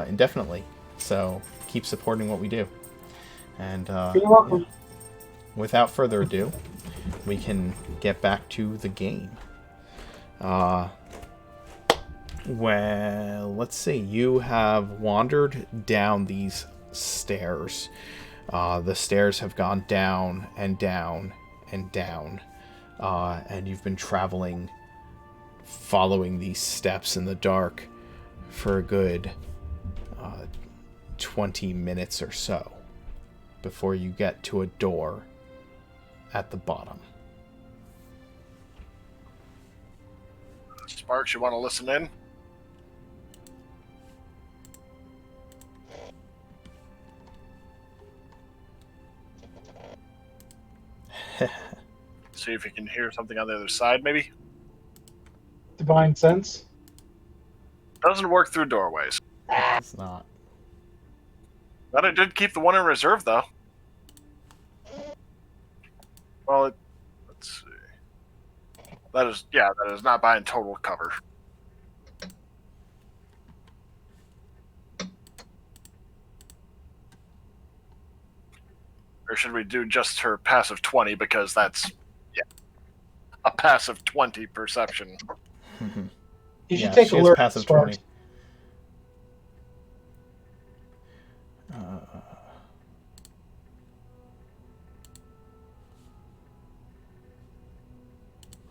indefinitely, so keep supporting what we do. And You're welcome. Without further ado, we can get back to the game. Well, let's see. You have wandered down these stairs. The stairs have gone down and down and down. And you've been traveling, following these steps in the dark for a good 20 minutes or so before you get to a door at the bottom. Sparks, you want to listen in? See if you can hear something on the other side, maybe? Divine sense. Doesn't work through doorways. It's not. But I did keep the one in reserve, though. Well, let's see. That is not buying total cover. Or should we do just her passive 20, because that's, a passive 20 perception. You should Yeah, take she a has look. passive Sparks. 20.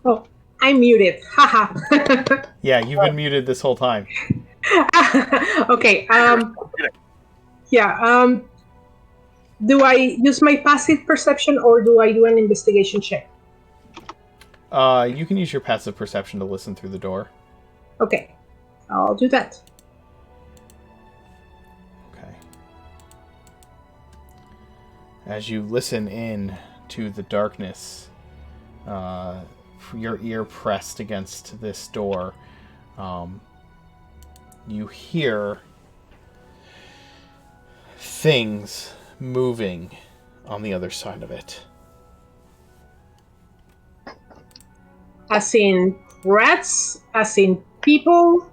Oh, I'm muted. Haha. Yeah, you've been muted this whole time. Okay. Yeah. Do I use my passive perception or do I do an investigation check? You can use your passive perception to listen through the door. Okay, I'll do that. Okay. As you listen in to the darkness, your ear pressed against this door, you hear things moving on the other side of it. As in rats, as in people,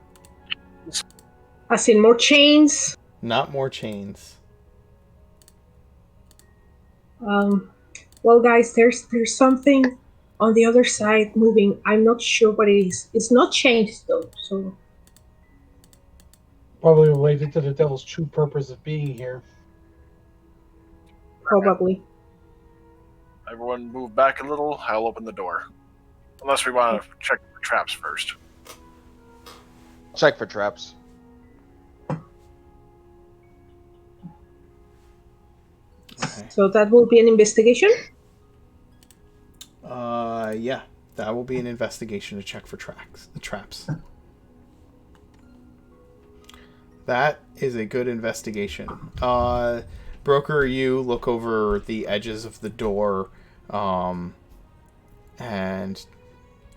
as in more chains. Not more chains. Well, guys, there's something on the other side moving. I'm not sure what it is. It's not chains though, so Probably related to the devil's true purpose of being here. probably. Everyone move back a little. I'll open the door. Unless we want to check the traps first. Check for traps. Okay. So that will be an investigation. Yeah, that will be an investigation to check for traps. That is a good investigation. Broker, you look over the edges of the door, and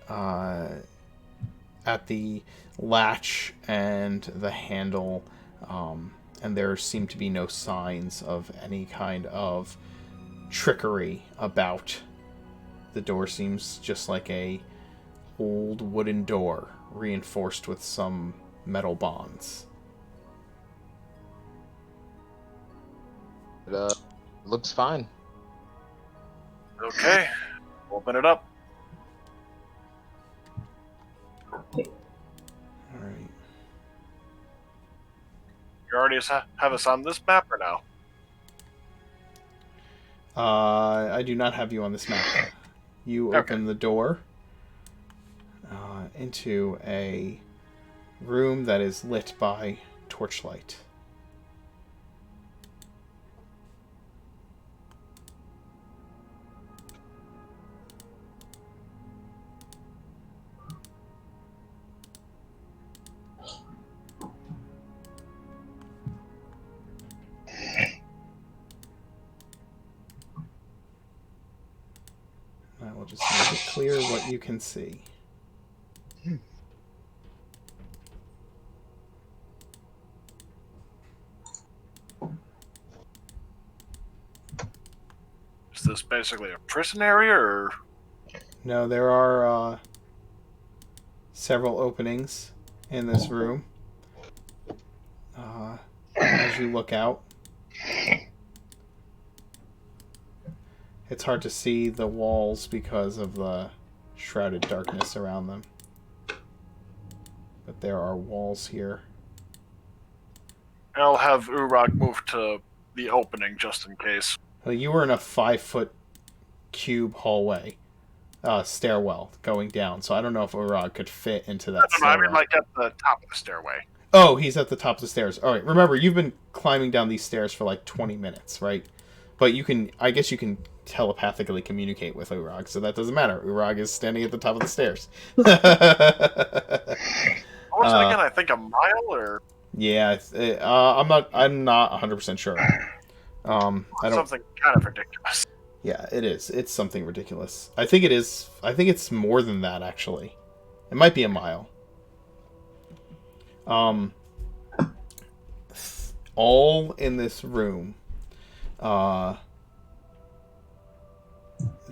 at the latch and the handle, and there seem to be no signs of any kind of trickery about. The door seems just like a old wooden door, reinforced with some metal bonds. It looks fine. Okay, open it up. Alright. You already have us on this map or no? I do not have you on this map. You open the door into a room that is lit by torchlight. I will just make it clear what you can see. Is this basically a prison area, or...? No, there are several openings in this room. As you look out. It's hard to see the walls because of the shrouded darkness around them. But there are walls here. I'll have Urag move to the opening just in case. Well, you were in a 5-foot cube hallway, stairwell going down. So I don't know if Urag could fit into that I stairwell. mean, like at the top of the stairway. Oh, he's at the top of the stairs. All right. Remember, you've been climbing down these stairs for like 20 minutes, right? But I guess you can telepathically communicate with Urag, so that doesn't matter. Urag is standing at the top of the stairs. What was it again? I think a mile or Yeah, I'm not 100% sure. I don't. something kind of ridiculous. Yeah, it is. It's something ridiculous. I think it is. I think it's more than that, actually. It might be a mile. All in this room,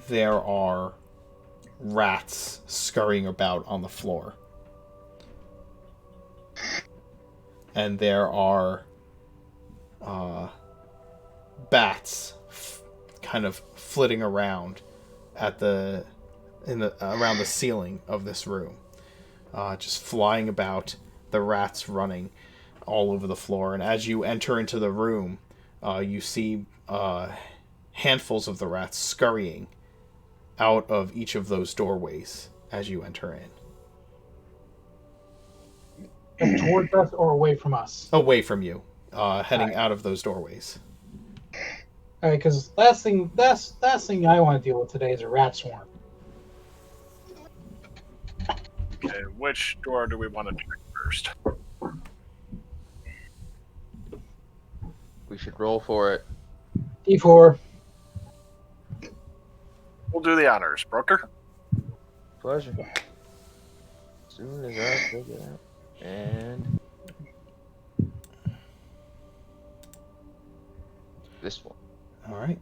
there are rats scurrying about on the floor. And there are bats kind of flitting around around the ceiling of this room, just flying about. The rats running all over the floor, and as you enter into the room, you see handfuls of the rats scurrying out of each of those doorways as you enter in. And towards us or away from us? Away from you, heading out of those doorways. All right, because last thing I want to deal with today is a rat swarm. Okay, which door do we want to check first? We should roll for it. D4. We'll do the honors, Broker. Pleasure. As soon as I figure it out. And this one. All right.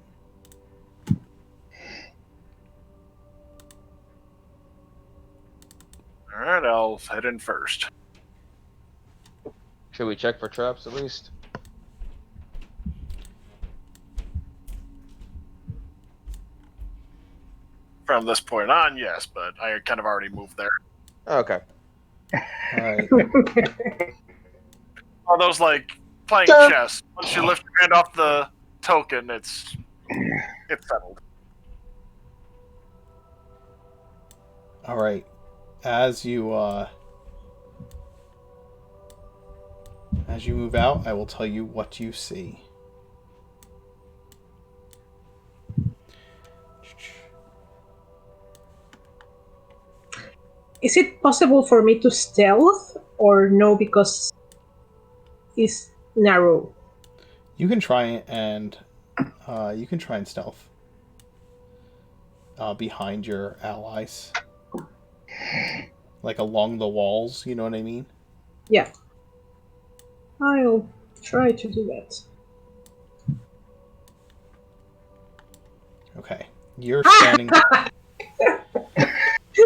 All right, I'll head in first. Should we check for traps at least? From this point on, yes, but I kind of already moved there. Okay. All right. Are those like playing Duh. chess? Once you lift your hand off the token, it's settled. All right. As you move out, I will tell you what you see. Is it possible for me to stealth or no because it's narrow? You can try and stealth behind your allies, like along the walls. You know what I mean? Yeah. I'll try to do that. Okay, you're standing.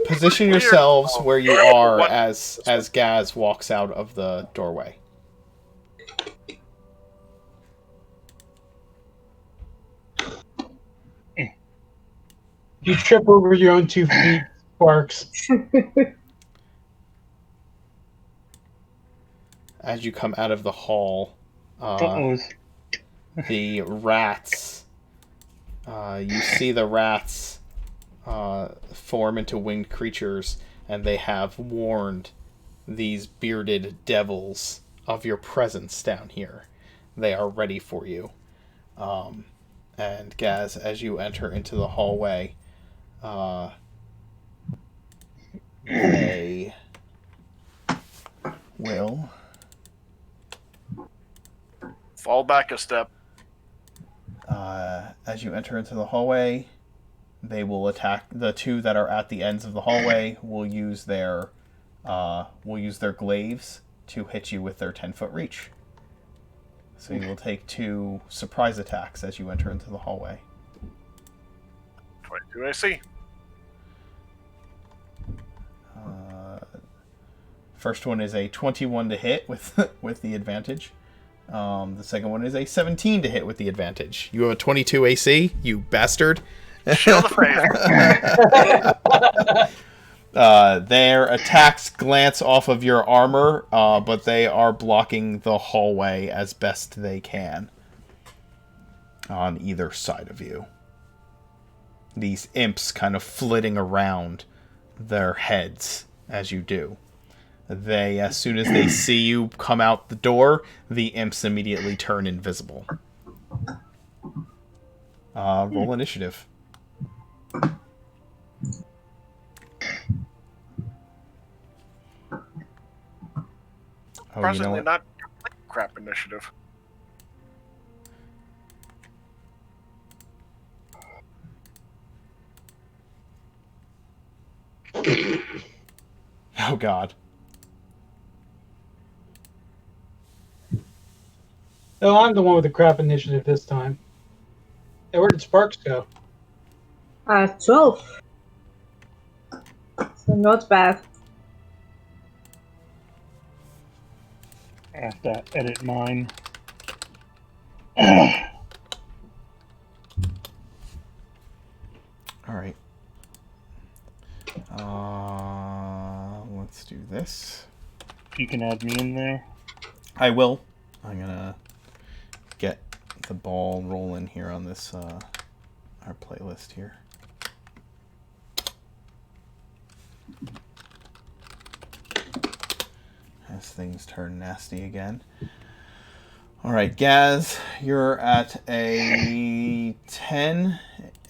Position yourselves where you are as Gaz walks out of the doorway. You trip over your own 2 feet, Sparks. As you come out of the hall, the rats. You see the rats form into winged creatures, and they have warned these bearded devils of your presence down here. They are ready for you. And Gaz, as you enter into the hallway, they will Fall back a step. as you enter into the hallway, they will attack the two that are at the ends of the hallway. Will use their glaives to hit you with their 10-foot reach. So you will take 2 surprise attacks as you enter into the hallway. 22 AC. First one is a 21 to hit with the advantage. The second one is a 17 to hit with the advantage. You have a 22 AC, you bastard. Shield of faith. Their attacks glance off of your armor, but they are blocking the hallway as best they can on either side of you. These imps kind of flitting around their heads as you do. They, as soon as they see you come out the door, the imps immediately turn invisible. Roll initiative. Oh, you know Presently what? not crap initiative. Oh, God. Oh, I'm the one with the crap initiative this time. Hey, where did Sparks go? 12. So not bad. I have to edit mine. All right. Let's do this. You can add me in there. I will. I'm gonna get the ball rolling here on this our playlist here. As things turn nasty again. All right, Gaz, you're at a 10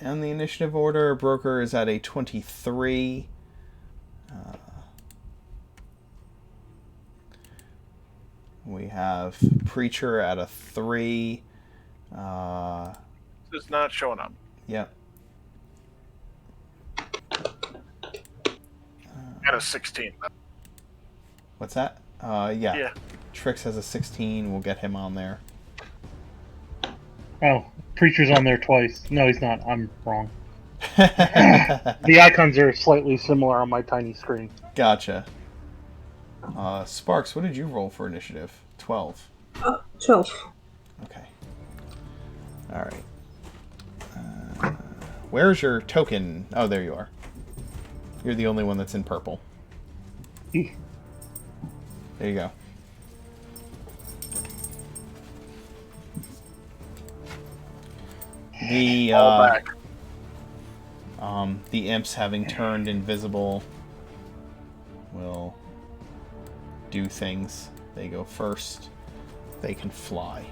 on the initiative order. Broker is at a 23. We have Preacher at a 3. It's not showing up. Yep. At a 16. What's that? Yeah. Yeah. Trix has a 16. We'll get him on there. Oh, Preacher's on there twice. No, he's not. I'm wrong. The icons are slightly similar on my tiny screen. Gotcha. Sparks, what did you roll for initiative? 12. 12. Okay. All right. Where's your token? Oh, there you are. You're the only one that's in purple. Eeh. There you go. The All back. the imps having turned invisible will do things. They go first. They can fly.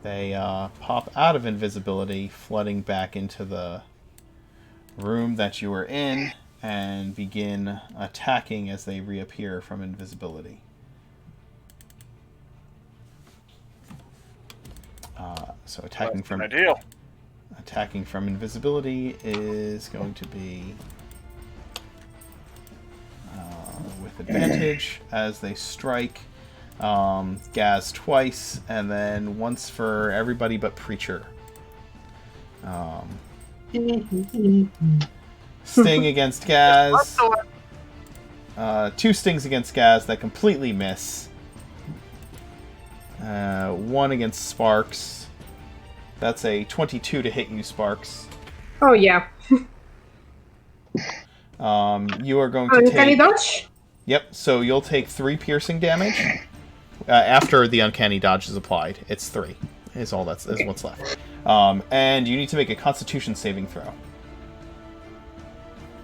They pop out of invisibility, flooding back into the room that you were in, and begin attacking as they reappear from invisibility. So attacking from Ideal. attacking from invisibility is going to be with advantage as they strike. Gaz twice, and then once for everybody but Preacher. Sting against Gaz. 2 stings against Gaz that completely miss. 1 against Sparks. That's a 22 to hit you, Sparks. Oh, yeah. You are going to Uncanny take... dodge? Yep, so you'll take 3 piercing damage. After the uncanny dodge is applied, it's 3. Is what's left. And you need to make a Constitution saving throw.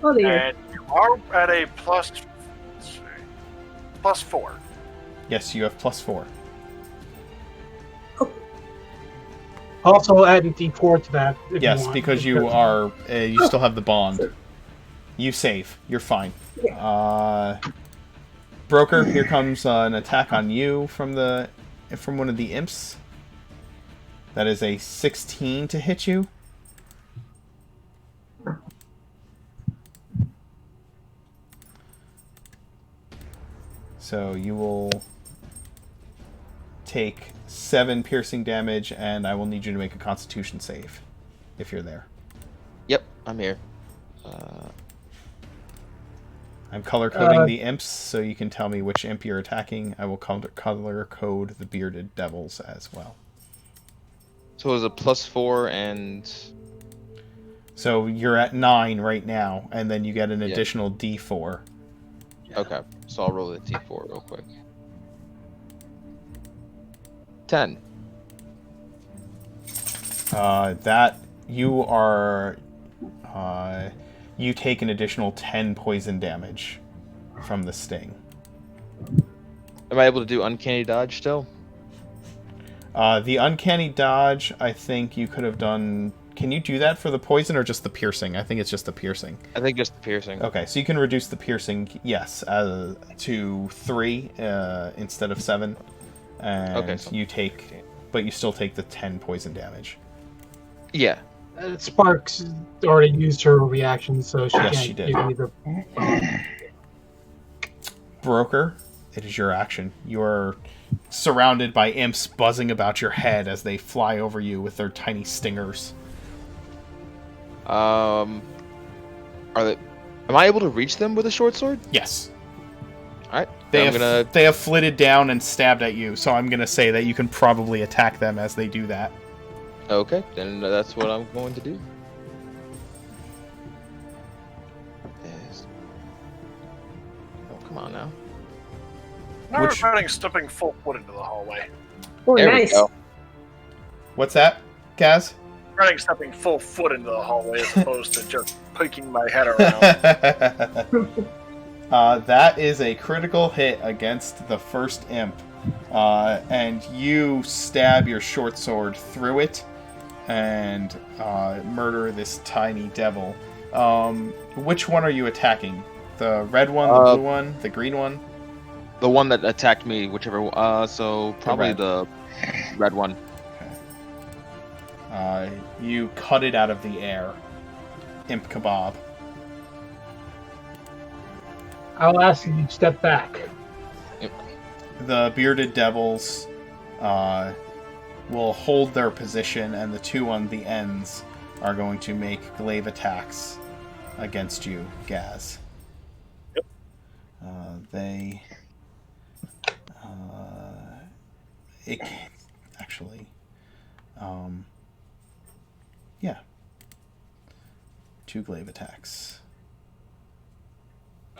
Oh, dear. And you are at a plus. Let's see, +4. Yes, you have +4. Also add a D4 to that. If Yes, you want, because you are you still have the bond. You save. You're fine. Broker, here comes an attack on you from one of the imps. That is a 16 to hit you. So you will take 7 piercing damage, and I will need you to make a Constitution save if you're there. Yep, I'm here. I'm color coding the imps, so you can tell me which imp you're attacking. I will color code the bearded devils as well. So it was a +4 and... So you're at 9 right now, and then you get an Yeah. additional D4. Okay, so I'll roll the D4 real quick. 10. That you are... you take an additional 10 poison damage from the sting. Am I able to do uncanny dodge still? The uncanny dodge, I think you could have done... Can you do that for the poison or just the piercing? I think it's just the piercing. I think just the piercing. Okay, so you can reduce the piercing, yes, to 3 instead of 7. And Okay, so you take... But you still take the 10 poison damage. Yeah. Sparks already used her reaction, so she Yes, can't she did. give you the... Broker, it is your action. You are surrounded by imps buzzing about your head as they fly over you with their tiny stingers. Are they? Am I able to reach them with a short sword? Yes. All right. They I'm gonna. they have flitted down and stabbed at you, so I'm going to say that you can probably attack them as they do that. Okay, then that's what I'm going to do. Yes. Oh, come on now. Now Which- we're fighting stepping full foot into the hallway. Oh, There nice. we go. What's that, Gaz? Running stepping full foot into the hallway as opposed to just peeking my head around. That is a critical hit against the first imp. And you stab your short sword through it and murder this tiny devil. Which one are you attacking? The red one, the blue one, the green one? The one that attacked me, whichever. So probably red. the red one. You cut it out of the air. Imp kebab. I'll ask you to step back. The bearded devils will hold their position, and the two on the ends are going to make glaive attacks against you, Gaz. Yep. They... it actually... yeah. 2 glaive attacks.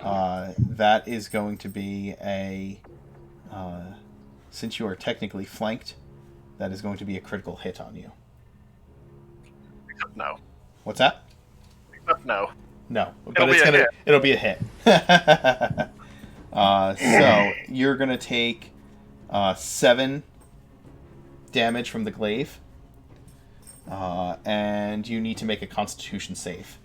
That is going to be a... since you are technically flanked, that is going to be a critical hit on you. Except no. What's that? Except no. No, but It'll be a hit. It'll be a hit. So you're gonna take 7 damage from the glaive, and you need to make a Constitution save.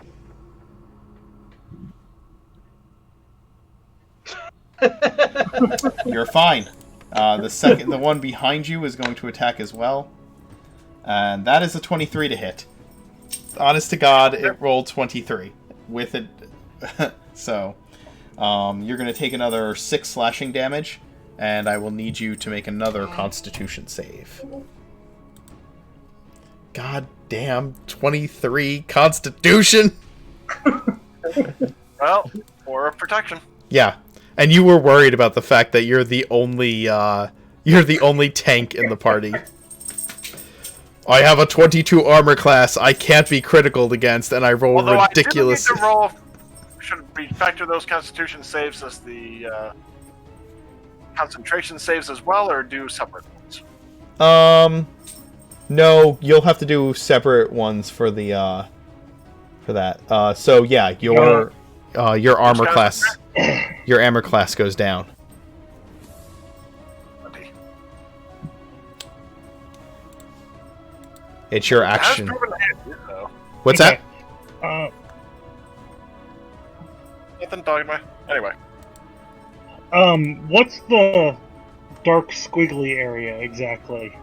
You're fine. The one behind you is going to attack as well, and that is a 23 to hit. Honest to God, it rolled 23 with it. So, you're going to take another 6 slashing damage, and I will need you to make another Constitution save. God damn, 23 Constitution! Well, for protection. Yeah, and you were worried about the fact that you're the only tank in the party. I have a 22 armor class. I can't be critical against, and I roll Although ridiculous. I do need to roll. Should we factor those Constitution saves as the concentration saves as well, or do separate ones? No, you'll have to do separate ones for the for that. So yeah, your armor class, your armor class goes down. It's your action. What's that? Nothing talking about. Anyway, what's the dark squiggly area exactly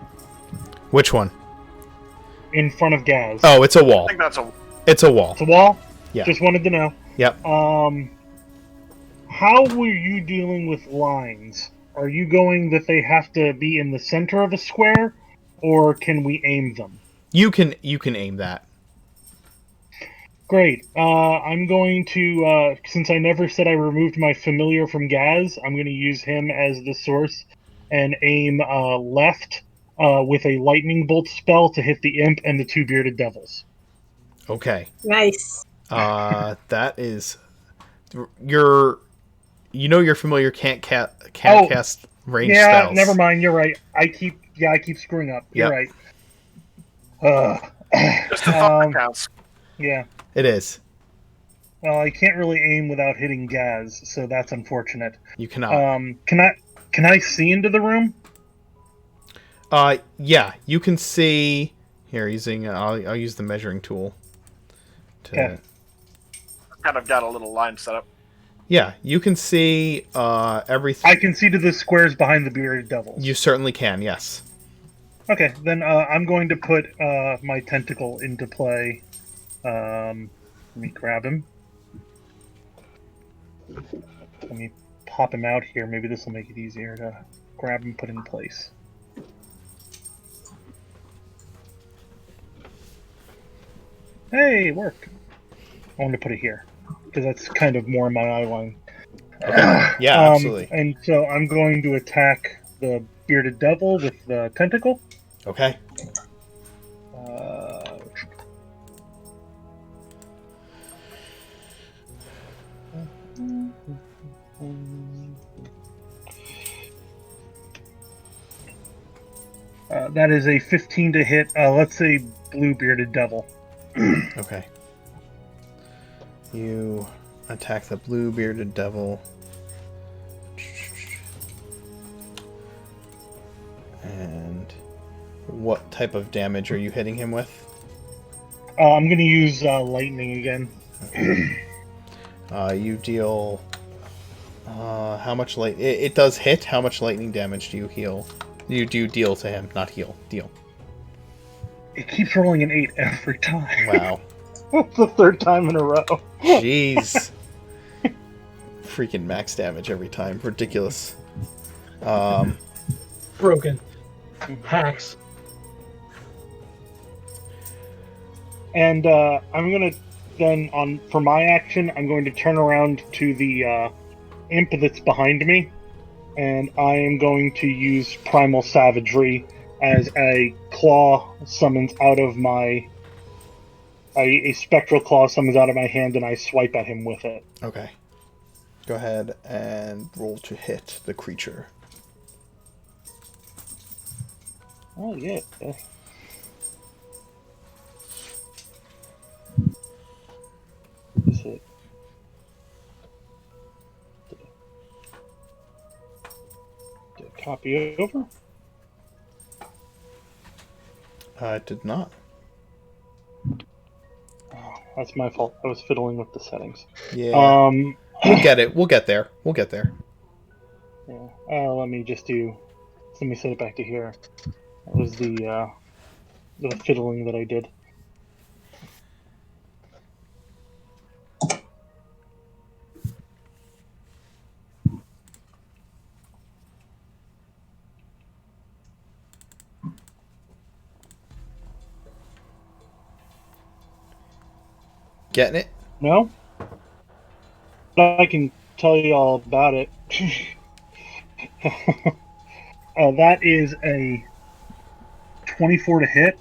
Which one? in front of Gaz? Oh, it's a wall. I think that's a. It's a wall. It's a wall? Yeah. Just wanted to know. Yep. How were you dealing with lines? Are you going that they have to be in the center of a square, or can we aim them? You can aim that. Great. I'm going to, since I never said I removed my familiar from Gaz, I'm going to use him as the source and aim left with a lightning bolt spell to hit the imp and the two bearded devils. Okay. Nice. That is your. Your familiar can't cast range spells. Never mind. You're right. I keep screwing up. You're right. Just the thought counts. Yeah. It is. Well, I can't really aim without hitting Gaz, so that's unfortunate. You cannot. Can I see into the room? Yeah, you can see here using. I'll use the measuring tool. Okay. Kind of got a little line set up. Yeah, you can see everything. I can see to the squares behind the bearded devils. You certainly can. Yes. Okay, then I'm going to put my tentacle into play. Let me grab him. Let me pop him out here. Maybe this will make it easier to grab and put in place. Hey, it worked. I want to put it here because that's kind of more my eye line. Okay. Yeah, absolutely. And so I'm going to attack the bearded devil with the tentacle. Okay. That is a 15 to hit. Let's say blue bearded devil. Okay. You attack the blue bearded devil. And what type of damage are you hitting him with? I'm going to use lightning again. Okay. You deal... how much light... It does hit. How much lightning damage do you heal? You do deal to him, not heal. Deal. It keeps rolling an 8 every time. Wow. It's the third time in a row. Jeez. Freaking max damage every time. Ridiculous. Broken. Hacks. And I'm going to then, for my action, I'm going to turn around to the imp that's behind me. And I am going to use Primal Savagery as a claw summons out of my... A spectral claw summons out of my hand, and I swipe at him with it. Okay. Go ahead and roll to hit the creature. Oh, yeah. Is it? Did it copy over? I did not. Oh, that's my fault. I was fiddling with the settings. Yeah. We'll get it. We'll get there. We'll get there. Yeah. Let me set it back to here. That was the fiddling that I did. Getting it? No? I can tell you all about it. That is a 24 to hit.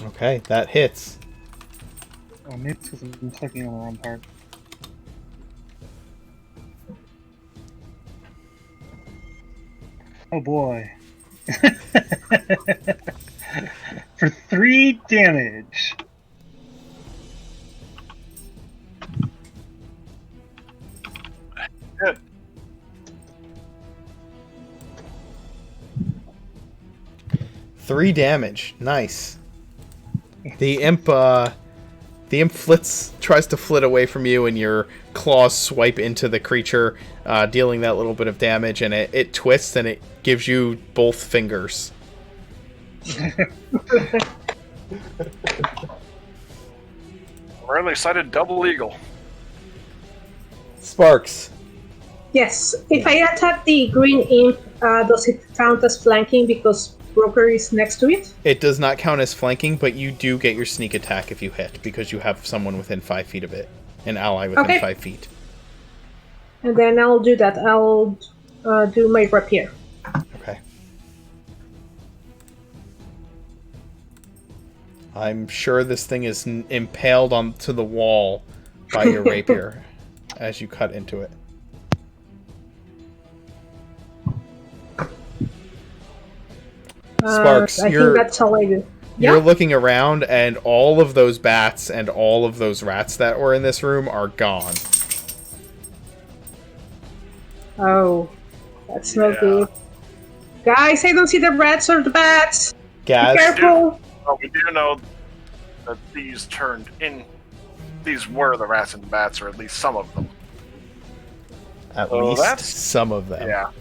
Okay, that hits. Oh, maybe it's because I'm clicking on the wrong part. Oh boy. For 3 damage. Good. Three damage. Nice. The imp tries to flit away from you, and your claws swipe into the creature, dealing that little bit of damage, and it twists, and it gives you both fingers. Really excited, double eagle. Sparks. Yes. If I attack the green imp, does it count as flanking because broker is next to it? It does not count as flanking, but you do get your sneak attack if you hit, because you have someone within 5 feet of it. An ally within Okay. 5 feet. And then I'll do that. I'll do my rapier. Okay. I'm sure this thing is impaled onto the wall by your rapier as you cut into it. Sparks, I think that's all I do. You're Yeah. looking around, and all of those bats and all of those rats that were in this room are gone. Oh, that's no Yeah. good. Guys, I don't see the rats or the bats. Be Gaz, careful. Well, we do know that these turned in. These were the rats and bats, or at least some of them. at Oh, least that's- some of them. Yeah.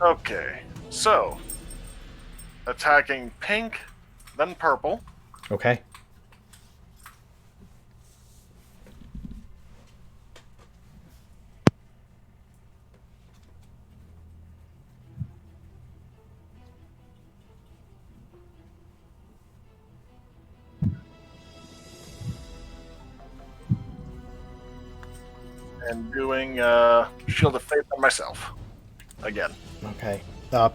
Okay, so attacking pink, then purple. Okay. And doing Shield of Faith on myself. Again. Okay.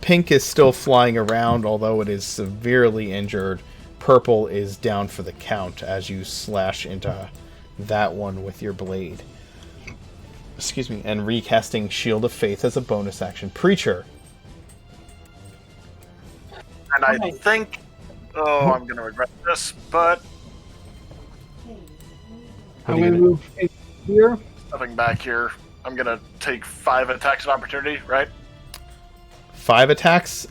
Pink is still flying around, although it is severely injured. Purple is down for the count as you slash into that one with your blade. Excuse me. And recasting Shield of Faith as a bonus action. Preacher. And I Okay. think, I'm going to regret this, but I'm are you going to gonna- move in here. stepping back here, I'm going to take 5 attacks of opportunity, right? 5 attacks.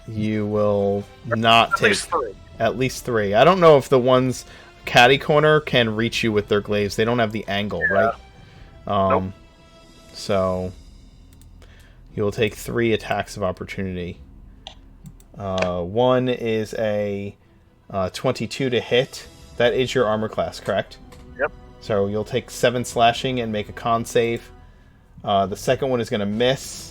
You will not At take least 3. at least 3. I don't know if the ones catty corner can reach you with their glaives. They don't have the angle, right? Nope. So you'll take 3 attacks of opportunity. One is a 22 to hit. That is your armor class, correct? Yep. So you'll take 7 slashing and make a con save. The second one is going to miss.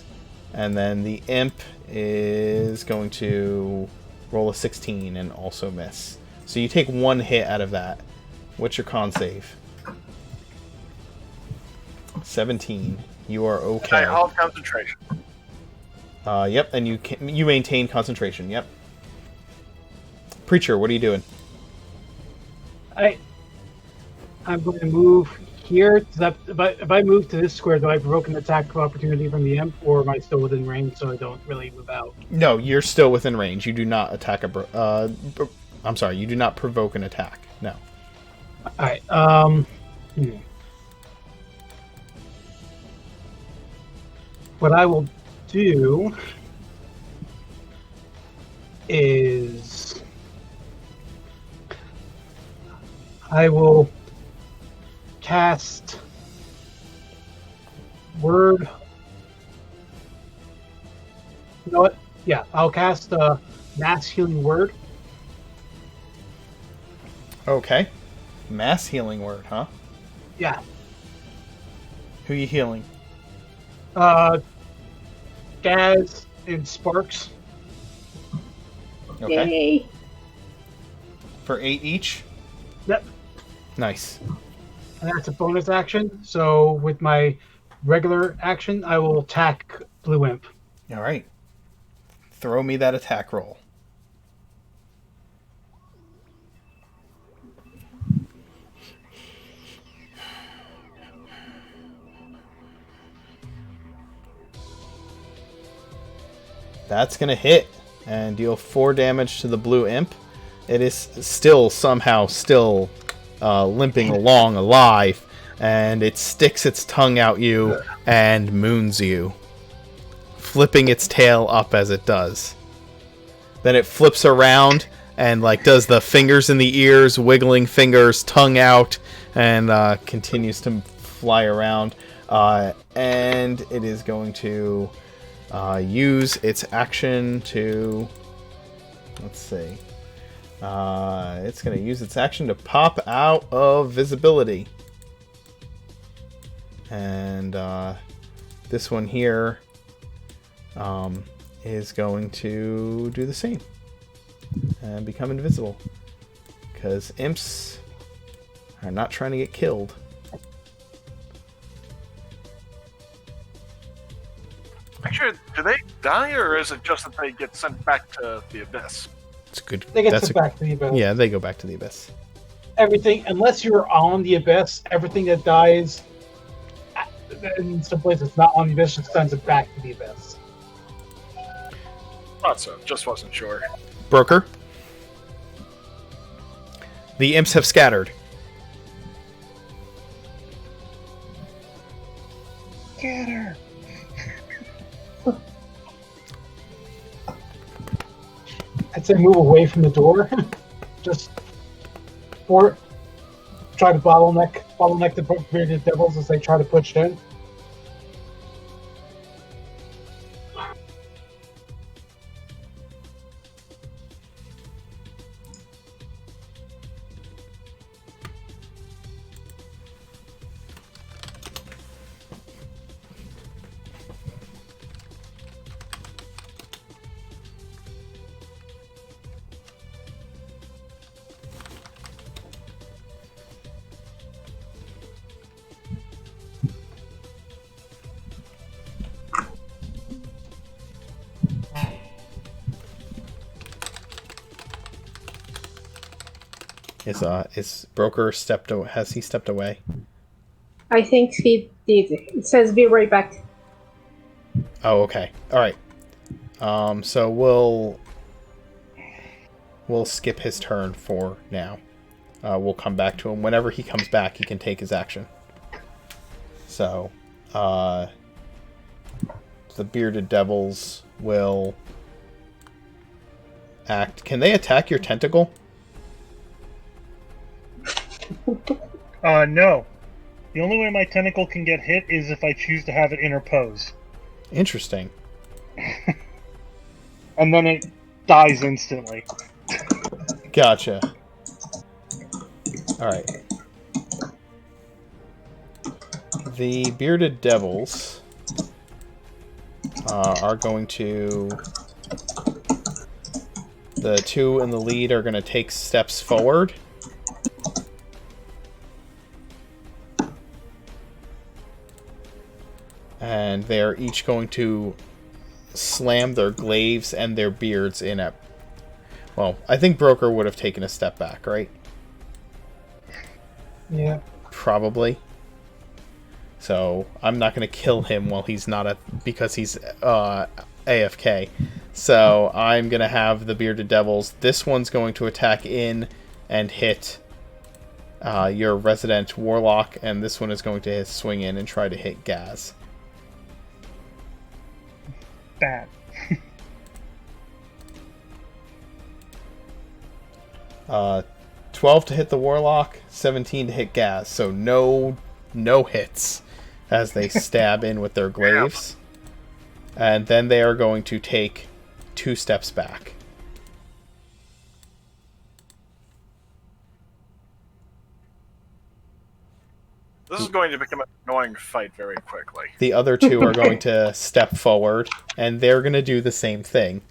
And then the imp is going to roll a 16 and also miss. So you take 1 hit out of that. What's your con save? 17. You are And okay. I hold concentration. Yep, and you maintain concentration. Yep. Preacher, what are you doing? I'm going to move here. If I move to this square, do I provoke an attack of opportunity from the imp, or am I still within range so I don't really move out? No, you're still within range. You do not attack I'm sorry, you do not provoke an attack. No. All right. What I will do is I will cast Word. You know what? Yeah, I'll cast Mass Healing Word. Okay. Mass healing word, huh? Yeah. Who you healing? Gaz and Sparks. Okay. Yay. For 8 each? Yep. Nice. And that's a bonus action. So with my regular action, I will attack Blue Imp. All right. Throw me that attack roll. That's going to hit and deal 4 damage to the blue imp. It is somehow still limping along alive, and it sticks its tongue out you and moons you, flipping its tail up as it does. Then it flips around and does the fingers in the ears, wiggling fingers, tongue out, and continues to fly around. And it is going to use its action to... Let's see. It's going to use its action to pop out of visibility. And this one here is going to do the same and become invisible. Because imps are not trying to get killed. Actually, do they die, or is it just that they get sent back to the abyss? It's good. They get sent back to the abyss. Yeah, they go back to the abyss. Everything, unless you're on the abyss, everything that dies in some place that's not on the abyss just sends it back to the abyss. Thought so. Just wasn't sure. Broker. The imps have scattered. Scatter. I'd say move away from the door. Just try to bottleneck the bearded devils as they try to push in. Is Broker has he stepped away? I think he did. It says be right back. Oh, okay. All right. So we'll skip his turn for now. We'll come back to him whenever he comes back. He can take his action. So, the bearded devils will act. Can they attack your tentacle? No. The only way my tentacle can get hit is if I choose to have it interpose. Interesting. And then it dies instantly. Gotcha. Alright. The bearded devils are going to... The two in the lead are going to take steps forward. And they are each going to slam their glaives and their beards in at... Well, I think Broker would have taken a step back, right? Yeah. Probably. So, I'm not going to kill him while he's not because he's AFK. So, I'm going to have the bearded devils. This one's going to attack in and hit your resident warlock, and this one is going to swing in and try to hit Gaz. Bad. 12 to hit the warlock, 17 to hit Gaz. So no hits as they stab in with their glaives. And then they are going to take 2 steps back. This is going to become an annoying fight very quickly. The other 2 are going to step forward, and they're going to do the same thing.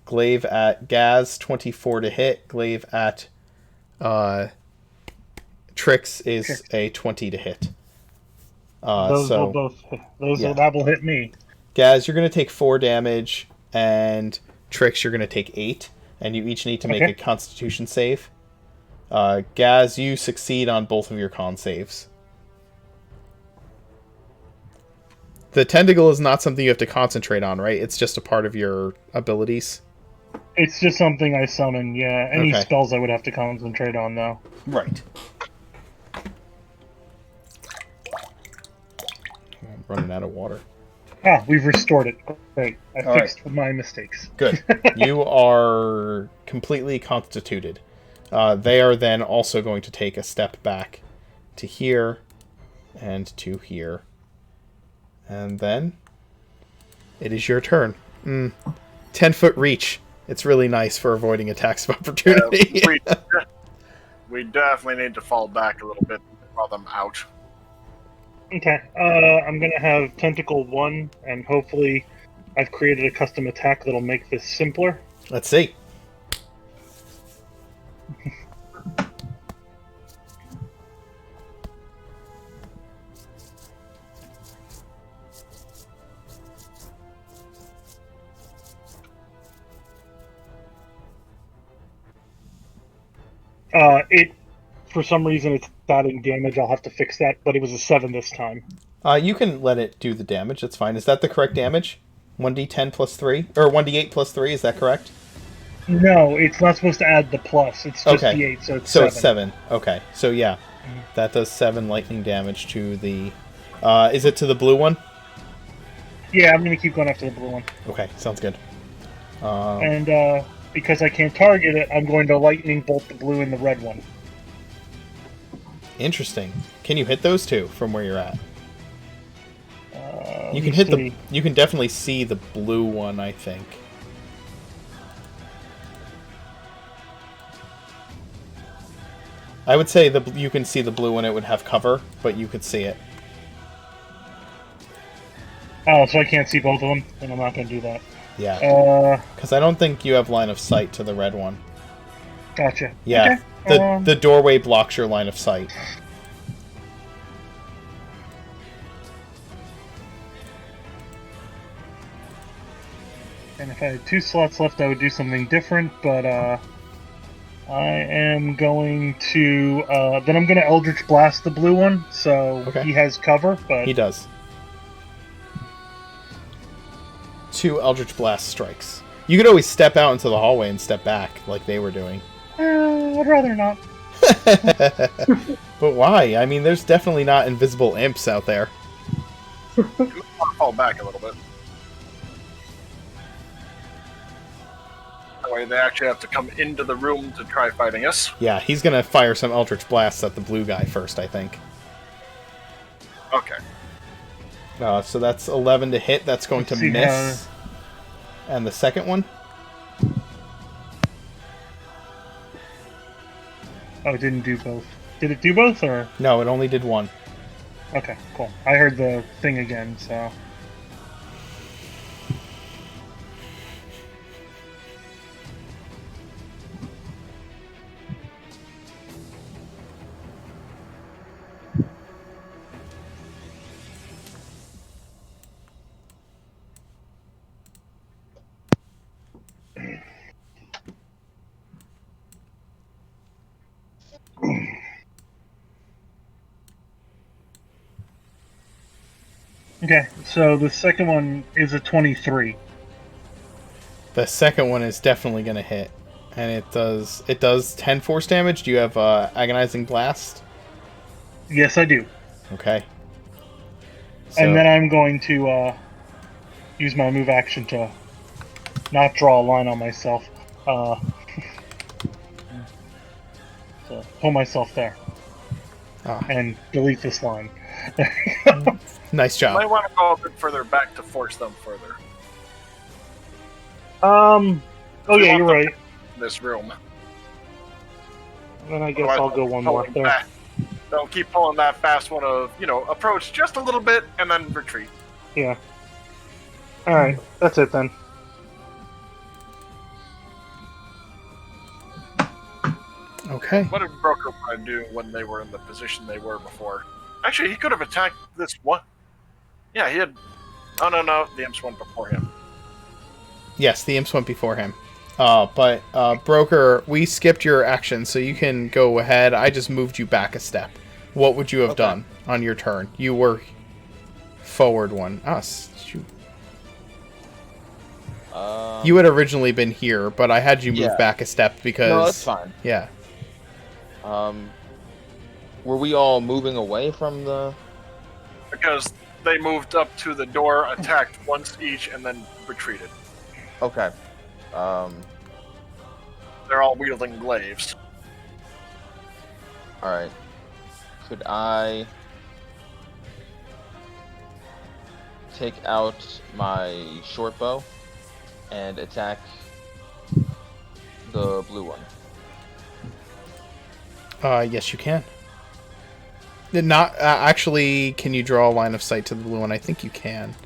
Glaive at Gaz, 24 to hit. Glaive at Trix is a 20 to hit. Those will both. That will hit me. Gaz, you're going to take 4 damage, and Trix, you're going to take 8, and you each need to make a Constitution save. Gaz, you succeed on both of your con saves. The tentacle is not something you have to concentrate on, right? It's just a part of your abilities. It's just something I summon, yeah. Any spells I would have to concentrate on, though. Right. I'm running out of water. We've restored it. Great. I fixed my mistakes. Good. You are completely constituted. They are then also going to take a step back to here and to here. And then it is your turn. 10-foot reach. It's really nice for avoiding attacks of opportunity. We definitely need to fall back a little bit while I'm out. Okay. I'm going to have Tentacle 1 and hopefully I've created a custom attack that'll make this simpler. Let's see. For some reason, it's adding damage. I'll have to fix that, but it was a 7 this time. You can let it do the damage. That's fine. Is that the correct damage? 1d10 plus 3? Or 1d8 plus 3, is that correct? No, it's not supposed to add the plus. It's just Okay. the 8, so it's So 7. it's 7. Okay. So yeah, that does 7 lightning damage to the... is it to the blue one? Yeah, I'm going to keep going after the blue one. Okay, sounds good. And because I can't target it, I'm going to lightning bolt the blue and the red one. Interesting. Can you hit those two from where you're at? You Let can me hit the. see. You can definitely see the blue one, I think. I would say you can see the blue one. It would have cover, but you could see it. Oh, so I can't see both of them, and I'm not going to do that. Yeah. Because I don't think you have line of sight to the red one. Gotcha. Yeah. Okay. The doorway blocks your line of sight. And if I had 2 slots left, I would do something different, but I am going to... then I'm going to Eldritch Blast the blue one, so Okay. he has cover, but... He does. 2 Eldritch Blast strikes. You could always step out into the hallway and step back, like they were doing. I'd rather not. But why? I mean, there's definitely not invisible imps out there. You might want to fall back a little bit. That way they actually have to come into the room to try fighting us. Yeah, he's gonna fire some Eldritch Blasts at the blue guy first, I think. Okay. So that's 11 to hit. That's going to Let's see miss. And the second one? Oh, it didn't do both. Did it do both, or...? No, it only did 1. Okay, cool. I heard the thing again, so... Okay, so the second one is a 23. The second one is definitely gonna hit. And it does 10 force damage. Do you have Agonizing Blast? Yes, I do. Okay. And then I'm going to use my move action to not draw a line on myself. So pull myself there. And delete this line. Nice You might job. want to go a bit further back to force them further. Oh yeah, you're right. In this room. Then I guess Otherwise, I'll go one more pulling there. back. Don't keep pulling that fast one of, approach just a little bit and then retreat. Yeah. Alright, that's it then. Okay. What did Broker want to do when they were in the position they were before? Actually, he could have attacked this one. Yeah, he had... Oh, no, the imps went before him. Yes, the imps went before him. But Broker, we skipped your action, so you can go ahead. I just moved you back a step. What would you have done on your turn? You were forward one. Shoot. You had originally been here, but I had you move back a step because... No, that's fine. Yeah. Were we all moving away from the... Because they moved up to the door, attacked once each, and then retreated. Okay. They're all wielding glaives. Alright. Could I take out my short bow and attack the blue one? Yes, you can. Not actually. Can you draw a line of sight to the blue one? I think you can.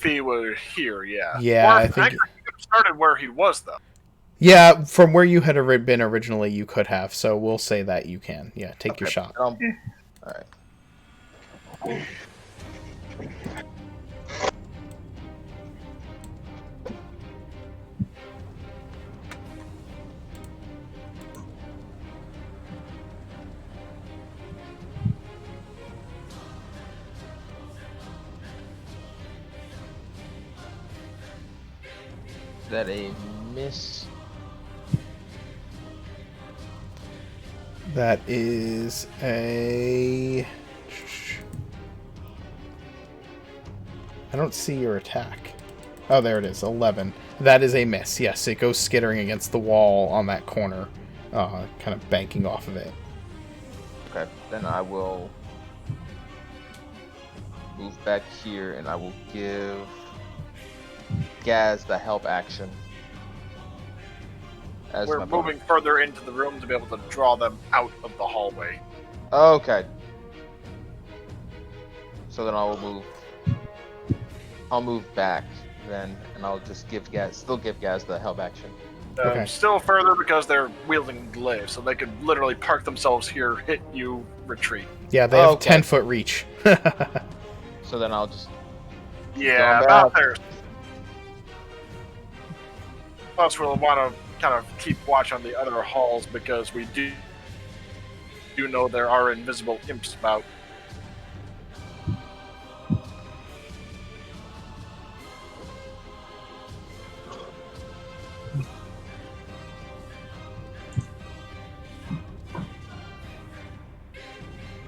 he were here, yeah. Yeah, Or I think. actually, he could have started where he was, though. Yeah, from where you had been originally, you could have. So we'll say that you can. Yeah, take your Okay, shot. All right. Is that a miss? That is a. I don't see your attack. Oh, there it is. 11. That is a miss. Yes, it goes skittering against the wall on that corner, kind of banking off of it. Okay, then I will move back here and I will give Gaz the help action. As We're my bonus. moving further into the room to be able to draw them out of the hallway. Okay. So then I'll move back then, and I'll just still give Gaz the help action. Okay. Still further because they're wielding glaives, so they could literally park themselves here, hit you, retreat. Yeah, they have Okay. 10-foot reach. So then I'll just Yeah, Going about back. there. Plus, we'll want to kind of keep watch on the other halls because we do know there are invisible imps about.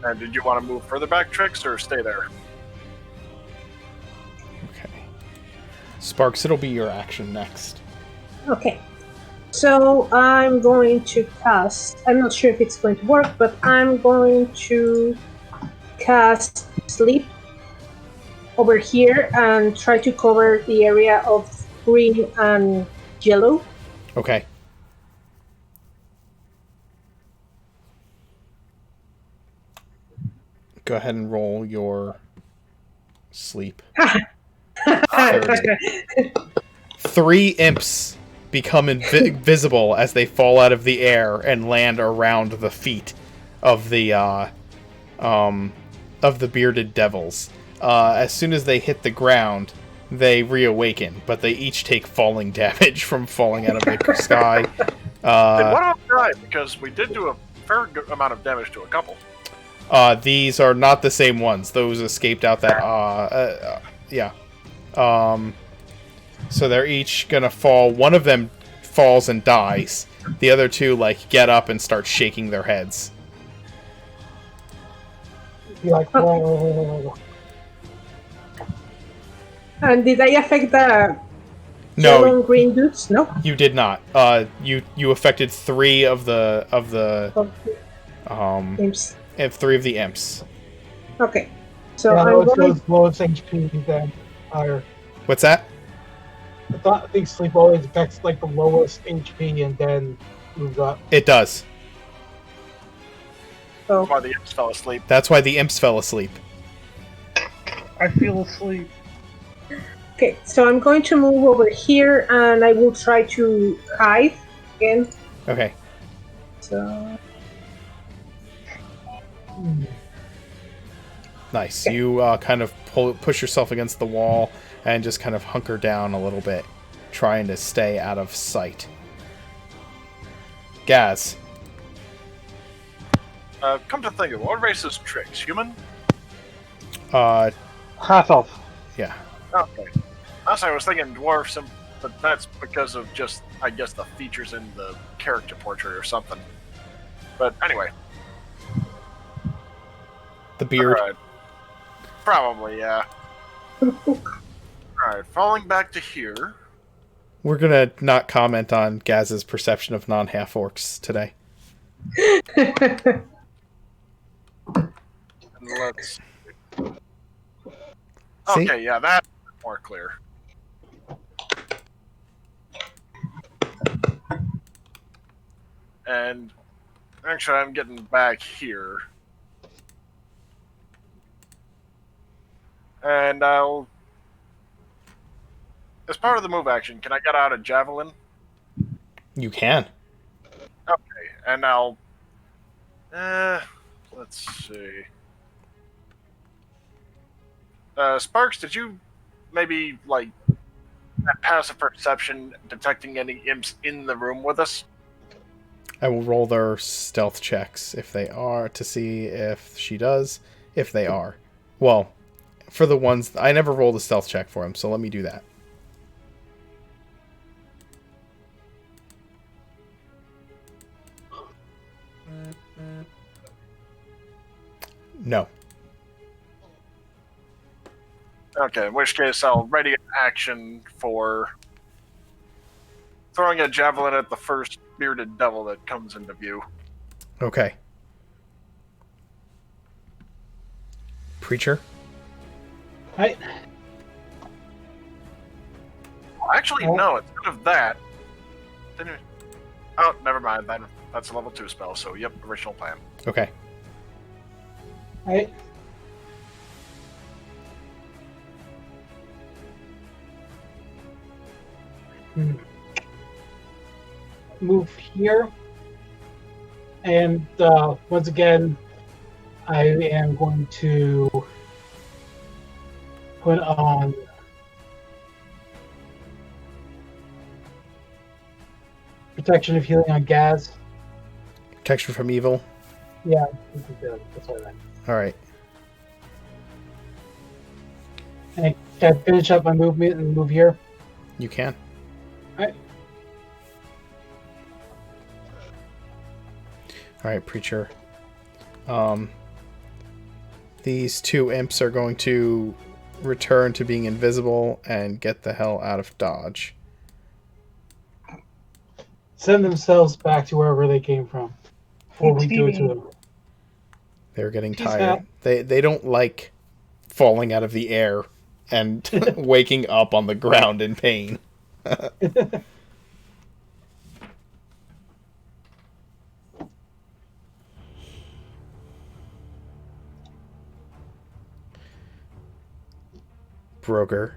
And did you want to move further back, Trix, or stay there? Okay. Sparks, it'll be your action next. Okay. So I'm going to cast. I'm not sure if it's going to work, but I'm going to cast Sleep over here and try to cover the area of green and yellow. Okay. Go ahead and roll your sleep. 30. 3 imps become invisible as they fall out of the air and land around the feet of the bearded devils. As soon as they hit the ground, they reawaken, but they each take falling damage from falling out of the sky. Then why don't I die? Because we did do a fair good amount of damage to a couple. These are not the same ones. Those escaped out that. Yeah. So they're each gonna fall. One of them falls and dies. The other two get up and start shaking their heads. Be like, whoa. And did I affect the No, yellow and green dudes? No. you did not. You affected 3 of the Imps. 3 of the imps. Okay. So Yeah, I'm it's going. those lowest HP then higher. What's that? I think sleep always affects the lowest HP and then moves up. It does. Oh, Why the imps fell asleep. That's why the imps fell asleep. I feel asleep. okay. So I'm going to move over here, and I will try to hide again. Okay. So Nice. You kind of push yourself against the wall and just kind of hunker down a little bit, trying to stay out of sight. Gaz. Come to think of it, what race is Trix? Human? Half elf. Yeah. Okay. Last I was thinking dwarfs, but that's because of just, I guess, the features in the character portrait or something. But anyway. The beard. Alright. Probably, yeah. Alright, falling back to here. We're gonna not comment on Gaz's perception of non-half orcs today. And let's. See? Okay, yeah, that's more clear. And actually, I'm getting back here. And I'll as part of the move action, can I get out a javelin? You can. Okay, and I'll. Let's see. Sparks, did you maybe like have passive perception detecting any imps in the room with us? I will roll their stealth checks if they are to see if she does. If they are. Well, for the ones... I never rolled a stealth check for them, so let me do that. No. Okay, in which case I'll ready an action for throwing a javelin at the first bearded devil that comes into view. Okay. Preacher? Right. Actually, no, instead of that. Didn't it- Oh, never mind. Then that's a level 2 spell, so yep, original plan. Okay. Right. Move here. And once again, I am going to put on protection of healing on Gaz. Protection from evil. Yeah, that's what I meant. Alright. And can I finish up my movement and move here? You can. Alright. Alright, Preacher. These two imps are going to return to being invisible and get the hell out of Dodge. Send themselves back to wherever they came from before we do it to them. They're getting Peace tired. out. They don't like falling out of the air and waking up on the ground in pain. Broker,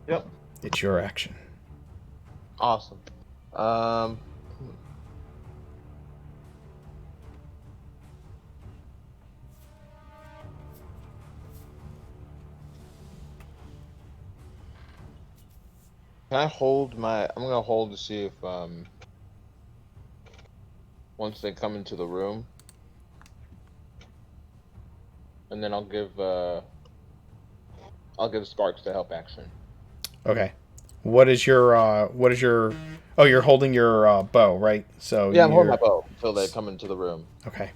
Yep. it's your action. Awesome. Can I hold my... I'm gonna hold to see if, once they come into the room. And then I'll give Sparks the help action. Okay. What is your oh, you're holding your bow, right? So Yeah, I'm holding you're- my bow until they come into the room. Okay.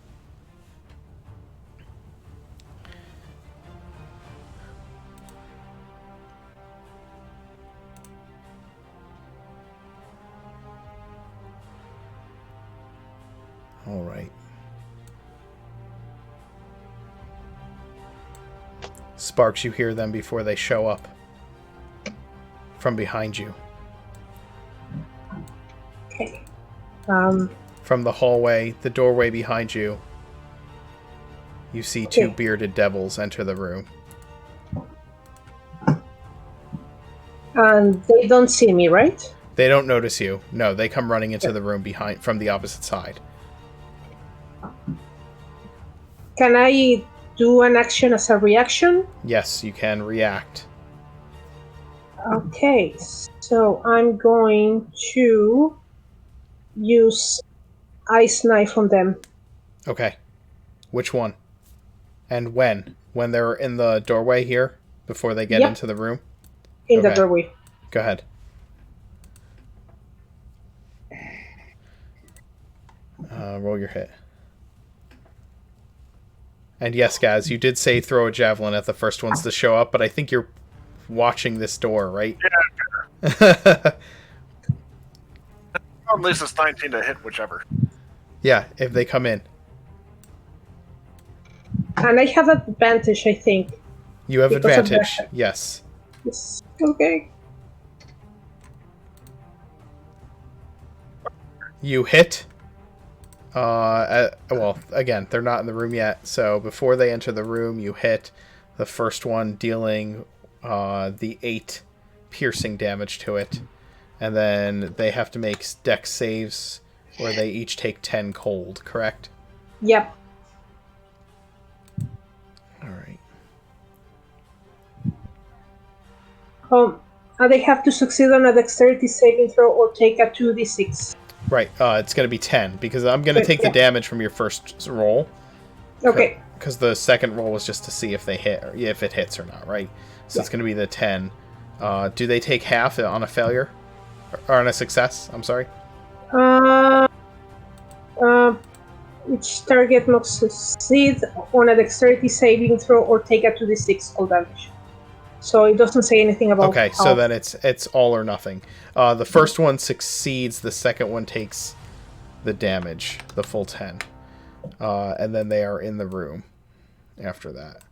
All right. Sparks, you hear them before they show up from behind you. Okay. From the hallway, the doorway behind you, you see two Okay. bearded devils enter the room. And they don't see me, right? They don't notice you. No, they come running into the room behind from the opposite side. Can I do an action as a reaction? Yes, you can react. Okay, so I'm going to use ice knife on them. Okay. Which one? And when? When they're in the doorway here? Before they get Yep. into the room? In the Okay. doorway. Go ahead. Roll your hit. And yes, guys, you did say throw a javelin at the first ones to show up, but I think you're watching this door, right? Yeah, at least it's 19 to hit whichever. Yeah, if they come in. And I have advantage, I think. You have Because of advantage. that. Yes. Yes. Okay. You hit. Well, again, they're not in the room yet, so before they enter the room, you hit the first one, dealing the 8 piercing damage to it. And then they have to make dex saves, or they each take 10 cold, correct? Yep. Alright. They have to succeed on a dexterity saving throw or take a 2d6. Right, it's going to be 10, because I'm going to take the damage from your first roll. Okay. Because the second roll was just to see if they hit, or if it hits or not, right? So it's going to be the 10. Do they take half on a failure? Or on a success, I'm sorry? Each target must succeed on a dexterity saving throw or take a 2d6 cold damage. So it doesn't say anything about. Okay, so then it's all or nothing. The first one succeeds. The second one takes the damage, the full 10, and then they are in the room after that.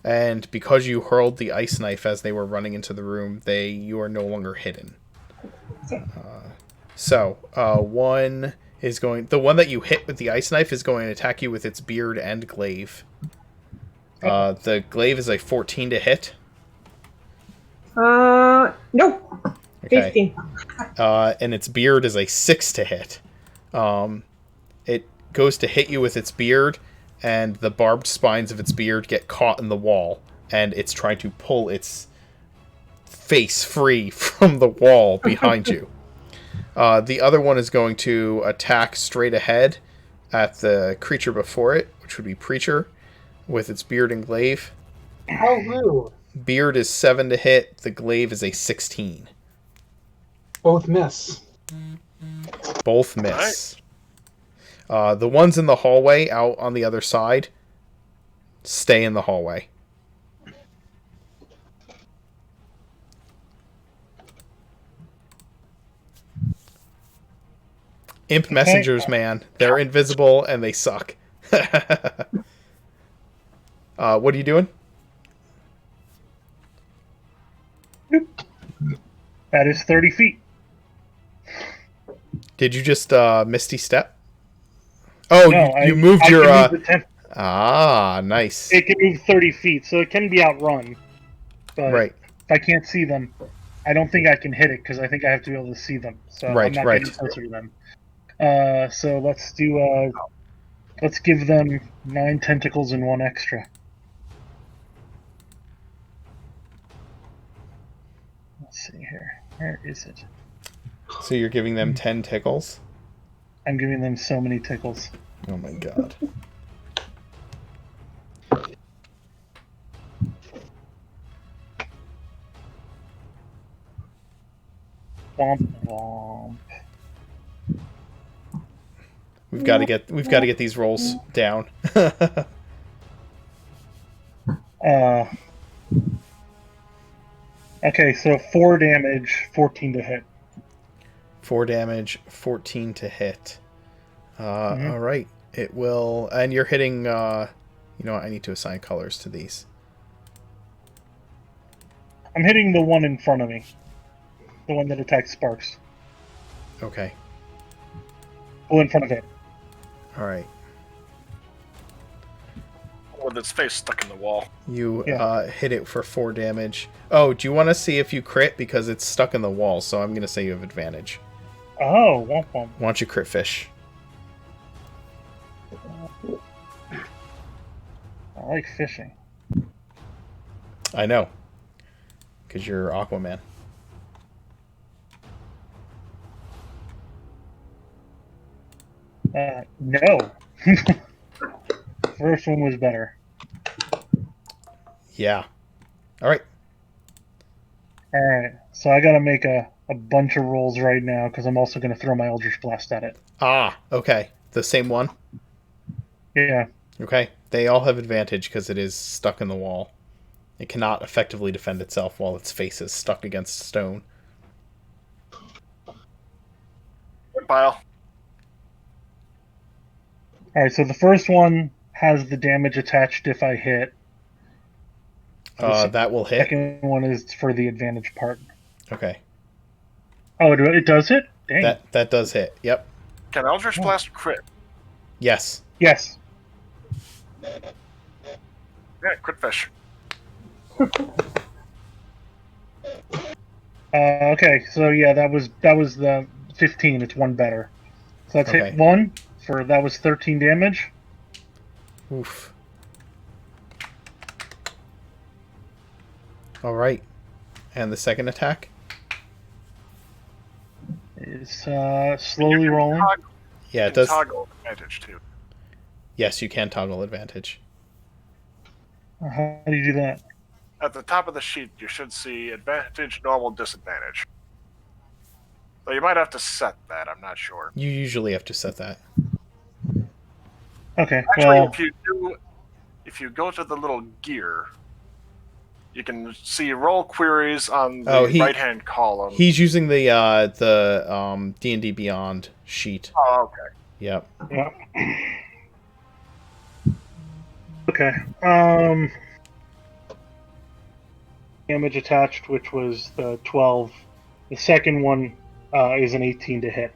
And because you hurled the ice knife as they were running into the room, you are no longer hidden. Okay. One is going. The one that you hit with the ice knife is going to attack you with its beard and glaive. The glaive is a 14 to hit. Nope. Okay. 15. And its beard is a 6 to hit. It goes to hit you with its beard, and the barbed spines of its beard get caught in the wall, and it's trying to pull its face free from the wall behind you. The other one is going to attack straight ahead at the creature before it, which would be Preacher, with its beard and glaive. How rude. Beard is 7 to hit. The glaive is a 16. Both miss. Both miss. The ones in the hallway out on the other side stay in the hallway. Imp messengers, man. They're invisible and they suck. What are you doing? That is 30 feet. Did you just Misty Step? Oh, No, you I moved can your... move the 10 nice. It can move 30 feet, so it can be outrun. But Right. if I can't see them, I don't think I can hit it, because I think I have to be able to see them. So Right, I'm not right. getting closer to them. So let's do... let's give them 9 tentacles and 1 extra. Let's see here. Where is it? So you're giving them 10 tickles? I'm giving them so many tickles. Oh my god. Womp womp. We've got to get these rolls down. Okay, so 4 damage, 14 to hit. 4 damage, 14 to hit. Mhm. All right. It will, and you're hitting. You know what? I need to assign colors to these. I'm hitting the one in front of me. The one that attacks Sparks. Okay. Oh, in front of it. All right. With its face stuck in the wall. You Yeah. hit it for 4 damage. Oh, do you want to see if you crit because it's stuck in the wall? So I'm gonna say you have advantage. Oh, womp womp. Why don't you crit fish? I like fishing. I know. Because you're Aquaman. No. First one was better. Yeah. All right. Alright, so I gotta make a bunch of rolls right now, because I'm also gonna throw my Eldritch Blast at it. Ah, okay. The same one? Yeah. Okay. They all have advantage because it is stuck in the wall. It cannot effectively defend itself while its face is stuck against stone. Pile. Alright, so the first one has the damage attached if I hit. That will The hit. second one is for the advantage part. Okay. Oh, it does hit? Dang. That does hit. Yep. Can Eldritch Blast crit? Yes. Yes. Yeah, crit fish. Okay, so yeah, that was the 15. It's one better. So let's Okay. hit 1 for that was 13 damage. Oof. All right. And the second attack? Is slowly rolling. Yeah, You it can does. toggle advantage too. Yes, you can toggle advantage. How do you do that? At the top of the sheet, you should see advantage, normal, disadvantage. So you might have to set that. I'm not sure. You usually have to set that. Okay, Actually, well, if you go to the little gear, you can see roll queries on the Oh, right-hand column. He's using the D&D Beyond sheet. Oh, okay. Yep. yeah. Okay. Damage attached, which was the 12. The second one is an 18 to hit.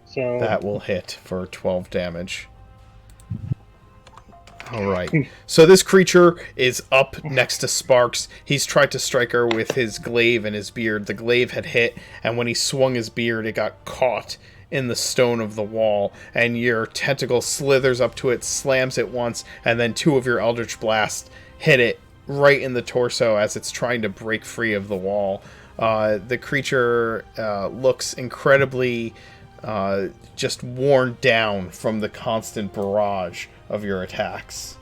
So That will hit for 12 damage. Alright. So this creature is up next to Sparks. He's tried to strike her with his glaive and his beard. The glaive had hit, and when he swung his beard, it got caught in the stone of the wall, and your tentacle slithers up to it, slams it once, and then 2 of your Eldritch Blast hit it right in the torso as it's trying to break free of the wall. The creature looks incredibly just worn down from the constant barrage of your attacks.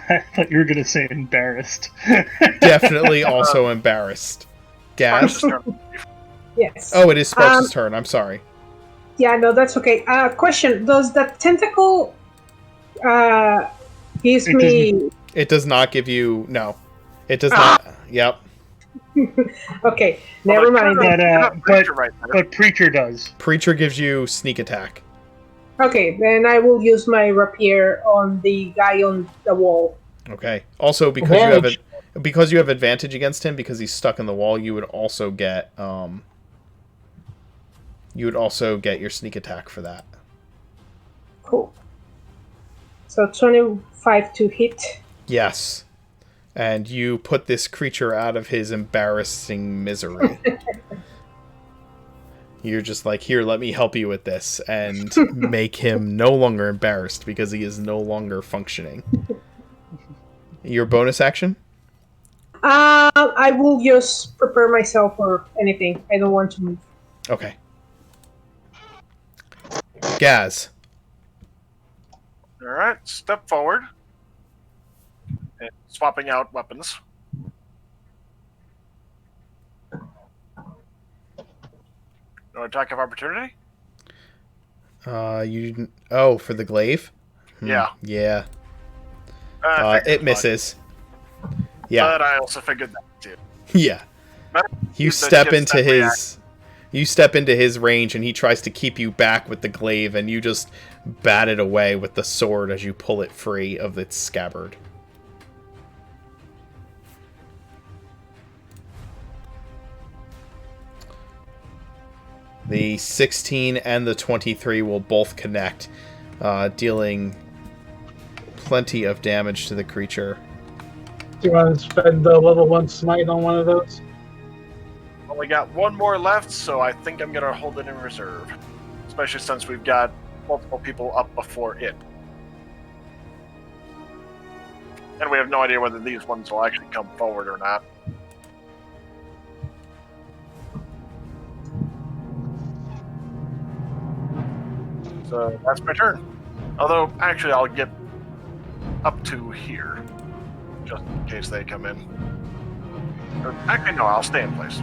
I thought you were going to say embarrassed. Definitely also embarrassed. Sparks' Gaz? turn. Yes. Oh, it is Sparks' turn. I'm sorry. Yeah, no, that's okay. Question: does the tentacle gives It me? It does not give you... No. It does not... Yep. Okay, never mind. But Preacher right there. but Preacher does. Preacher gives you sneak attack. Okay, then I will use my rapier on the guy on the wall. Okay. Also, because you have advantage against him, because he's stuck in the wall, you would also get your sneak attack for that. Cool. So 25 to hit. Yes. And you put this creature out of his embarrassing misery. You're just like, here, let me help you with this, and make him no longer embarrassed because he is no longer functioning. Your bonus action? I will just prepare myself for anything. I don't want to move. Okay. Gaz. All right, step forward. And swapping out weapons. No attack of opportunity? You didn't... Oh, for the glaive? Yeah. Yeah. I figured It as much. misses. Yeah. But I also figured that too. Yeah. You That step gets into that his... You step into his range, and he tries to keep you back with the glaive, and you just bat it away with the sword as you pull it free of its scabbard. The 16 and the 23 will both connect, dealing plenty of damage to the creature. Do you want to spend the level 1 smite on one of those? Only got one more left, so I think I'm going to hold it in reserve. Especially since we've got multiple people up before it. And we have no idea whether these ones will actually come forward or not. So that's my turn. Although, actually, I'll get up to here. Just in case they come in. Or, actually, no, I'll stay in place.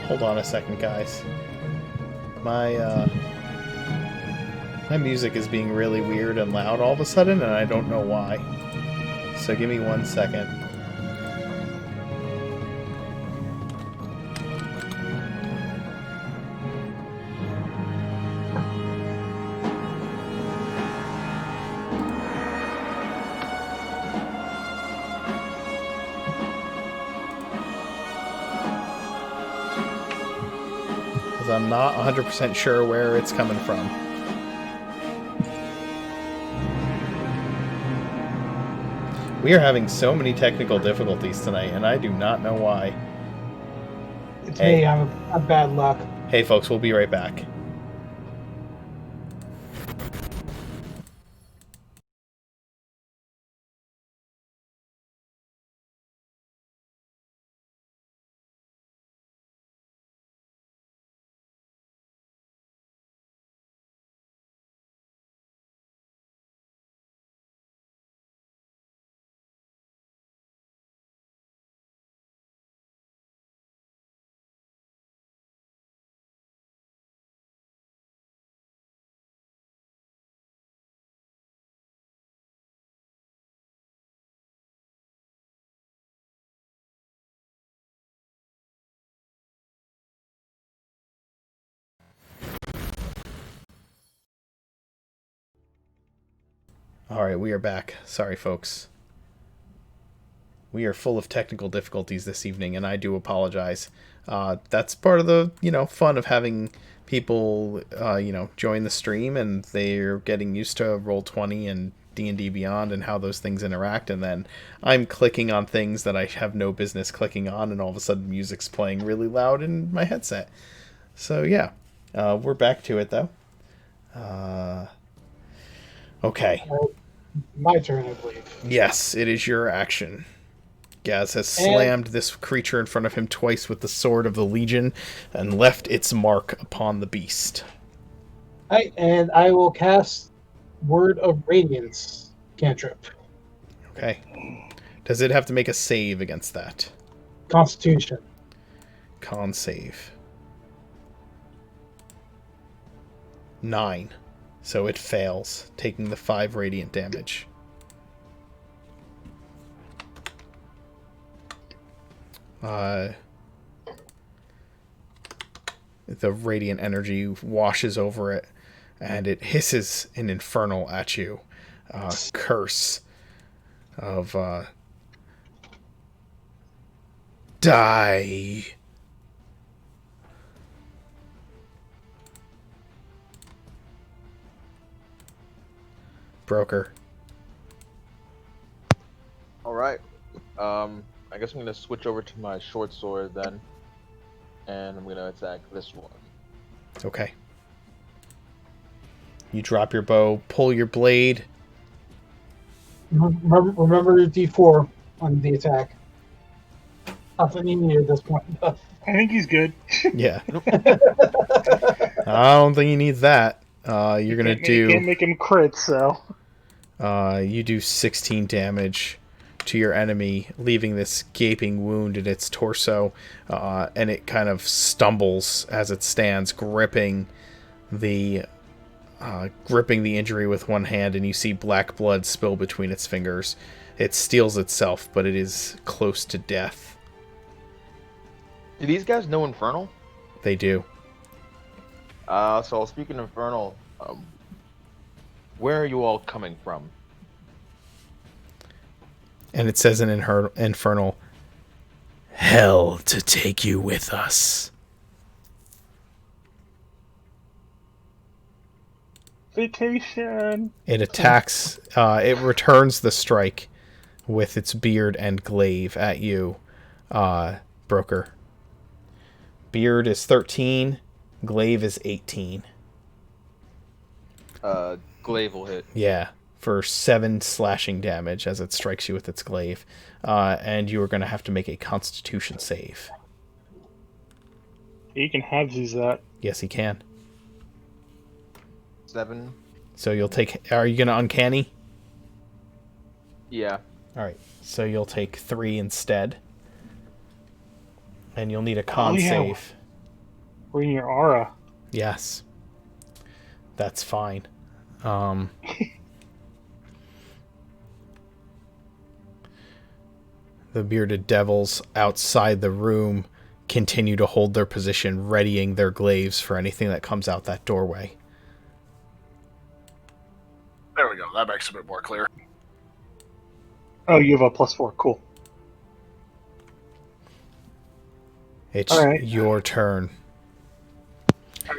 Hold on a second, guys. My music is being really weird and loud all of a sudden, and I don't know why. So give me 1 second. because I'm not 100% sure where it's coming from. We are having so many technical difficulties tonight, and I do not know why. It's Hey. me. I'm bad luck. Hey, folks, we'll be right back. Alright, we are back. Sorry, folks. We are full of technical difficulties this evening, and I do apologize. That's part of the, fun of having people, join the stream, and they're getting used to Roll20 and D&D Beyond and how those things interact, and then I'm clicking on things that I have no business clicking on, and all of a sudden music's playing really loud in my headset. So, yeah. We're back to it, though. Okay. My turn, I believe. Yes, it is your action. Gaz has slammed this creature in front of him twice with the sword of the Legion and left its mark upon the beast. And I will cast Word of Radiance cantrip. Okay. Does it have to make a save against that? Constitution. Con save. 9. So it fails, taking the 5 radiant damage. The radiant energy washes over it, and it hisses an infernal at you. Curse of die. Broker. All right. I guess I'm gonna switch over to my short sword then, and I'm gonna attack this one. Okay. You drop your bow, pull your blade. Remember the D4 on the attack. Nothing you need at this point. I think he's good. Yeah. I don't think he needs that. You're gonna You can't make him crit, so. You do 16 damage to your enemy, leaving this gaping wound in its torso, and it kind of stumbles as it stands, gripping the injury with one hand, and you see black blood spill between its fingers. It steels itself, but it is close to death. Do these guys know Infernal? They do. So speaking of Infernal, where are you all coming from? And it says in Infernal, hell to take you with us. Vacation. It attacks, it returns the strike with its beard and glaive at you, Broker. Beard is 13, glaive is 18. Glaive will hit. Yeah, for 7 slashing damage as it strikes you with its glaive. And you are going to have to make a Constitution save. You can halvesies that. Yes, he can. 7. So you'll take... Are you going to uncanny? Yeah. Alright, so you'll take 3 instead. And you'll need a con save. We're in your aura. Yes. That's fine. The bearded devils outside the room continue to hold their position, readying their glaives for anything that comes out that doorway. There we go. That makes it a bit more clear. Oh, you have a +4. Cool. It's All right. your turn.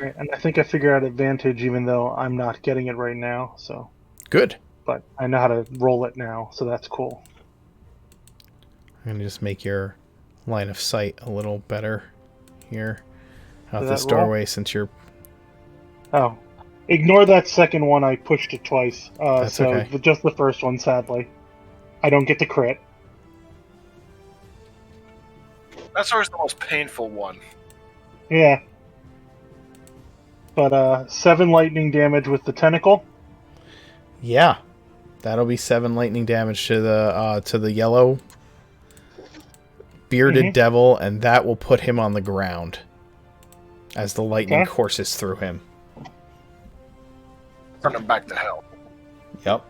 Right, and I think I figured out advantage, even though I'm not getting it right now. So, Good. but I know how to roll it now, so that's cool. I'm going to just make your line of sight a little better here out Did this that roll? doorway since you're... Oh, ignore that second one. I pushed it twice. That's okay. Just the first one, sadly. I don't get to crit. That's always the most painful one. Yeah. But 7 lightning damage with the tentacle. Yeah. That'll be 7 lightning damage to the yellow bearded devil, and that will put him on the ground as the lightning courses through him. Send him back to hell. Yep.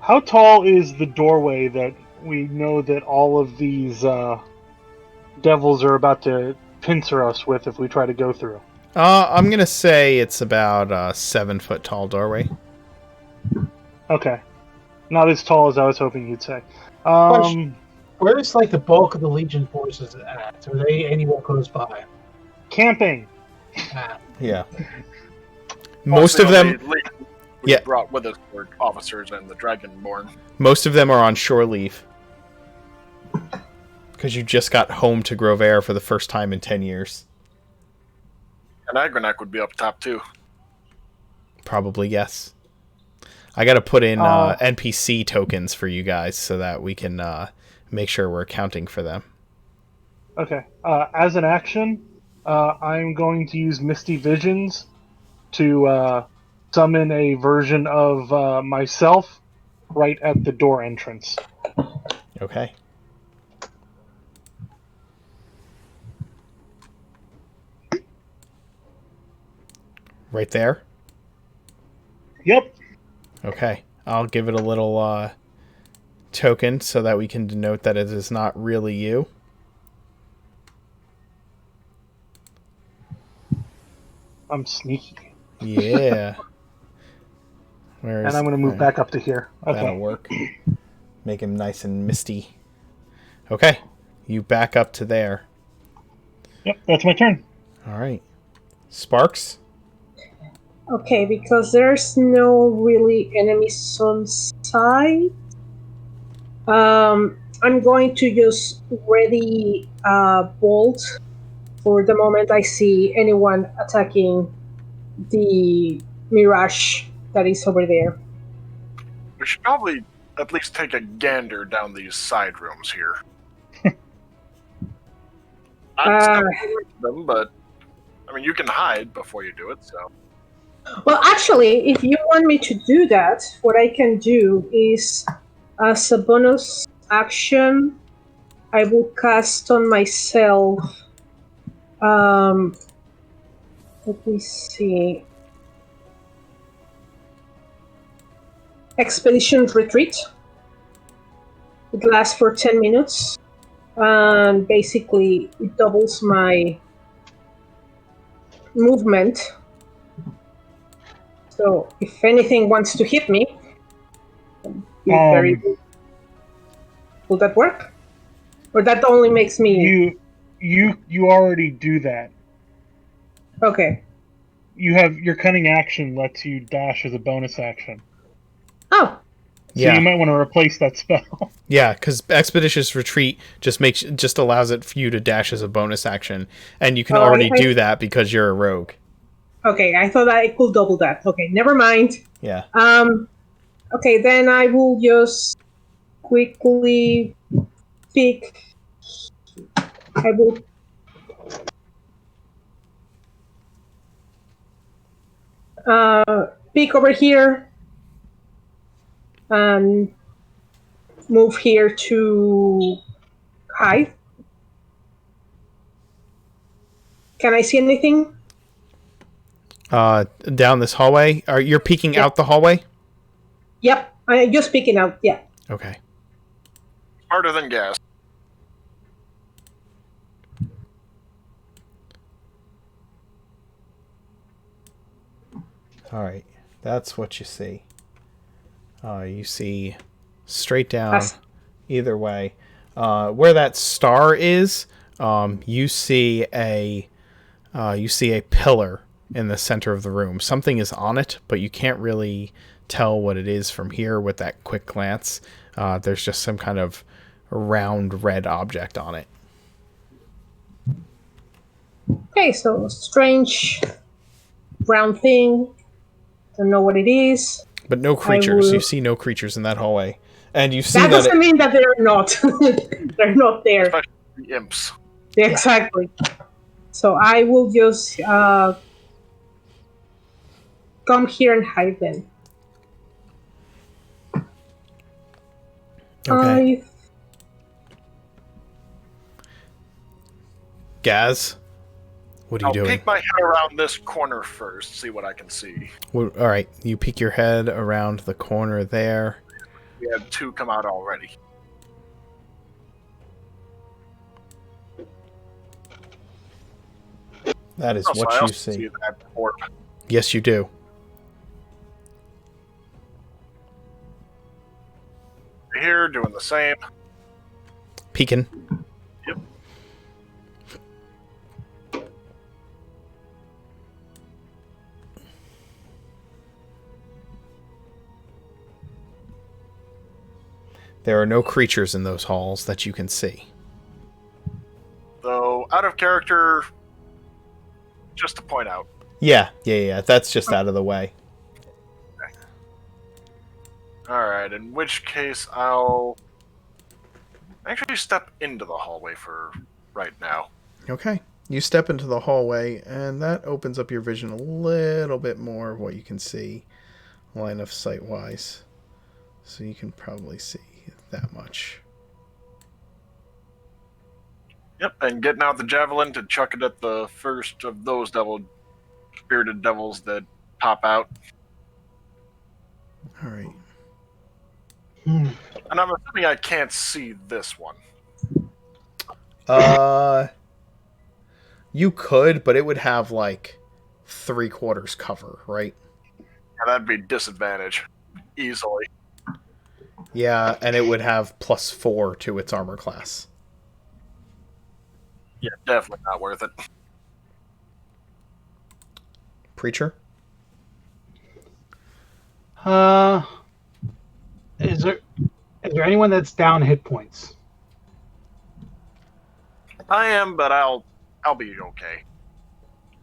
How tall is the doorway that we know that all of these devils are about to pincer us with if we try to go through? I'm going to say it's about a 7-foot tall doorway. Okay. Not as tall as I was hoping you'd say. Where's like the bulk of the Legion forces at? Are they anywhere close by? Camping. Yeah. Most of them... We brought with us were officers and the Dragonborn. Most of them are on shore leave. Because you just got home to Grovair for the first time in 10 years. And Agranak would be up top, too. Probably, yes. I got to put in NPC tokens for you guys so that we can make sure we're accounting for them. Okay. As an action, I'm going to use Misty Visions to summon a version of myself right at the door entrance. Okay. Right there? Yep. Okay. I'll give it a little token so that we can denote that it is not really you. I'm sneaky. Yeah. And I'm going to move back up to here. Okay. That'll work. Make him nice and misty. Okay. You back up to there. Yep, that's my turn. All right. Sparks? Okay, because there's no really enemies on site, I'm going to just ready bolt for the moment I see anyone attacking the mirage that is over there. We should probably at least take a gander down these side rooms here. I'm still them, but I mean, you can hide before you do it, so. Well, actually, if you want me to do that, what I can do is, as a bonus action, I will cast on myself. Let me see. Expedition Retreat. It lasts for 10 minutes. And basically, it doubles my movement. So, if anything wants to hit me, very good. Will that work? Or that only makes me... You already do that. Okay. You have your cunning action lets you dash as a bonus action. Oh. So you might want to replace that spell. Yeah, because Expeditious Retreat just allows it for you to dash as a bonus action, and you can already do that because you're a rogue. Okay, I thought I could double that. Okay, never mind. Yeah. Okay, then I will just quickly pick. I will. Pick over here and move here to hide. Can I see anything? Down this hallway? You're peeking out the hallway? Yep, I'm just peeking out, yeah. Okay. Harder than gas. Alright, that's what you see. You see straight down either way. Where that star is, you see a pillar in the center of the room. Something is on it, but you can't really tell what it is from here with that quick glance. There's just some kind of round red object on it. Okay, so strange brown thing. Don't know what it is. But no creatures. You see no creatures in that hallway. And you see That that doesn't mean that they're not. They're not there. Especially the imps. Exactly. So I will just come here and hide them. Okay. Gaz, what are you I'll doing? peek my head around this corner first, see what I can see. All right, you peek your head around the corner there. We had 2 come out already. That is Also, what I you also see. that orb. Yes, you do. Here, doing the same. Peeking. Yep. There are no creatures in those halls that you can see. Though, out of character, just to point out. Yeah. That's just out of the way. Alright, in which case I'll actually step into the hallway for right now. Okay. You step into the hallway, and that opens up your vision a little bit more of what you can see, line of sight wise. So you can probably see that much. Yep, and getting out the javelin to chuck it at the first of those spirited devils that pop out. All right. And I'm assuming I can't see this one. You could, but it would have like 3/4 cover, right? Yeah, that'd be disadvantage. Easily. Yeah, and it would have +4 to its armor class. Yeah, definitely not worth it. Preacher? Is there anyone that's down hit points? I am, but I'll be okay.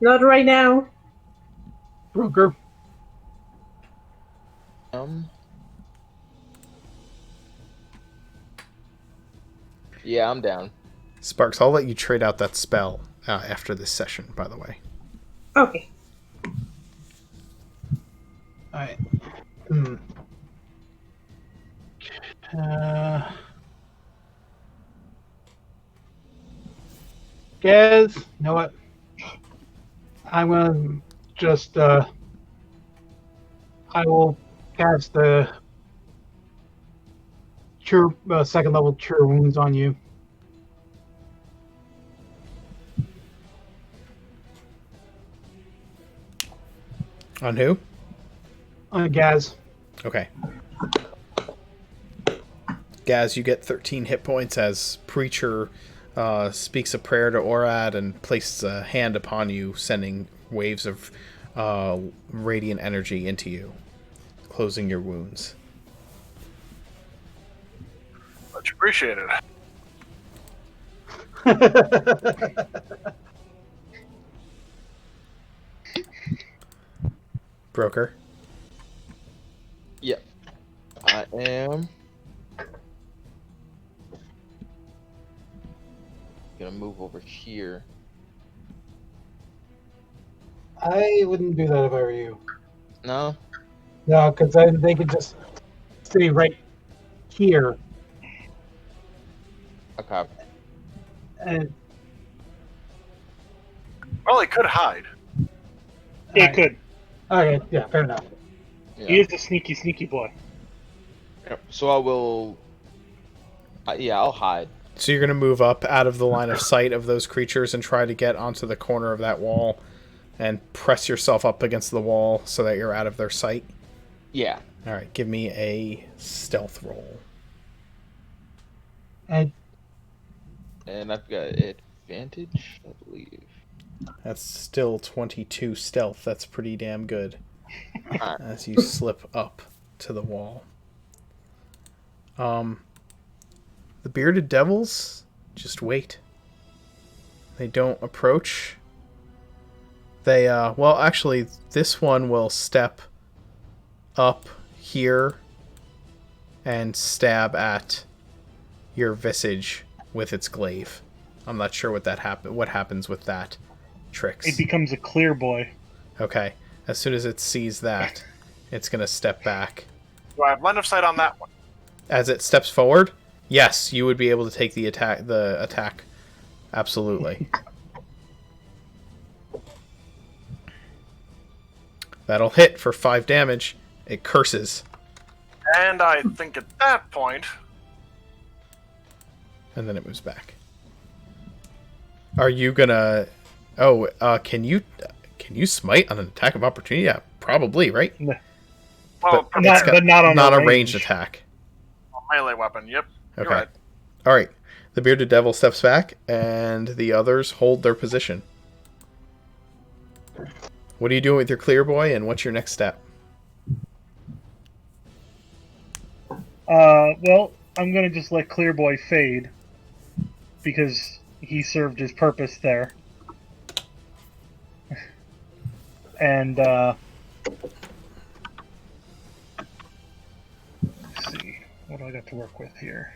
Not right now. Broker? Yeah, I'm down. Sparks, I'll let you trade out that spell after this session, by the way. Okay. Alright. Gaz, you know what? I'm gonna just I will cast the cure second level cure wounds on you. On who? On Gaz. Okay. Gaz, you get 13 hit points as Preacher speaks a prayer to Orad and places a hand upon you, sending waves of radiant energy into you, closing your wounds. Much appreciated. Broker? Yep. I am gonna move over here. I wouldn't do that if I were you. No? No, because then they could just stay right here. Okay. And Well, it could hide. It could. okay, yeah, fair enough. Yeah. He is a sneaky, sneaky boy. Yep. So I will. Yeah, I'll hide. So you're going to move up out of the line of sight of those creatures and try to get onto the corner of that wall and press yourself up against the wall so that you're out of their sight? Yeah. All right, give me a stealth roll. And And I've got advantage, I believe. That's still 22 stealth. That's pretty damn good. Alright. As you slip up to the wall. The bearded devils just wait. They don't approach. They, well, actually, this one will step up here and stab at your visage with its glaive. I'm not sure what what happens with that. Tricks. It becomes a clear boy. Okay. As soon as it sees that, it's gonna step back. Do I have line of sight on that one? As it steps forward, yes, you would be able to take the attack. Absolutely. That'll hit for 5 damage. It curses. And I think at that point, And then it moves back. Are you gonna... Oh, can you smite on an attack of opportunity? Yeah, probably, right? well, But Not, but not on not a a ranged range. attack. melee weapon. Yep. Okay. You're right. All right. The bearded devil steps back, and the others hold their position. What are you doing with your clear boy, and what's your next step? Well, I'm gonna just let Clear Boy fade because he served his purpose there. And let's see, what do I got to work with here?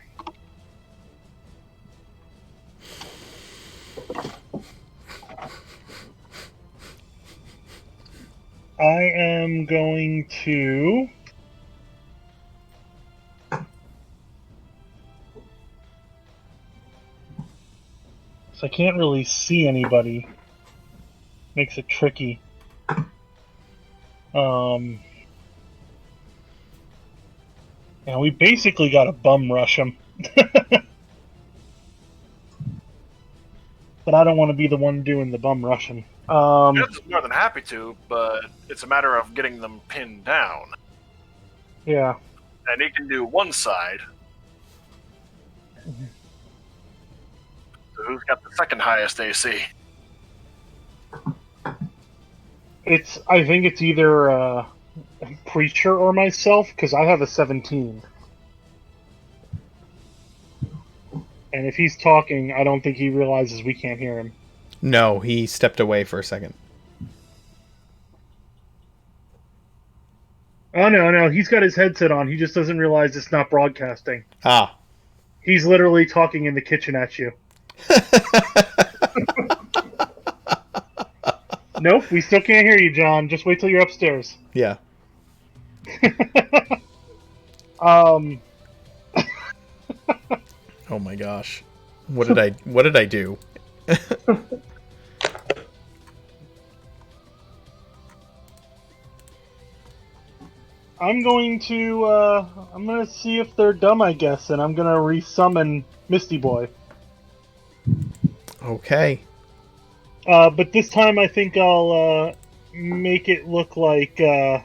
I am going to. So I can't really see anybody. Makes it tricky. And we basically got to bum rush him. But I don't want to be the one doing the bum rushing. Jud's more than happy to, but it's a matter of getting them pinned down. Yeah. And he can do one side. So who's got the second highest AC? I think it's either Preacher or myself, because I have a 17. And if he's talking, I don't think he realizes we can't hear him. No, he stepped away for a second. Oh, no, he's got his headset on. He just doesn't realize it's not broadcasting. Ah. He's literally talking in the kitchen at you. Nope, we still can't hear you, John. Just wait till you're upstairs. Yeah. Um, Oh my gosh. What did I do? I'm going to see if they're dumb, I guess, and I'm gonna resummon Misty Boy. Okay. But this time I think I'll make it look like I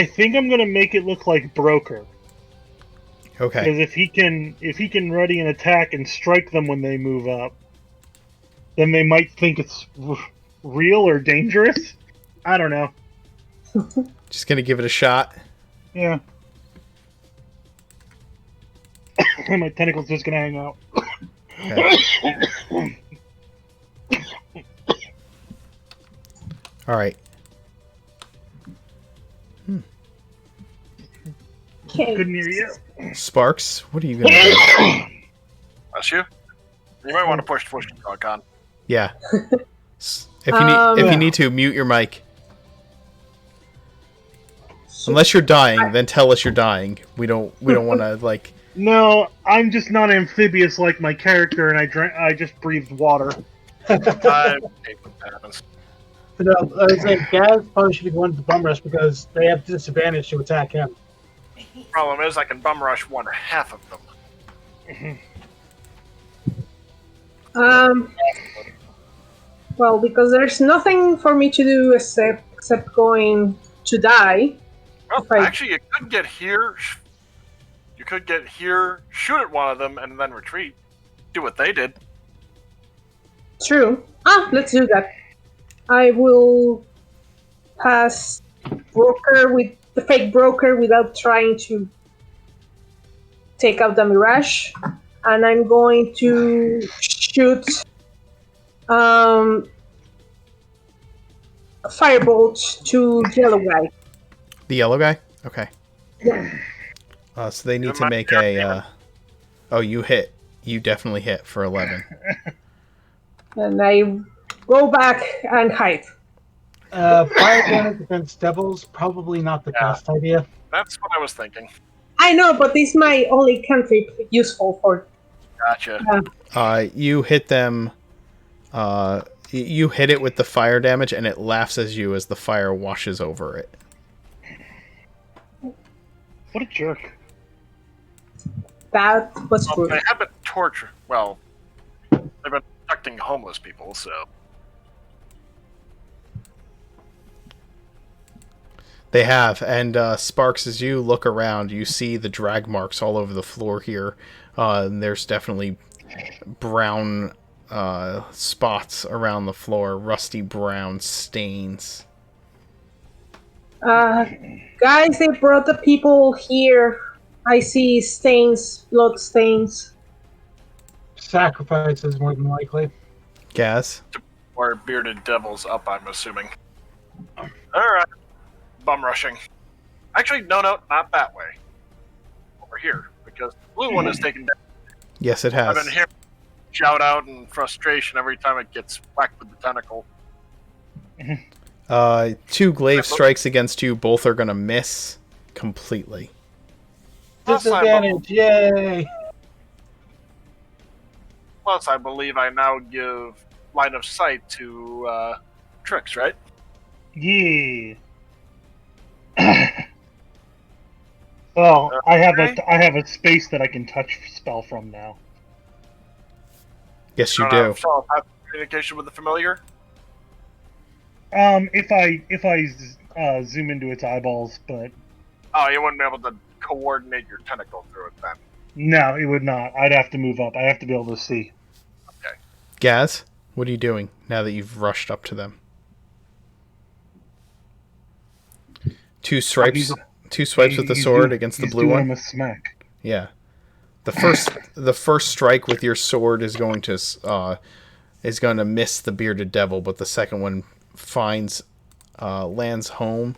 think I'm gonna make it look like Broker. Okay. Because if he can ready an attack and strike them when they move up, then they might think it's real or dangerous. I don't know. Just gonna give it a shot. Yeah. My tentacle's just gonna hang out. Okay. All right. Okay. Couldn't hear you. Sparks, what are you gonna do? That's you? You might want to push the talk on. Yeah. If you need to, mute your mic. Unless you're dying, then tell us you're dying. We don't want to like. No, I'm just not amphibious like my character, and I just breathed water. I hate when that happens. No, I was saying Gaz probably should be going to the bum rush because they have disadvantage to attack him. Problem is, I can bum rush one half of them. Well, because there's nothing for me to do except going to die. Well, Right. actually, you could get here. You could get here, shoot at one of them, and then retreat. Do what they did. True. Let's do that. I will pass broker with the fake broker without trying to take out the mirage, and I'm going to shoot firebolt to yellow guy. The yellow guy? Okay. So they need to make a... Oh, you hit. You definitely hit for 11. And I go back and hide. Fire damage against devils, probably not the best idea. That's what I was thinking. I know, but this is my only cantrip useful for. Gotcha. You hit them... you hit it with the fire damage, and it laughs as you as the fire washes over it. What a jerk. That was Well, good. they have been torturing. Well, they've been protecting homeless people, so. They have, and Sparks, as you look around, you see the drag marks all over the floor here. And there's definitely brown spots around the floor, rusty brown stains. Guys, they brought the people here. I see stains, blood stains. Sacrifices, more than likely. Gaz? Or bearded devils up, I'm assuming. Alright. Bum rushing. Actually, no, not that way. Over here, because the blue one is taken down. Yes, it has. I've been hearing shout out in frustration every time it gets whacked with the tentacle. 2 glaive strikes against you. Both are going to miss completely. Disadvantage, yay! Plus, I believe I now give line of sight to Trix, right? Yeah. Well, I have a space that I can touch spell from now. Yes, you Don't have do. telepathic communication with the familiar. If I zoom into its eyeballs, but Oh, you wouldn't be able to coordinate your tentacle through it then. no, it would not. I'd have to move up. I have to be able to see. Gaz, what are you doing now that you've rushed up to them? 2 swipes. 2 swipes with the sword against the blue doing one. him a smack. Yeah. The first strike with your sword is going to miss the bearded devil, but the second one lands home,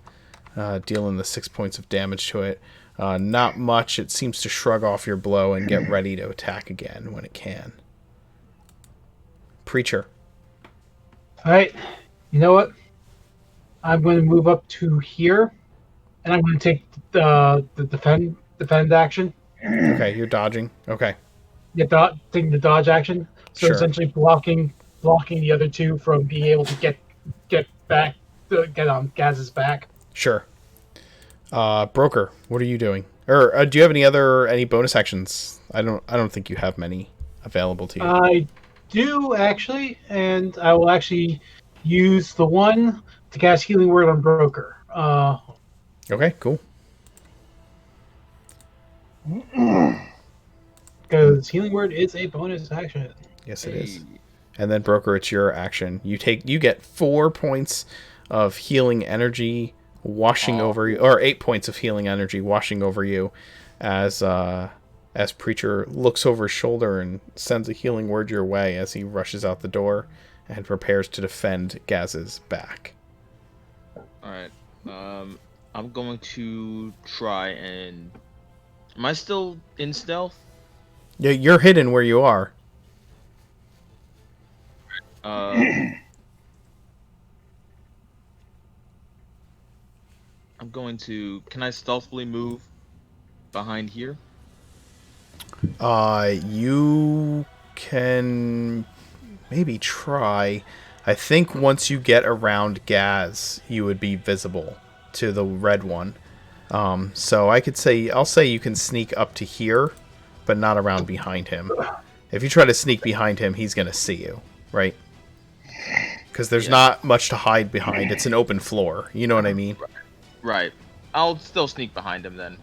dealing the 6 points of damage to it. Not much. It seems to shrug off your blow and get ready to attack again when it can. Preacher. Alright, you know what? I'm going to move up to here, and I'm going to take the defend action. Okay, you're dodging. Okay. Taking the dodge action. So Sure. essentially blocking the other two from being able to get back, get on Gaz's back. Sure. Broker, what are you doing? Or do you have any bonus actions? I don't think you have many available to you. I do actually, and I will actually use the one to cast Healing Word on Broker. Okay, cool. Because Healing Word is a bonus action. Yes, it is. And then Broker, it's your action. You get 4 points of healing energy washing over you, or 8 points of healing energy washing over you, as Preacher looks over his shoulder and sends a healing word your way as he rushes out the door and prepares to defend Gaz's back. Alright. I'm going to try and... Am I still in stealth? Yeah, you're hidden where you are. I'm going to... Can I stealthily move behind here? You can maybe try. I think once you get around Gaz, you would be visible to the red one. So I'll say you can sneak up to here, but not around behind him. If you try to sneak behind him, he's going to see you, right? Because there's not much to hide behind. It's an open floor. You know what I mean? Right. I'll still sneak behind him then.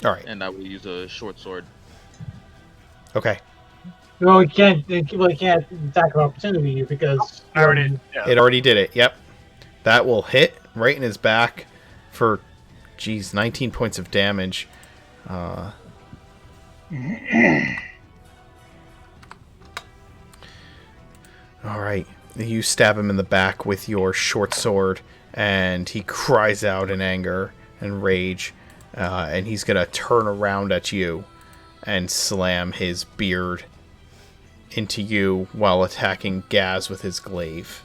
All right. and I will use a short sword. Okay. No, you can't. Well, you can't attack of opportunity because I already, yeah. It already did it. Yep. That will hit right in his back for, 19 points of damage. All right. You stab him in the back with your short sword, and he cries out in anger and rage, and he's going to turn around at you and slam his beard into you while attacking Gaz with his glaive.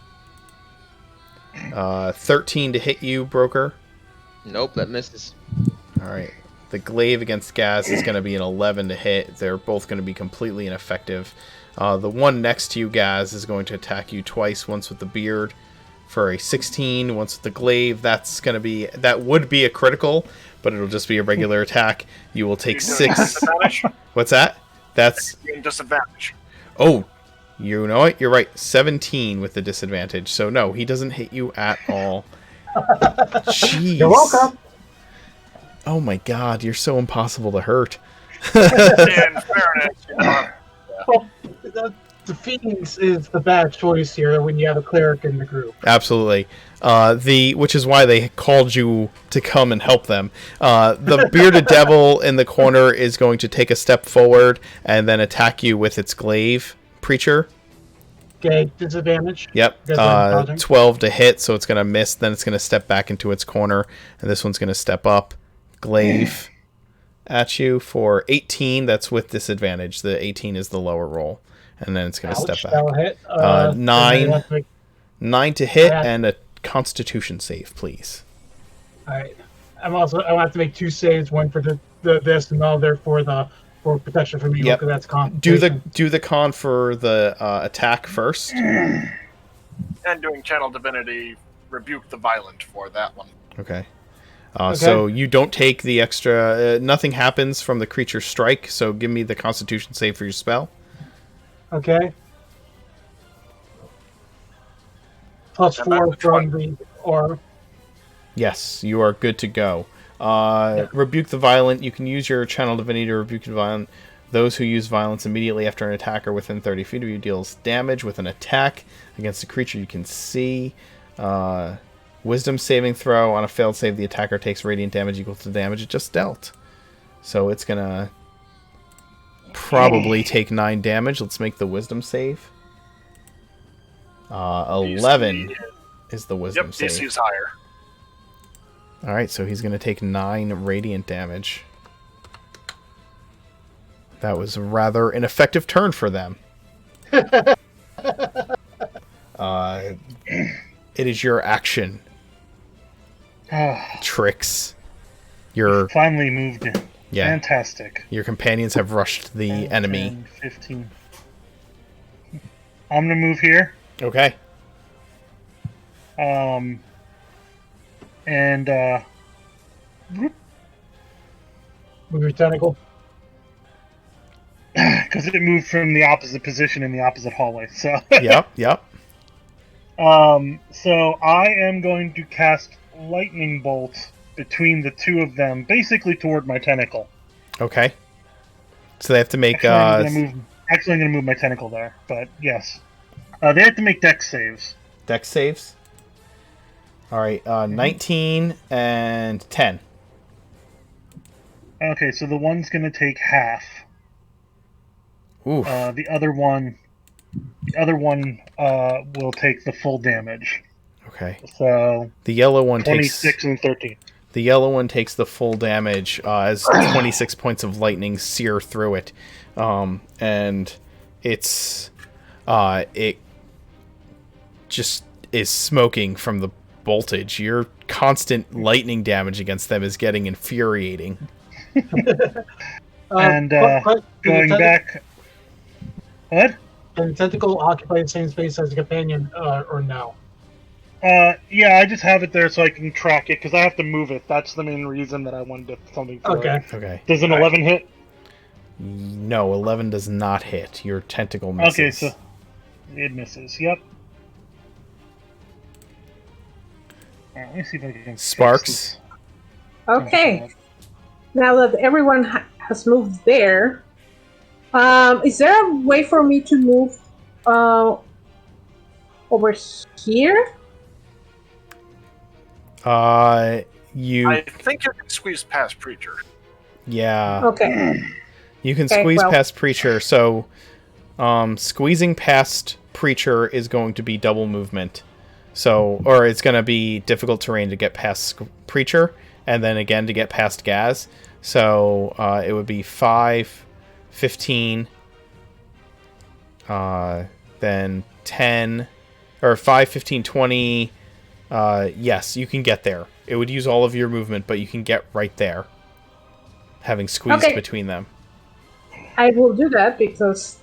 13 to hit you, Broker. Nope, that misses. All right. The glaive against Gaz is going to be an 11 to hit. They're both going to be completely ineffective. The one next to you, Gaz, is going to attack you twice, once with the beard for a 16, once with the glaive. That would be a critical, but it'll just be a regular attack. You will take 6. Disadvantage? What's that? That's... You're in disadvantage. Oh, you know what? You're right. 17 with the disadvantage. So no, he doesn't hit you at all. Jeez. You're welcome. Oh my god, you're so impossible to hurt. In fairness, Well, the Phoenix is the bad choice here when you have a cleric in the group. Absolutely. Which is why they called you to come and help them. The bearded devil in the corner is going to take a step forward and then attack you with its glaive, preacher. Okay, disadvantage. Yep. Because I'm dodging. 12 to hit, so it's going to miss. Then it's going to step back into its corner, and this one's going to step up. Glaive at you for 18. That's with disadvantage. The 18 is the lower roll, and then it's going to step back. That'll hit. 9 to hit, Yeah. and a Constitution save, please. All right. I have to make 2 saves, one for this and the other for protection from evil, Yep. because that's con. Do the con for the attack first. and doing Channel Divinity, rebuke the violent for that one. Okay. So you don't take the extra... nothing happens from the creature's strike, so give me the Constitution save for your spell. Okay. Plus And 4 that's from the or. Yes, you are good to go. Rebuke the violent. You can use your Channel Divinity to rebuke the violent. Those who use violence immediately after an attack or within 30 feet of you deals damage with an attack against a creature you can see. Wisdom saving throw. On a failed save, the attacker takes radiant damage equal to the damage it just dealt. So it's going to probably take 9 damage. Let's make the wisdom save. 11 is the wisdom save. DC is higher. Alright, so he's going to take 9 radiant damage. That was a rather ineffective turn for them. It is your action. Tricks. Your Finally moved in. Yeah. Fantastic. Your companions have rushed the 10, enemy. 10, 15. I'm gonna move here. Okay. And Move your tentacle. because it moved from the opposite position in the opposite hallway. So Yep. so I am going to cast lightning bolt between the two of them, basically toward my tentacle. Okay. So they have to make Actually, I'm gonna move my tentacle there, but yes. They have to make dex saves. dex saves. Alright, 19 and 10. Okay, so the one's gonna take half. Oof. The other one will take the full damage. Okay. So The yellow one 26 and 13. The yellow one takes the full damage as 26 points of lightning sear through it. And it just is smoking from the voltage. Your constant lightning damage against them is getting infuriating. And going back... What? Can the tentacle occupy the same space as the companion, or no? Yeah, I just have it there so I can track it, because I have to move it. That's the main reason that I wanted to something for Okay. it. Okay. Does an 11 hit? No, 11 does not hit. Your tentacle misses. Okay, so it misses. Yep. Alright, let me see if I can... fix Sparks. this. Okay. now that everyone has moved there, is there a way for me to move over here? You I think you can squeeze past Preacher. yeah. Okay. You can Okay, squeeze well. past Preacher, so squeezing past Preacher is going to be double movement. So, or it's going to be difficult terrain to get past Preacher, and then again to get past Gaz. So, it would be 5, 15, then 10, or 5, 15, 20. Yes, you can get there. It would use all of your movement, but you can get right there, having squeezed Okay. between them. I will do that because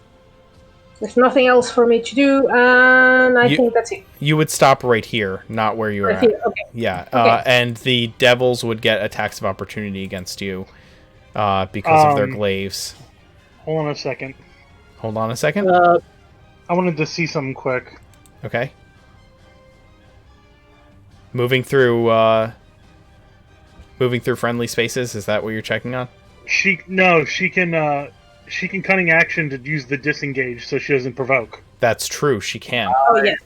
there's nothing else for me to do, and I think that's it. You would stop right here, not where you are Right at. here, okay. Yeah, Okay. and the devils would get attacks of opportunity against you because of their glaives. Hold on a second. Hold on a second. I wanted to see something quick. Okay. Moving through friendly spaces, is that what you're checking on? She can cunning action to use the disengage so she doesn't provoke. That's true, she can. Oh, yes.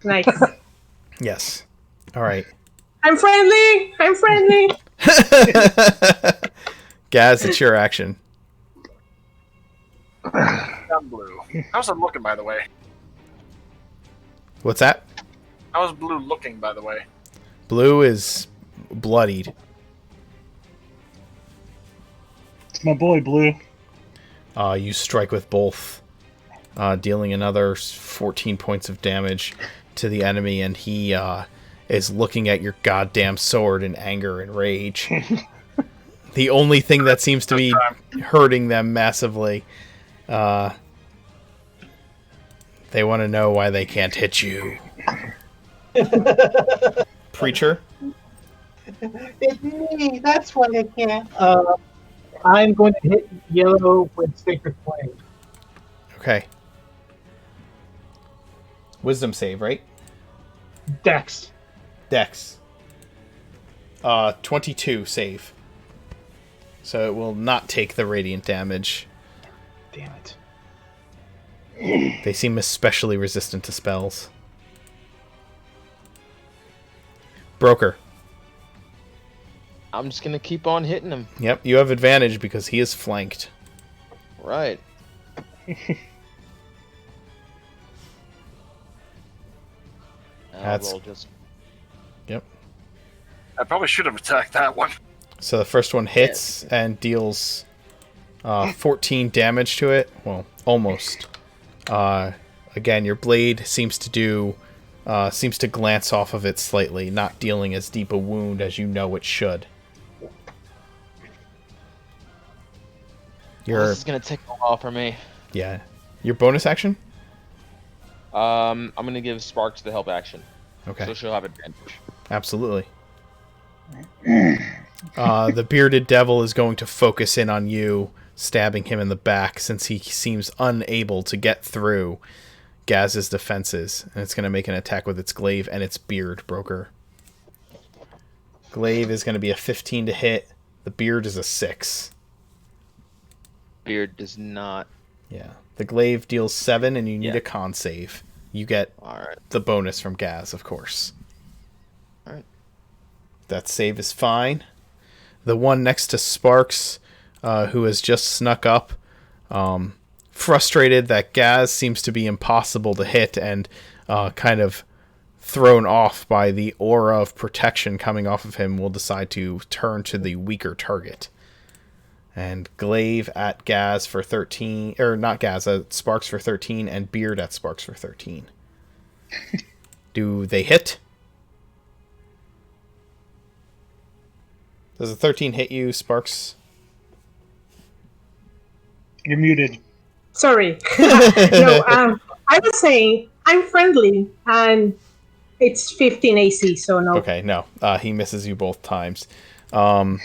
Nice. Yes. All right. I'm friendly! I'm friendly! Gaz, it's your action. I'm blue. How's it looking, by the way? What's that? How's blue looking, by the way? Blue is bloodied. It's my boy, Blue. You strike with both, dealing another 14 points of damage to the enemy, and he is looking at your goddamn sword in anger and rage. The only thing that seems to be hurting them massively. They want to know why they can't hit you. Preacher? It's me. That's why I can't. I'm going to hit yellow with Sacred Flame. Okay. Wisdom save, right? Dex. Dex. 22 save. So it will not take the radiant damage. Damn it. They seem especially resistant to spells. Broker. I'm just gonna keep on hitting him. Yep, you have advantage because he is flanked. Right. That's- Roll just. Yep. I probably should have attacked that one. So the first one hits and deals 14 damage to it. Well, almost. Again, your blade seems to glance off of it slightly, not dealing as deep a wound as you know it should. This is gonna take a while for me. Yeah. Your bonus action? I'm gonna give Sparks the help action. Okay. So she'll have advantage. Absolutely. The bearded devil is going to focus in on you, stabbing him in the back since he seems unable to get through Gaz's defenses. And it's going to make an attack with its glaive and its beard, Broker. Glaive is going to be a 15 to hit. The beard is a 6. Beard does not. Yeah. The glaive deals 7 and you need Yeah. a con save. You get Alright. the bonus from Gaz, of course. Alright. That save is fine. The one next to Sparks, who has just snuck up, frustrated that Gaz seems to be impossible to hit and kind of thrown off by the aura of protection coming off of him, will decide to turn to the weaker target. And glaive at Gaz for 13, or not Gaz, Sparks for 13, and beard at Sparks for 13. Do they hit? Does a 13 hit you, Sparks? You're muted. Sorry. No, I was saying I'm friendly, and it's 15 AC, so no. Okay, no. He misses you both times. And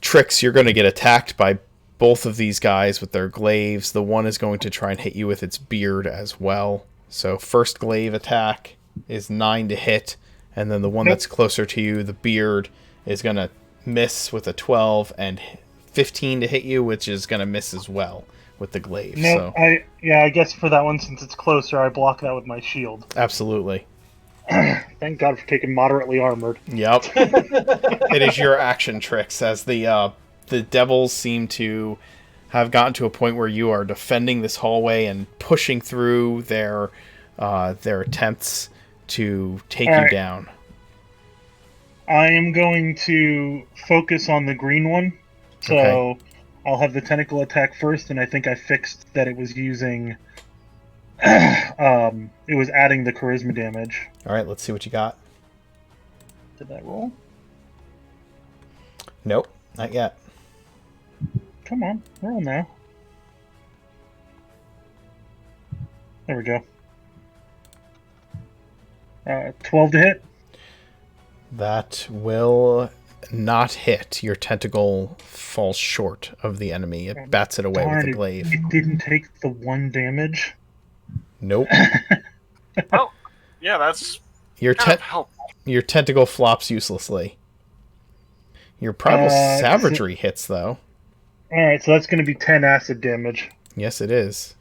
Trix, you're going to get attacked by both of these guys with their glaives. The one is going to try and hit you with its beard as well. So first glaive attack is 9 to hit, And then the one that's closer to you, the beard, is going to miss with a 12 and 15 to hit you, which is going to miss as well with the glaive. No, So I guess for that one, since it's closer, I block that with my shield. absolutely. Thank God for taking moderately armored. Yep. It is your action, Trix, as the devils seem to have gotten to a point where you are defending this hallway and pushing through their attempts to take you down. I am going to focus on the green one. So Okay. I'll have the tentacle attack first, and I think I fixed that it was using... it was adding the charisma damage. Alright, let's see what you got. Did I roll? Nope, not yet. Come on, roll now. There we go. 12 to hit. That will not hit. Your tentacle falls short of the enemy. It bats it away with the glaive. It didn't take the 1 damage. Nope. Well, yeah, that's Your kind of helpful. your tentacle flops uselessly. Your primal savagery hits, though. Alright, so that's going to be 10 acid damage. Yes, it is.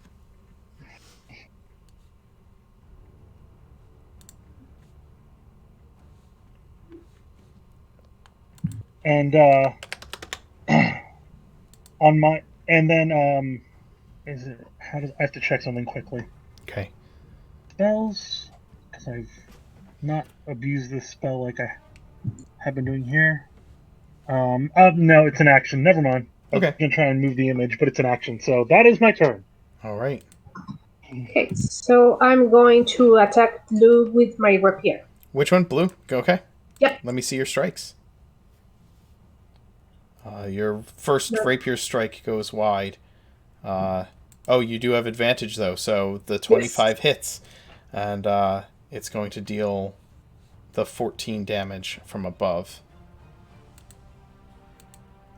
And on my is it I have to check something quickly. Okay. Spells, because I've not abused this spell like I have been doing here. No, it's an action. Never mind. Okay. I'm gonna try and move the image, but it's an action. So that is my turn. All right. Okay, so I'm going to attack Blue with my rapier. Which one? Blue? Okay. Yep. Let me see your strikes. Your first rapier strike goes wide. You do have advantage, though, so the 25 hits. And it's going to deal the 14 damage from above.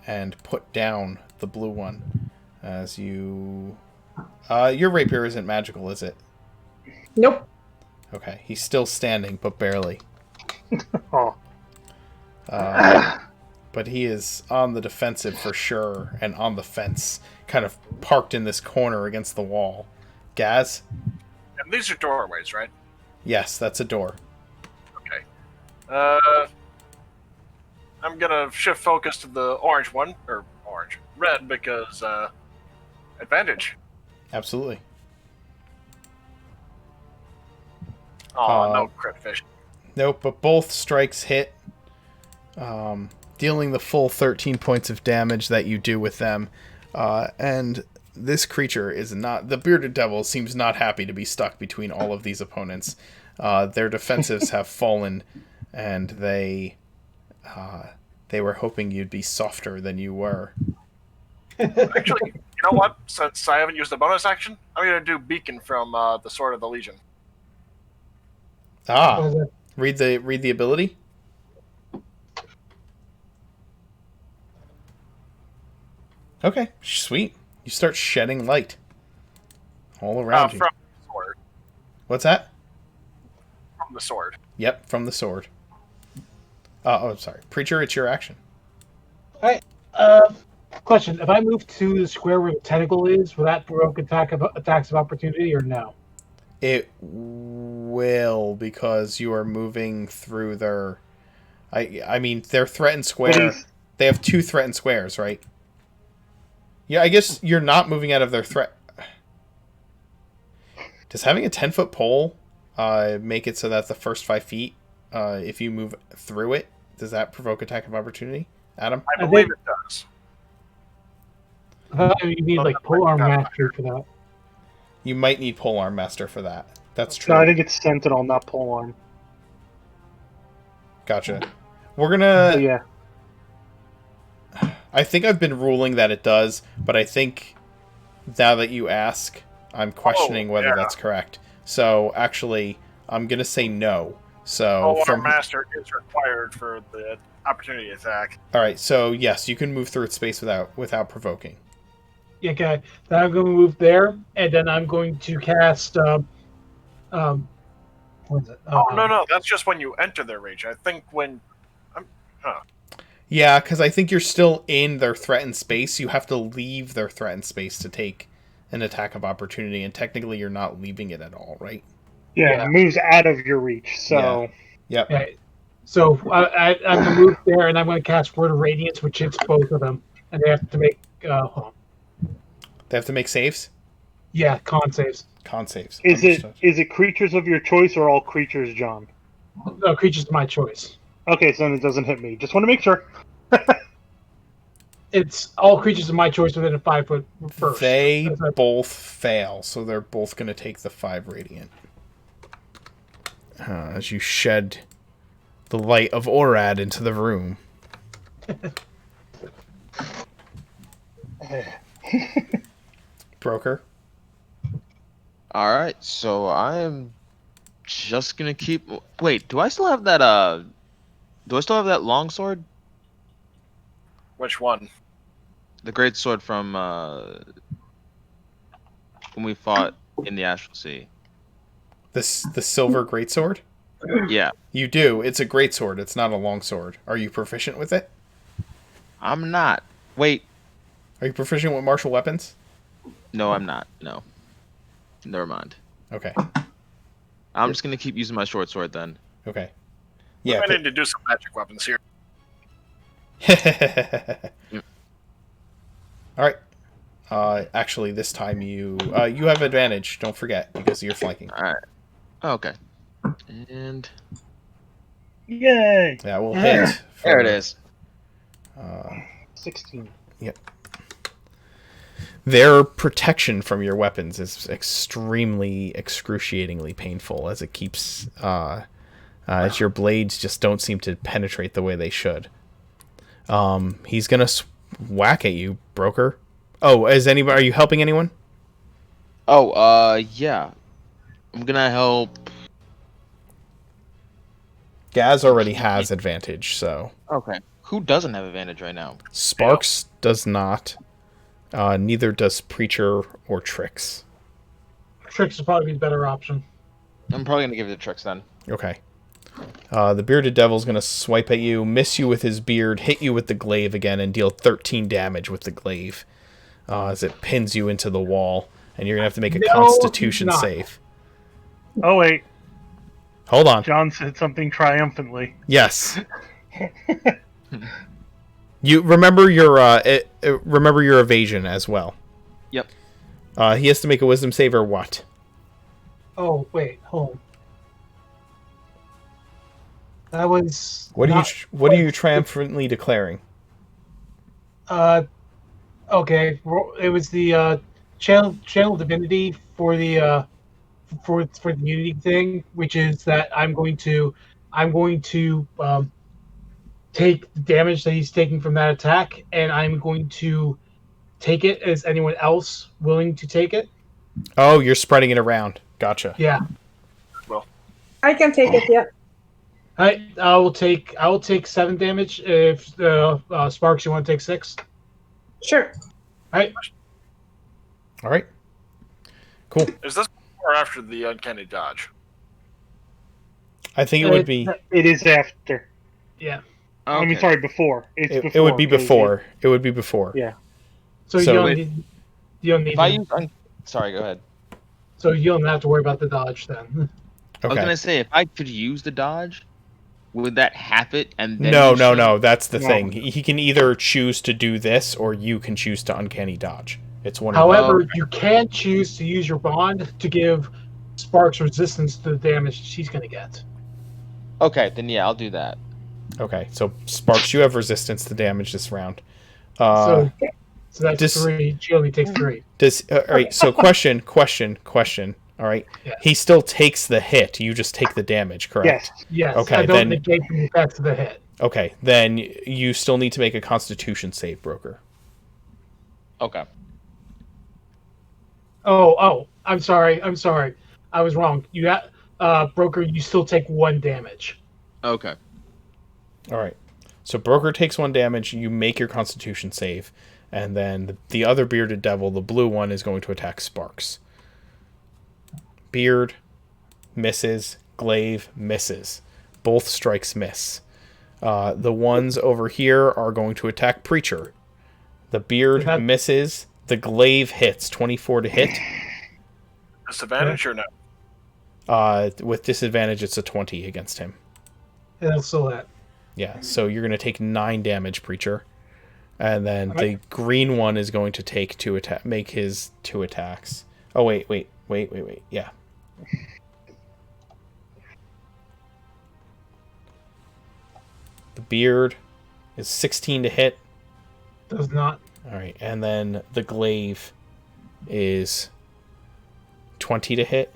And put down the blue one as you... your rapier isn't magical, is it? Nope. Okay, he's still standing, but barely. Oh. But he is on the defensive for sure, and on the fence, kind of parked in this corner against the wall. Gaz? And these are doorways, right? Yes, that's a door. Okay. I'm gonna shift focus to the orange one, or red, because advantage. Absolutely. Oh, no crit fish. Nope, but both strikes hit, dealing the full 13 points of damage that you do with them. And this creature is not... The Bearded Devil seems not happy to be stuck between all of these opponents. Their defensives have fallen, and they were hoping you'd be softer than you were. Actually, you know what? Since I haven't used the bonus action, I'm gonna do Beacon from the Sword of the Legion. Ah, read the ability. Okay, sweet. You start shedding light all around you. From the sword. What's that? From the sword. Yep, from the sword. Sorry. Preacher, it's your action. Alright, question. If I move to the square where the tentacle is, will that provoke attacks of opportunity or no? It will, because you are moving through their... I mean, their threatened square... They have 2 threatened squares, right? Yeah, I guess you're not moving out of their threat... Does having a 10-foot pole make it so that the first 5 feet, if you move through it, does that provoke attack of opportunity? Adam? I believe it does. You need like polearm mastery for that. You might need polearm master for that. That's true. No, I think it's Sentinel, not polearm. Gotcha. We're gonna... Yeah. I think I've been ruling that it does, but I think now that you ask, I'm questioning whether that's correct. So, actually, I'm going to say no. So, Polearm master is required for the opportunity attack. Alright, so yes, you can move through its space without provoking. Okay, then I'm going to move there, and then I'm going to cast What is it? Oh, no, that's just when you enter their range. I think when... Yeah, because I think you're still in their threatened space. You have to leave their threatened space to take an attack of opportunity, and technically you're not leaving it at all, right? Yeah, Yeah. moves out of your reach. So Yep. Okay. So I'm going to move there, and I'm going to cast Word of Radiance, which hits both of them. And they have to make, hold on. They have to make saves? Yeah, con saves. Con saves. is Understood. it creatures of your choice or all creatures, John? No, creatures of my choice. Okay, so then it doesn't hit me. Just want to make sure. It's all creatures of my choice within a 5-foot burst. They That's a- both fail, so they're both going to take the 5 radiant. As you shed the light of Orad into the room. Broker? Alright, so I'm just gonna keep... Wait, do I still have that, longsword? Which one? The great sword from, when we fought in the Astral Sea. The silver greatsword? Yeah, You do. It's a greatsword. It's not a longsword. Are you proficient with it? I'm not. Wait, Are you proficient with martial weapons? no, I'm not. No. Never mind. Okay. I'm just gonna keep using my short sword then. Okay. I Yeah. need to do some magic weapons here. All right. Actually, this time you have advantage. Don't forget because you're flanking. Alright. Okay. And Yay! That will hit. there it is. 16. Their protection from your weapons is extremely, excruciatingly painful as it keeps as your blades just don't seem to penetrate the way they should. He's gonna whack at you, Broker. Oh, are you helping anyone? Oh, yeah. I'm gonna help. Gaz already has advantage, so Okay. Who doesn't have advantage right now? Sparks does not. Neither does Preacher or Trix. Tricks would probably be the better option. I'm probably gonna give it to Trix then. Okay. The bearded devil's gonna swipe at you, miss you with his beard, hit you with the glaive again, and deal 13 damage with the glaive as it pins you into the wall, and you're gonna have to make a No, Constitution he's not. save. Oh wait, Hold on. John said something triumphantly. Yes. You remember your evasion as well. Yep. He has to make a Wisdom save or what? Oh, wait, hold on. That was... What not- are you triumphantly declaring? Okay, it was the channel divinity for the for the unity thing, which is that I'm going to take the damage that he's taking from that attack, and I'm going to take it. Is anyone else willing to take it? Oh, you're spreading it around. Gotcha. Yeah. I can take it, yeah. I will take 7 damage. If Sparks, you want to take 6? Sure. All right. All right. Cool. Is this before or after the uncanny dodge? I think it would be. It is after. Yeah. I mean, Okay. sorry, before. It's It before. would be 'cause before. It would be before. Yeah. So, So- you don't need. If I use, sorry, go ahead. So you don't have to worry about the dodge then. I was Okay. gonna say if I could use the dodge, would that half it? And then No, use no, shield? no. That's the No. thing. He can either choose to do this, or you can choose to uncanny dodge. It's one. However, Okay. you can choose to use your bond to give Sparks resistance to the damage she's going to get. Okay, then yeah, I'll do that. Okay, so Sparks, you have resistance to damage this round. So that's dis- 3. She only takes 3. All right. So question. All right. Yeah. He still takes the hit. You just take the damage, correct? Yes. Yes. Okay, I don't then- negate the effects of the hit. Okay. Then you still need to make a Constitution save, Broker. Okay. Oh, I'm sorry. I was wrong. You got Broker, you still take 1 damage. Okay. All right. So Broker takes 1 damage. You make your Constitution save, and then the other bearded devil, the blue one, is going to attack Sparks. Beard misses, glaive misses. Both strikes miss. The ones over here are going to attack Preacher. The beard misses. The glaive hits. 24 to hit. Disadvantage or no? With disadvantage, it's a 20 against him. It'll still hit. Yeah, so you're going to take 9 damage, Preacher. And then the green one is going to make his 2 attacks. Oh, wait. Yeah. The beard is 16 to hit. Does not. All right, and then the glaive is 20 to hit.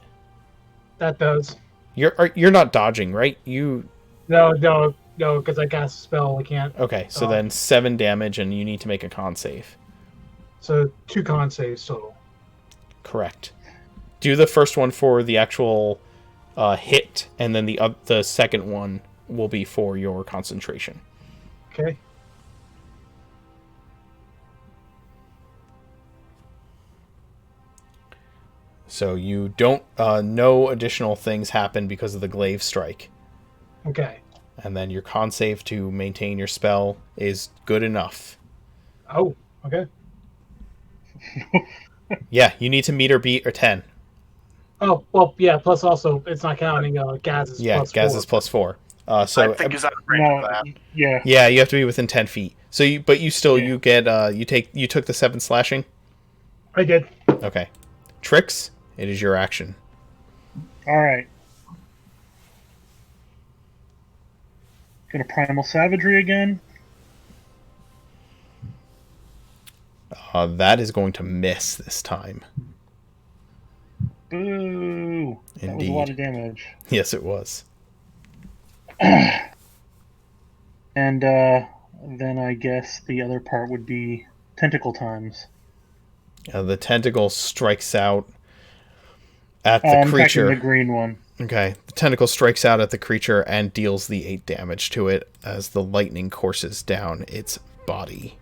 That does. You're not dodging, right? You. No, because I cast a spell. I can't. Okay, so then 7 damage, and you need to make a con save. So 2 con saves total. Correct. Do the first one for the actual hit, and then the second one will be for your concentration. Okay. So you don't no additional things happen because of the glaive strike. Okay. And then your con save to maintain your spell is good enough. Oh, okay. Yeah, you need to meet or beat a 10. Oh, well, yeah, plus also, it's not counting Gaz's plus 4. Gaz is plus 4. So I think he's out of range for that. Yeah. Yeah, you have to be within 10 feet. So you get you took the 7 slashing? I did. Okay. Tricks, it is your action. Alright. Gonna Primal Savagery again. That is going to miss this time. Boo! That was a lot of damage. Yes, it was. And then I guess the other part would be Tentacle Times. The tentacle strikes out at the creature. The green one. Okay. The tentacle strikes out at the creature and deals the 8 damage to it as the lightning courses down its body.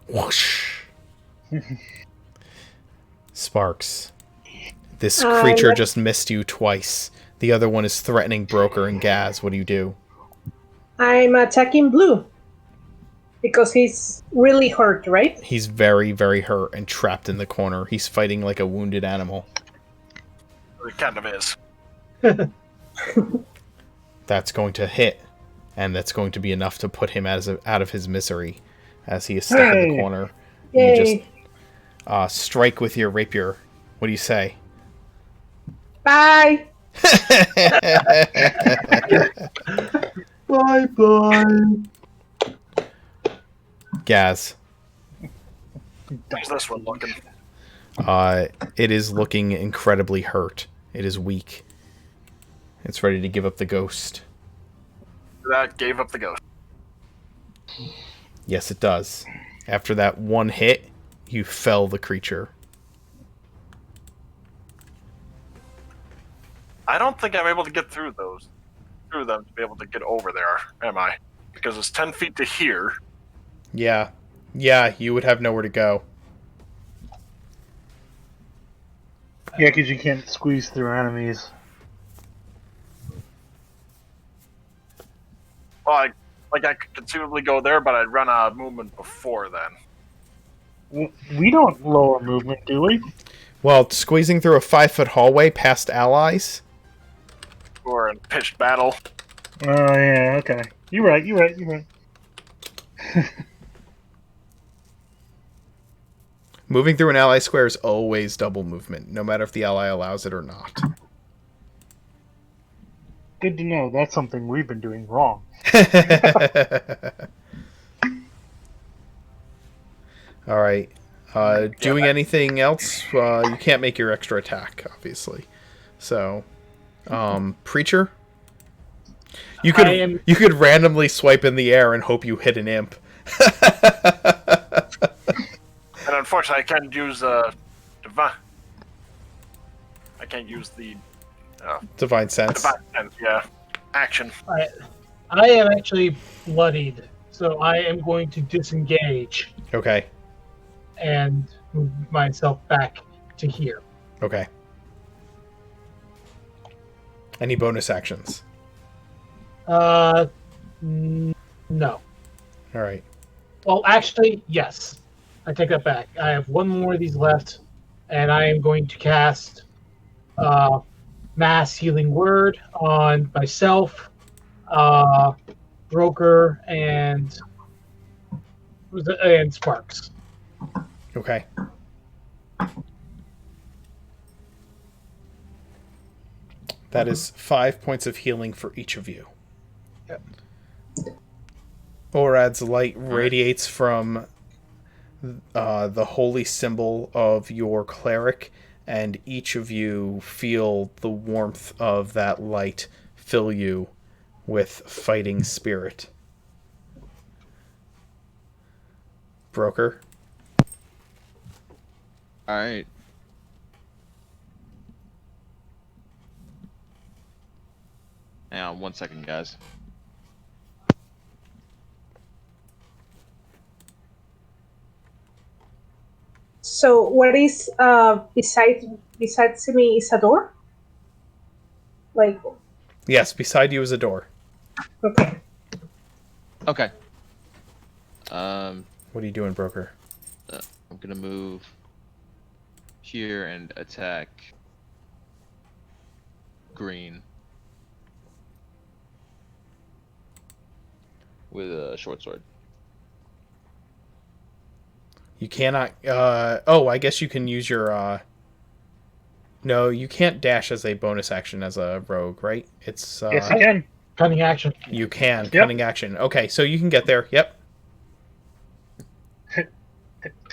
Whoosh. Sparks. This creature just missed you twice. The other one is threatening Broker and Gaz. What do you do? I'm attacking Blue. Because he's really hurt, right? He's very, very hurt and trapped in the corner. He's fighting like a wounded animal. It kind of is. That's going to hit. And that's going to be enough to put him out of his misery as he is stuck in the corner. Yay. You just strike with your rapier. What do you say? Bye! Bye-bye. Gaz. How's this one looking? It is looking incredibly hurt. It is weak. It's ready to give up the ghost. That gave up the ghost. Yes, it does. After that one hit, you fell the creature. I don't think I'm able to get through them to be able to get over there, am I? Because it's 10 feet to here. Yeah. Yeah, you would have nowhere to go. Yeah, because you can't squeeze through enemies. Well, I could conceivably go there, but I'd run out of movement before then. We don't lower movement, do we? Well, squeezing through a 5-foot hallway past allies? Or in pitched battle. Oh, yeah, okay. You're right. Moving through an ally square is always double movement, no matter if the ally allows it or not. Good to know. That's something we've been doing wrong. Alright. Doing anything else? You can't make your extra attack, obviously. So, Preacher? You could randomly swipe in the air and hope you hit an imp. And unfortunately, I can't use divine. I can't use the Divine Sense. divine sense. Yeah, action. I am actually bloodied, so I am going to disengage Okay. and move myself back to here. Okay. Any bonus actions? No. All right. Well, actually, yes. I take that back. I have one more of these left, and I am going to cast Mass Healing Word on myself, Broker, and Sparks. Okay. That is 5 points of healing for each of you. Yep. Orad's light radiates from the holy symbol of your cleric, and each of you feel the warmth of that light fill you with fighting spirit. Broker? Alright. Hang on 1 second, guys. So what is besides me is a door? Like, Yes, beside you is a door. okay. Okay. What are you doing, Broker? I'm gonna move here and attack green with a short sword. You cannot... I guess you can use your... No, you can't dash as a bonus action as a rogue, right? It's... Yes, I can. Cunning action. You can. Yep. Cunning action. Okay, so you can get there. Yep.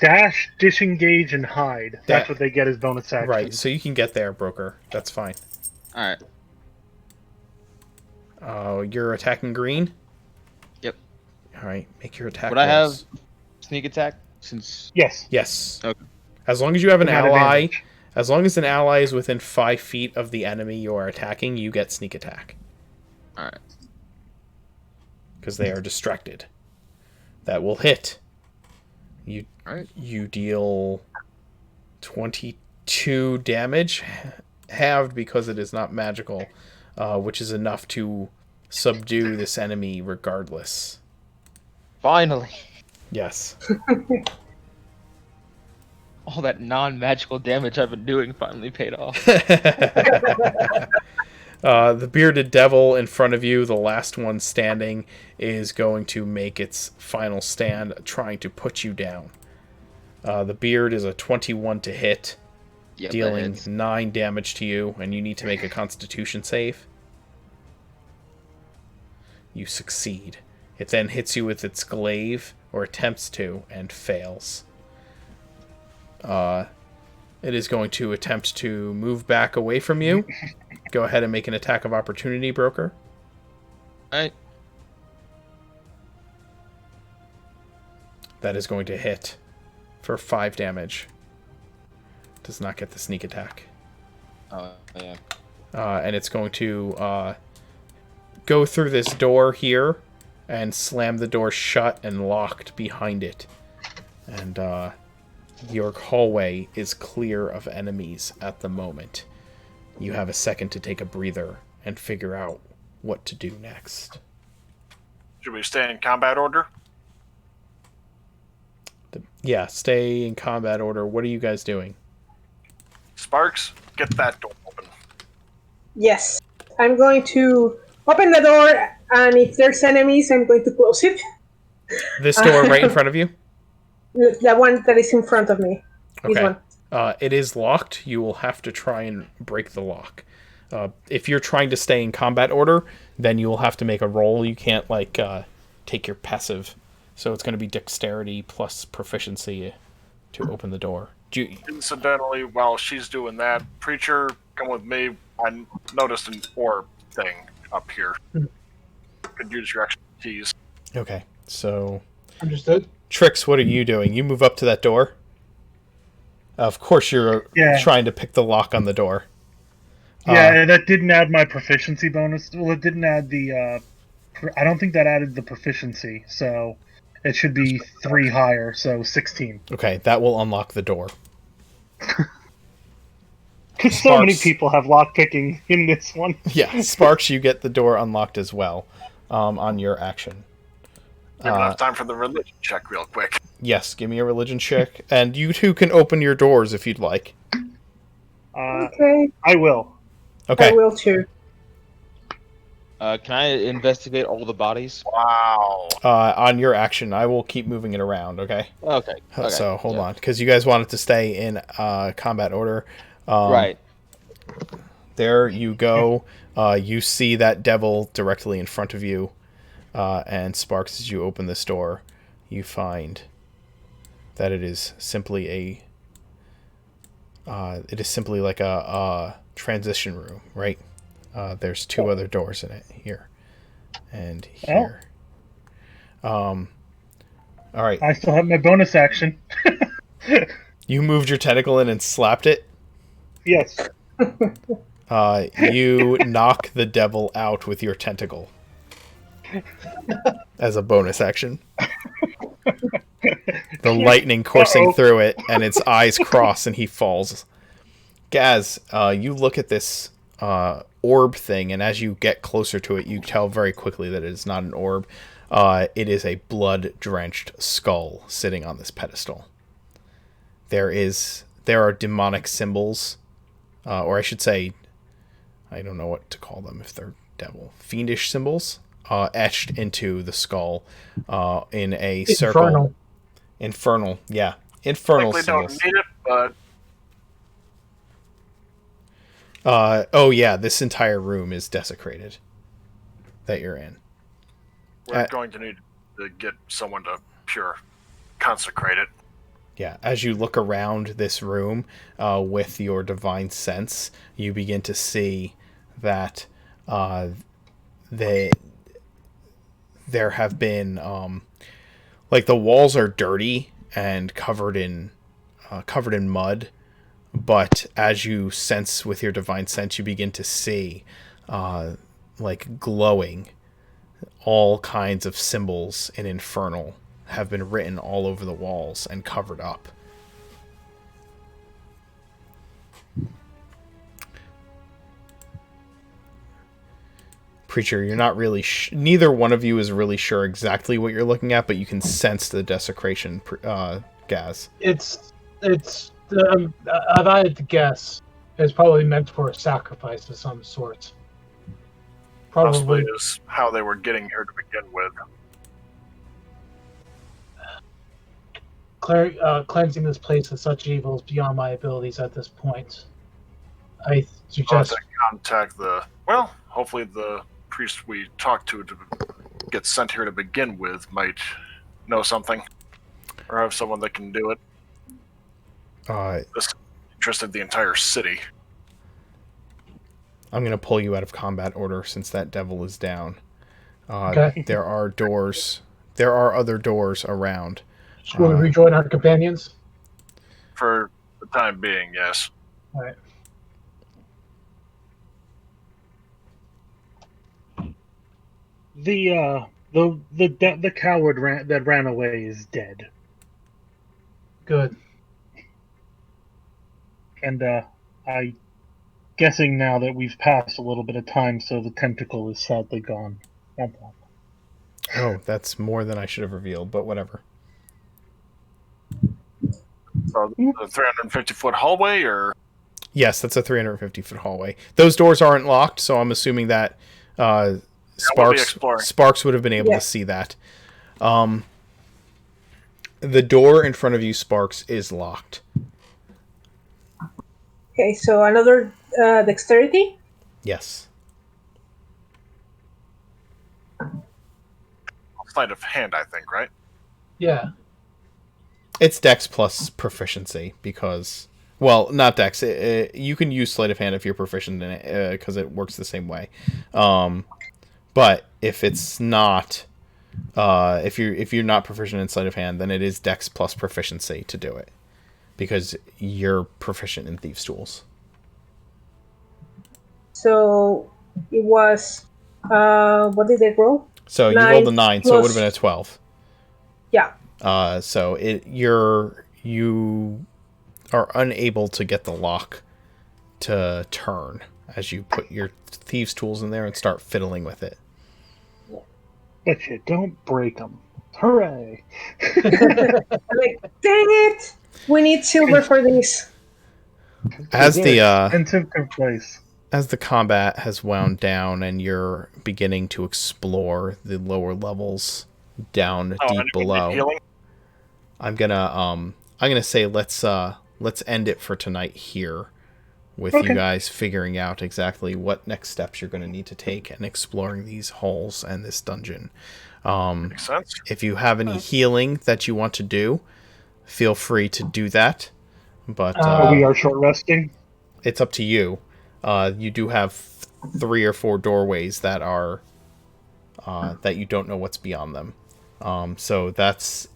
Dash, disengage, and hide. That's what they get as bonus actions. Right, so you can get there, Broker. That's fine. Alright. You're attacking green? Yep. Alright, make your attack Would I have rolls. sneak attack? Since Yes. Yes. Okay. As long as you have an Without ally, advantage. as long as an ally is within 5 feet of the enemy you are attacking, you get sneak attack. Alright. Because they are distracted. That will hit. Alright. You deal 22 damage, halved because it is not magical, which is enough to subdue this enemy regardless. Finally. Yes. All that non-magical damage I've been doing finally paid off. The bearded devil in front of you, the last one standing, is going to make its final stand, trying to put you down. The beard is a 21 to hit, Yep, that dealing hits. 9 damage to you, and you need to make a constitution save. You succeed. It then hits you with its glaive, or attempts to, and fails. It is going to attempt to move back away from you. Go ahead and make an attack of opportunity, Broker. Alright. That is going to hit for 5 damage. Does not get the sneak attack. Oh, yeah. And it's going to go through this door here and slam the door shut and locked behind it. And your hallway is clear of enemies at the moment. You have a second to take a breather and figure out what to do next. Should we stay in combat order? Yeah, stay in combat order. What are you guys doing? Sparks, get that door open. Yes. I'm going to open the door, and if there's enemies, I'm going to close it. This door right in front of you? The one that is in front of me. This Okay. one. It is locked. You will have to try and break the lock. If you're trying to stay in combat order, then you will have to make a roll. You can't, take your passive. So it's going to be dexterity plus proficiency to open the door. Incidentally, while she's doing that, Preacher, come with me. I noticed an orb thing up here. Could use your expertise. Okay, so... Understood. Trix, what are you doing? You move up to that door? Of course you're trying to pick the lock on the door. Yeah, that didn't add my proficiency bonus. Well, it didn't add the... I don't think that added the proficiency, so... It should be 3 higher, so 16. Okay, that will unlock the door. Because so many Sparks. people have lockpicking in this one. Yeah, Sparks, you get the door unlocked as well on your action. We have enough time for the religion check real quick. Yes, give me a religion check. And you two can open your doors if you'd like. Okay, I will. I Okay. will too. Can I investigate all the bodies? Wow. On your action, I will keep moving it around, okay? Okay. So, hold on. Because you guys wanted to stay in combat order. Right. There you go. You see that devil directly in front of you. And Sparks, as you open this door, you find that it is simply like a transition room, right? There's two other doors in it, here and here. All right. I still have my bonus action. You moved your tentacle in and slapped it. Yes. You knock the devil out with your tentacle as a bonus action. The lightning coursing through it, and its eyes cross, and he falls. Gaz, you look at this orb thing, and as you get closer to it, you tell very quickly that it is not an orb. It is a blood-drenched skull sitting on this pedestal. There are demonic symbols, or I should say, I don't know what to call them if they're devil. Fiendish symbols etched into the skull in a circle. Infernal, yeah. Infernal symbols. Don't need it, but oh yeah, this entire room is desecrated that you're in. we're going to need to get someone to consecrate it. Yeah, as you look around this room with your divine sense, you begin to see that there have been like the walls are dirty and covered in mud, but as you sense with your divine sense, you begin to see like glowing all kinds of symbols in infernal have been written all over the walls and covered up. Preacher, you're not really neither one of you is really sure exactly what you're looking at, but you can sense the desecration, Gaz. If I had to guess, it's probably meant for a sacrifice of some sort. Possibly is how they were getting here to begin with. Cleansing this place of such evil is beyond my abilities at this point. I suggest contact hopefully the priest we talked to get sent here to begin with might know something, or have someone that can do it. This interested the entire city. I'm going to pull you out of combat order since that devil is down. Okay. There are doors. There are other doors around. Should we rejoin our companions? For the time being, yes. All right. The coward that ran away is dead. Good. And I guessing now that we've passed a little bit of time, so the tentacle is sadly gone. Oh, that's more than I should have revealed, but whatever. So the 350-foot hallway, or? Yes, that's a 350-foot hallway. Those doors aren't locked, so I'm assuming that Sparks would have been able to see that. The door in front of you, Sparks, is locked. Okay, so another dexterity? Yes. Sleight of hand, I think, right? Yeah. It's Dex plus proficiency because... Well, not Dex. You can use Sleight of Hand if you're proficient in it because it works the same way. But if it's not... if you're not proficient in Sleight of Hand, then it is Dex plus proficiency to do it. Because you're proficient in Thieves' Tools. So it was... what did they roll? So you rolled a 9, so it would have been a 12. Yeah. So you are unable to get the lock to turn as you put your thieves' tools in there and start fiddling with it. But you don't break them. Hooray! I'm like, dang it! We need silver for this. As Very the expensive to place. as the combat has wound down and you're beginning to explore the lower levels down deep anyone need below, healing? I'm gonna say let's end it for tonight here, with you Okay. guys figuring out exactly what next steps you're going to need to take and exploring these holes and this dungeon. Makes sense. If you have any healing that you want to do, feel free to do that. But We are short resting. it's up to you. You do have 3 or 4 doorways that are that you don't know what's beyond them. So that's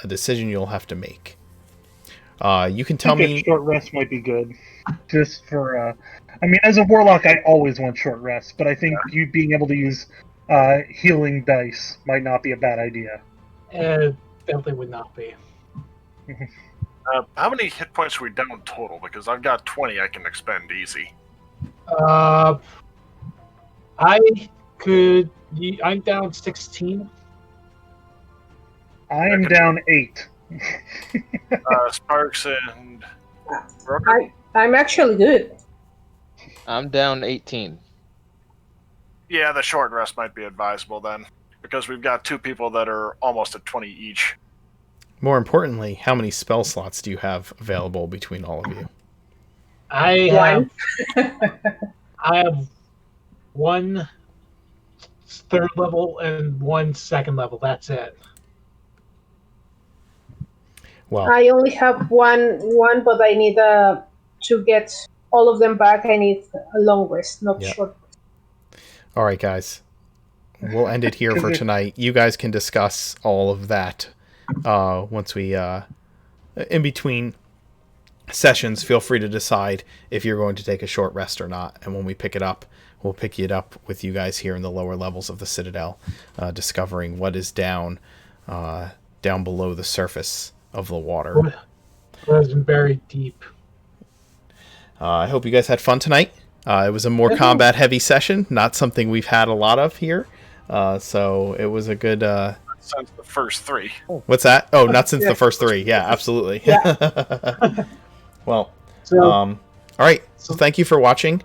a decision you'll have to make. You can tell I think me. a short rest might be good. Just for, I mean, as a warlock, I always want short rests, but I think you being able to use healing dice might not be a bad idea. Definitely would not be. How many hit points are we down total? Because I've got 20 I can expend easy. I could. I'm down 16. I am down 8. Sparks and Roker? I'm actually good. I'm down 18. Yeah, the short rest might be advisable then, because we've got 2 people that are almost at 20 each. More importantly, how many spell slots do you have available between all of you? I One. have 1 third level and 1 second level. That's it. Well, I only have one, but I need to get all of them back. I need a long rest, not Yep. short. all right, guys. We'll end it here for tonight. You guys can discuss all of that once we, in between sessions, feel free to decide if you're going to take a short rest or not. And when we pick it up, we'll pick it up with you guys here in the lower levels of the Citadel, discovering what is down below the surface of the water. It was buried deep. I hope you guys had fun tonight. It was a more combat-heavy session, not something we've had a lot of here. So it was a good... Since the first 3. What's that? Oh, not since the first 3. Yeah, absolutely. Yeah. Well, So, all right. So thank you for watching.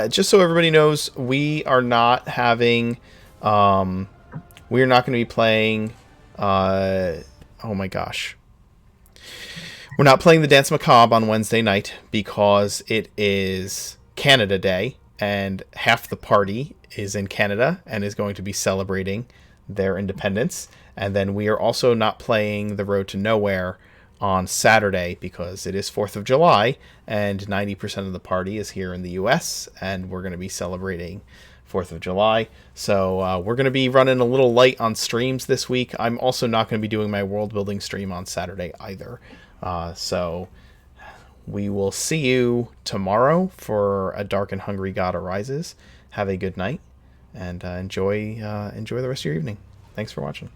Just so everybody knows, we are not having... we're not going to be playing... oh my gosh. We're not playing the Dance Macabre on Wednesday night because it is Canada Day, and half the party is in Canada and is going to be celebrating their independence. And then we are also not playing The Road to Nowhere on Saturday because it is 4th of July, and 90% of the party is here in the US, and we're going to be celebrating 4th of July. So we're going to be running a little light on streams this week. I'm also not going to be doing my world building stream on Saturday either. So we will see you tomorrow for A Dark and Hungry God Arises. Have a good night, and enjoy the rest of your evening. Thanks for watching.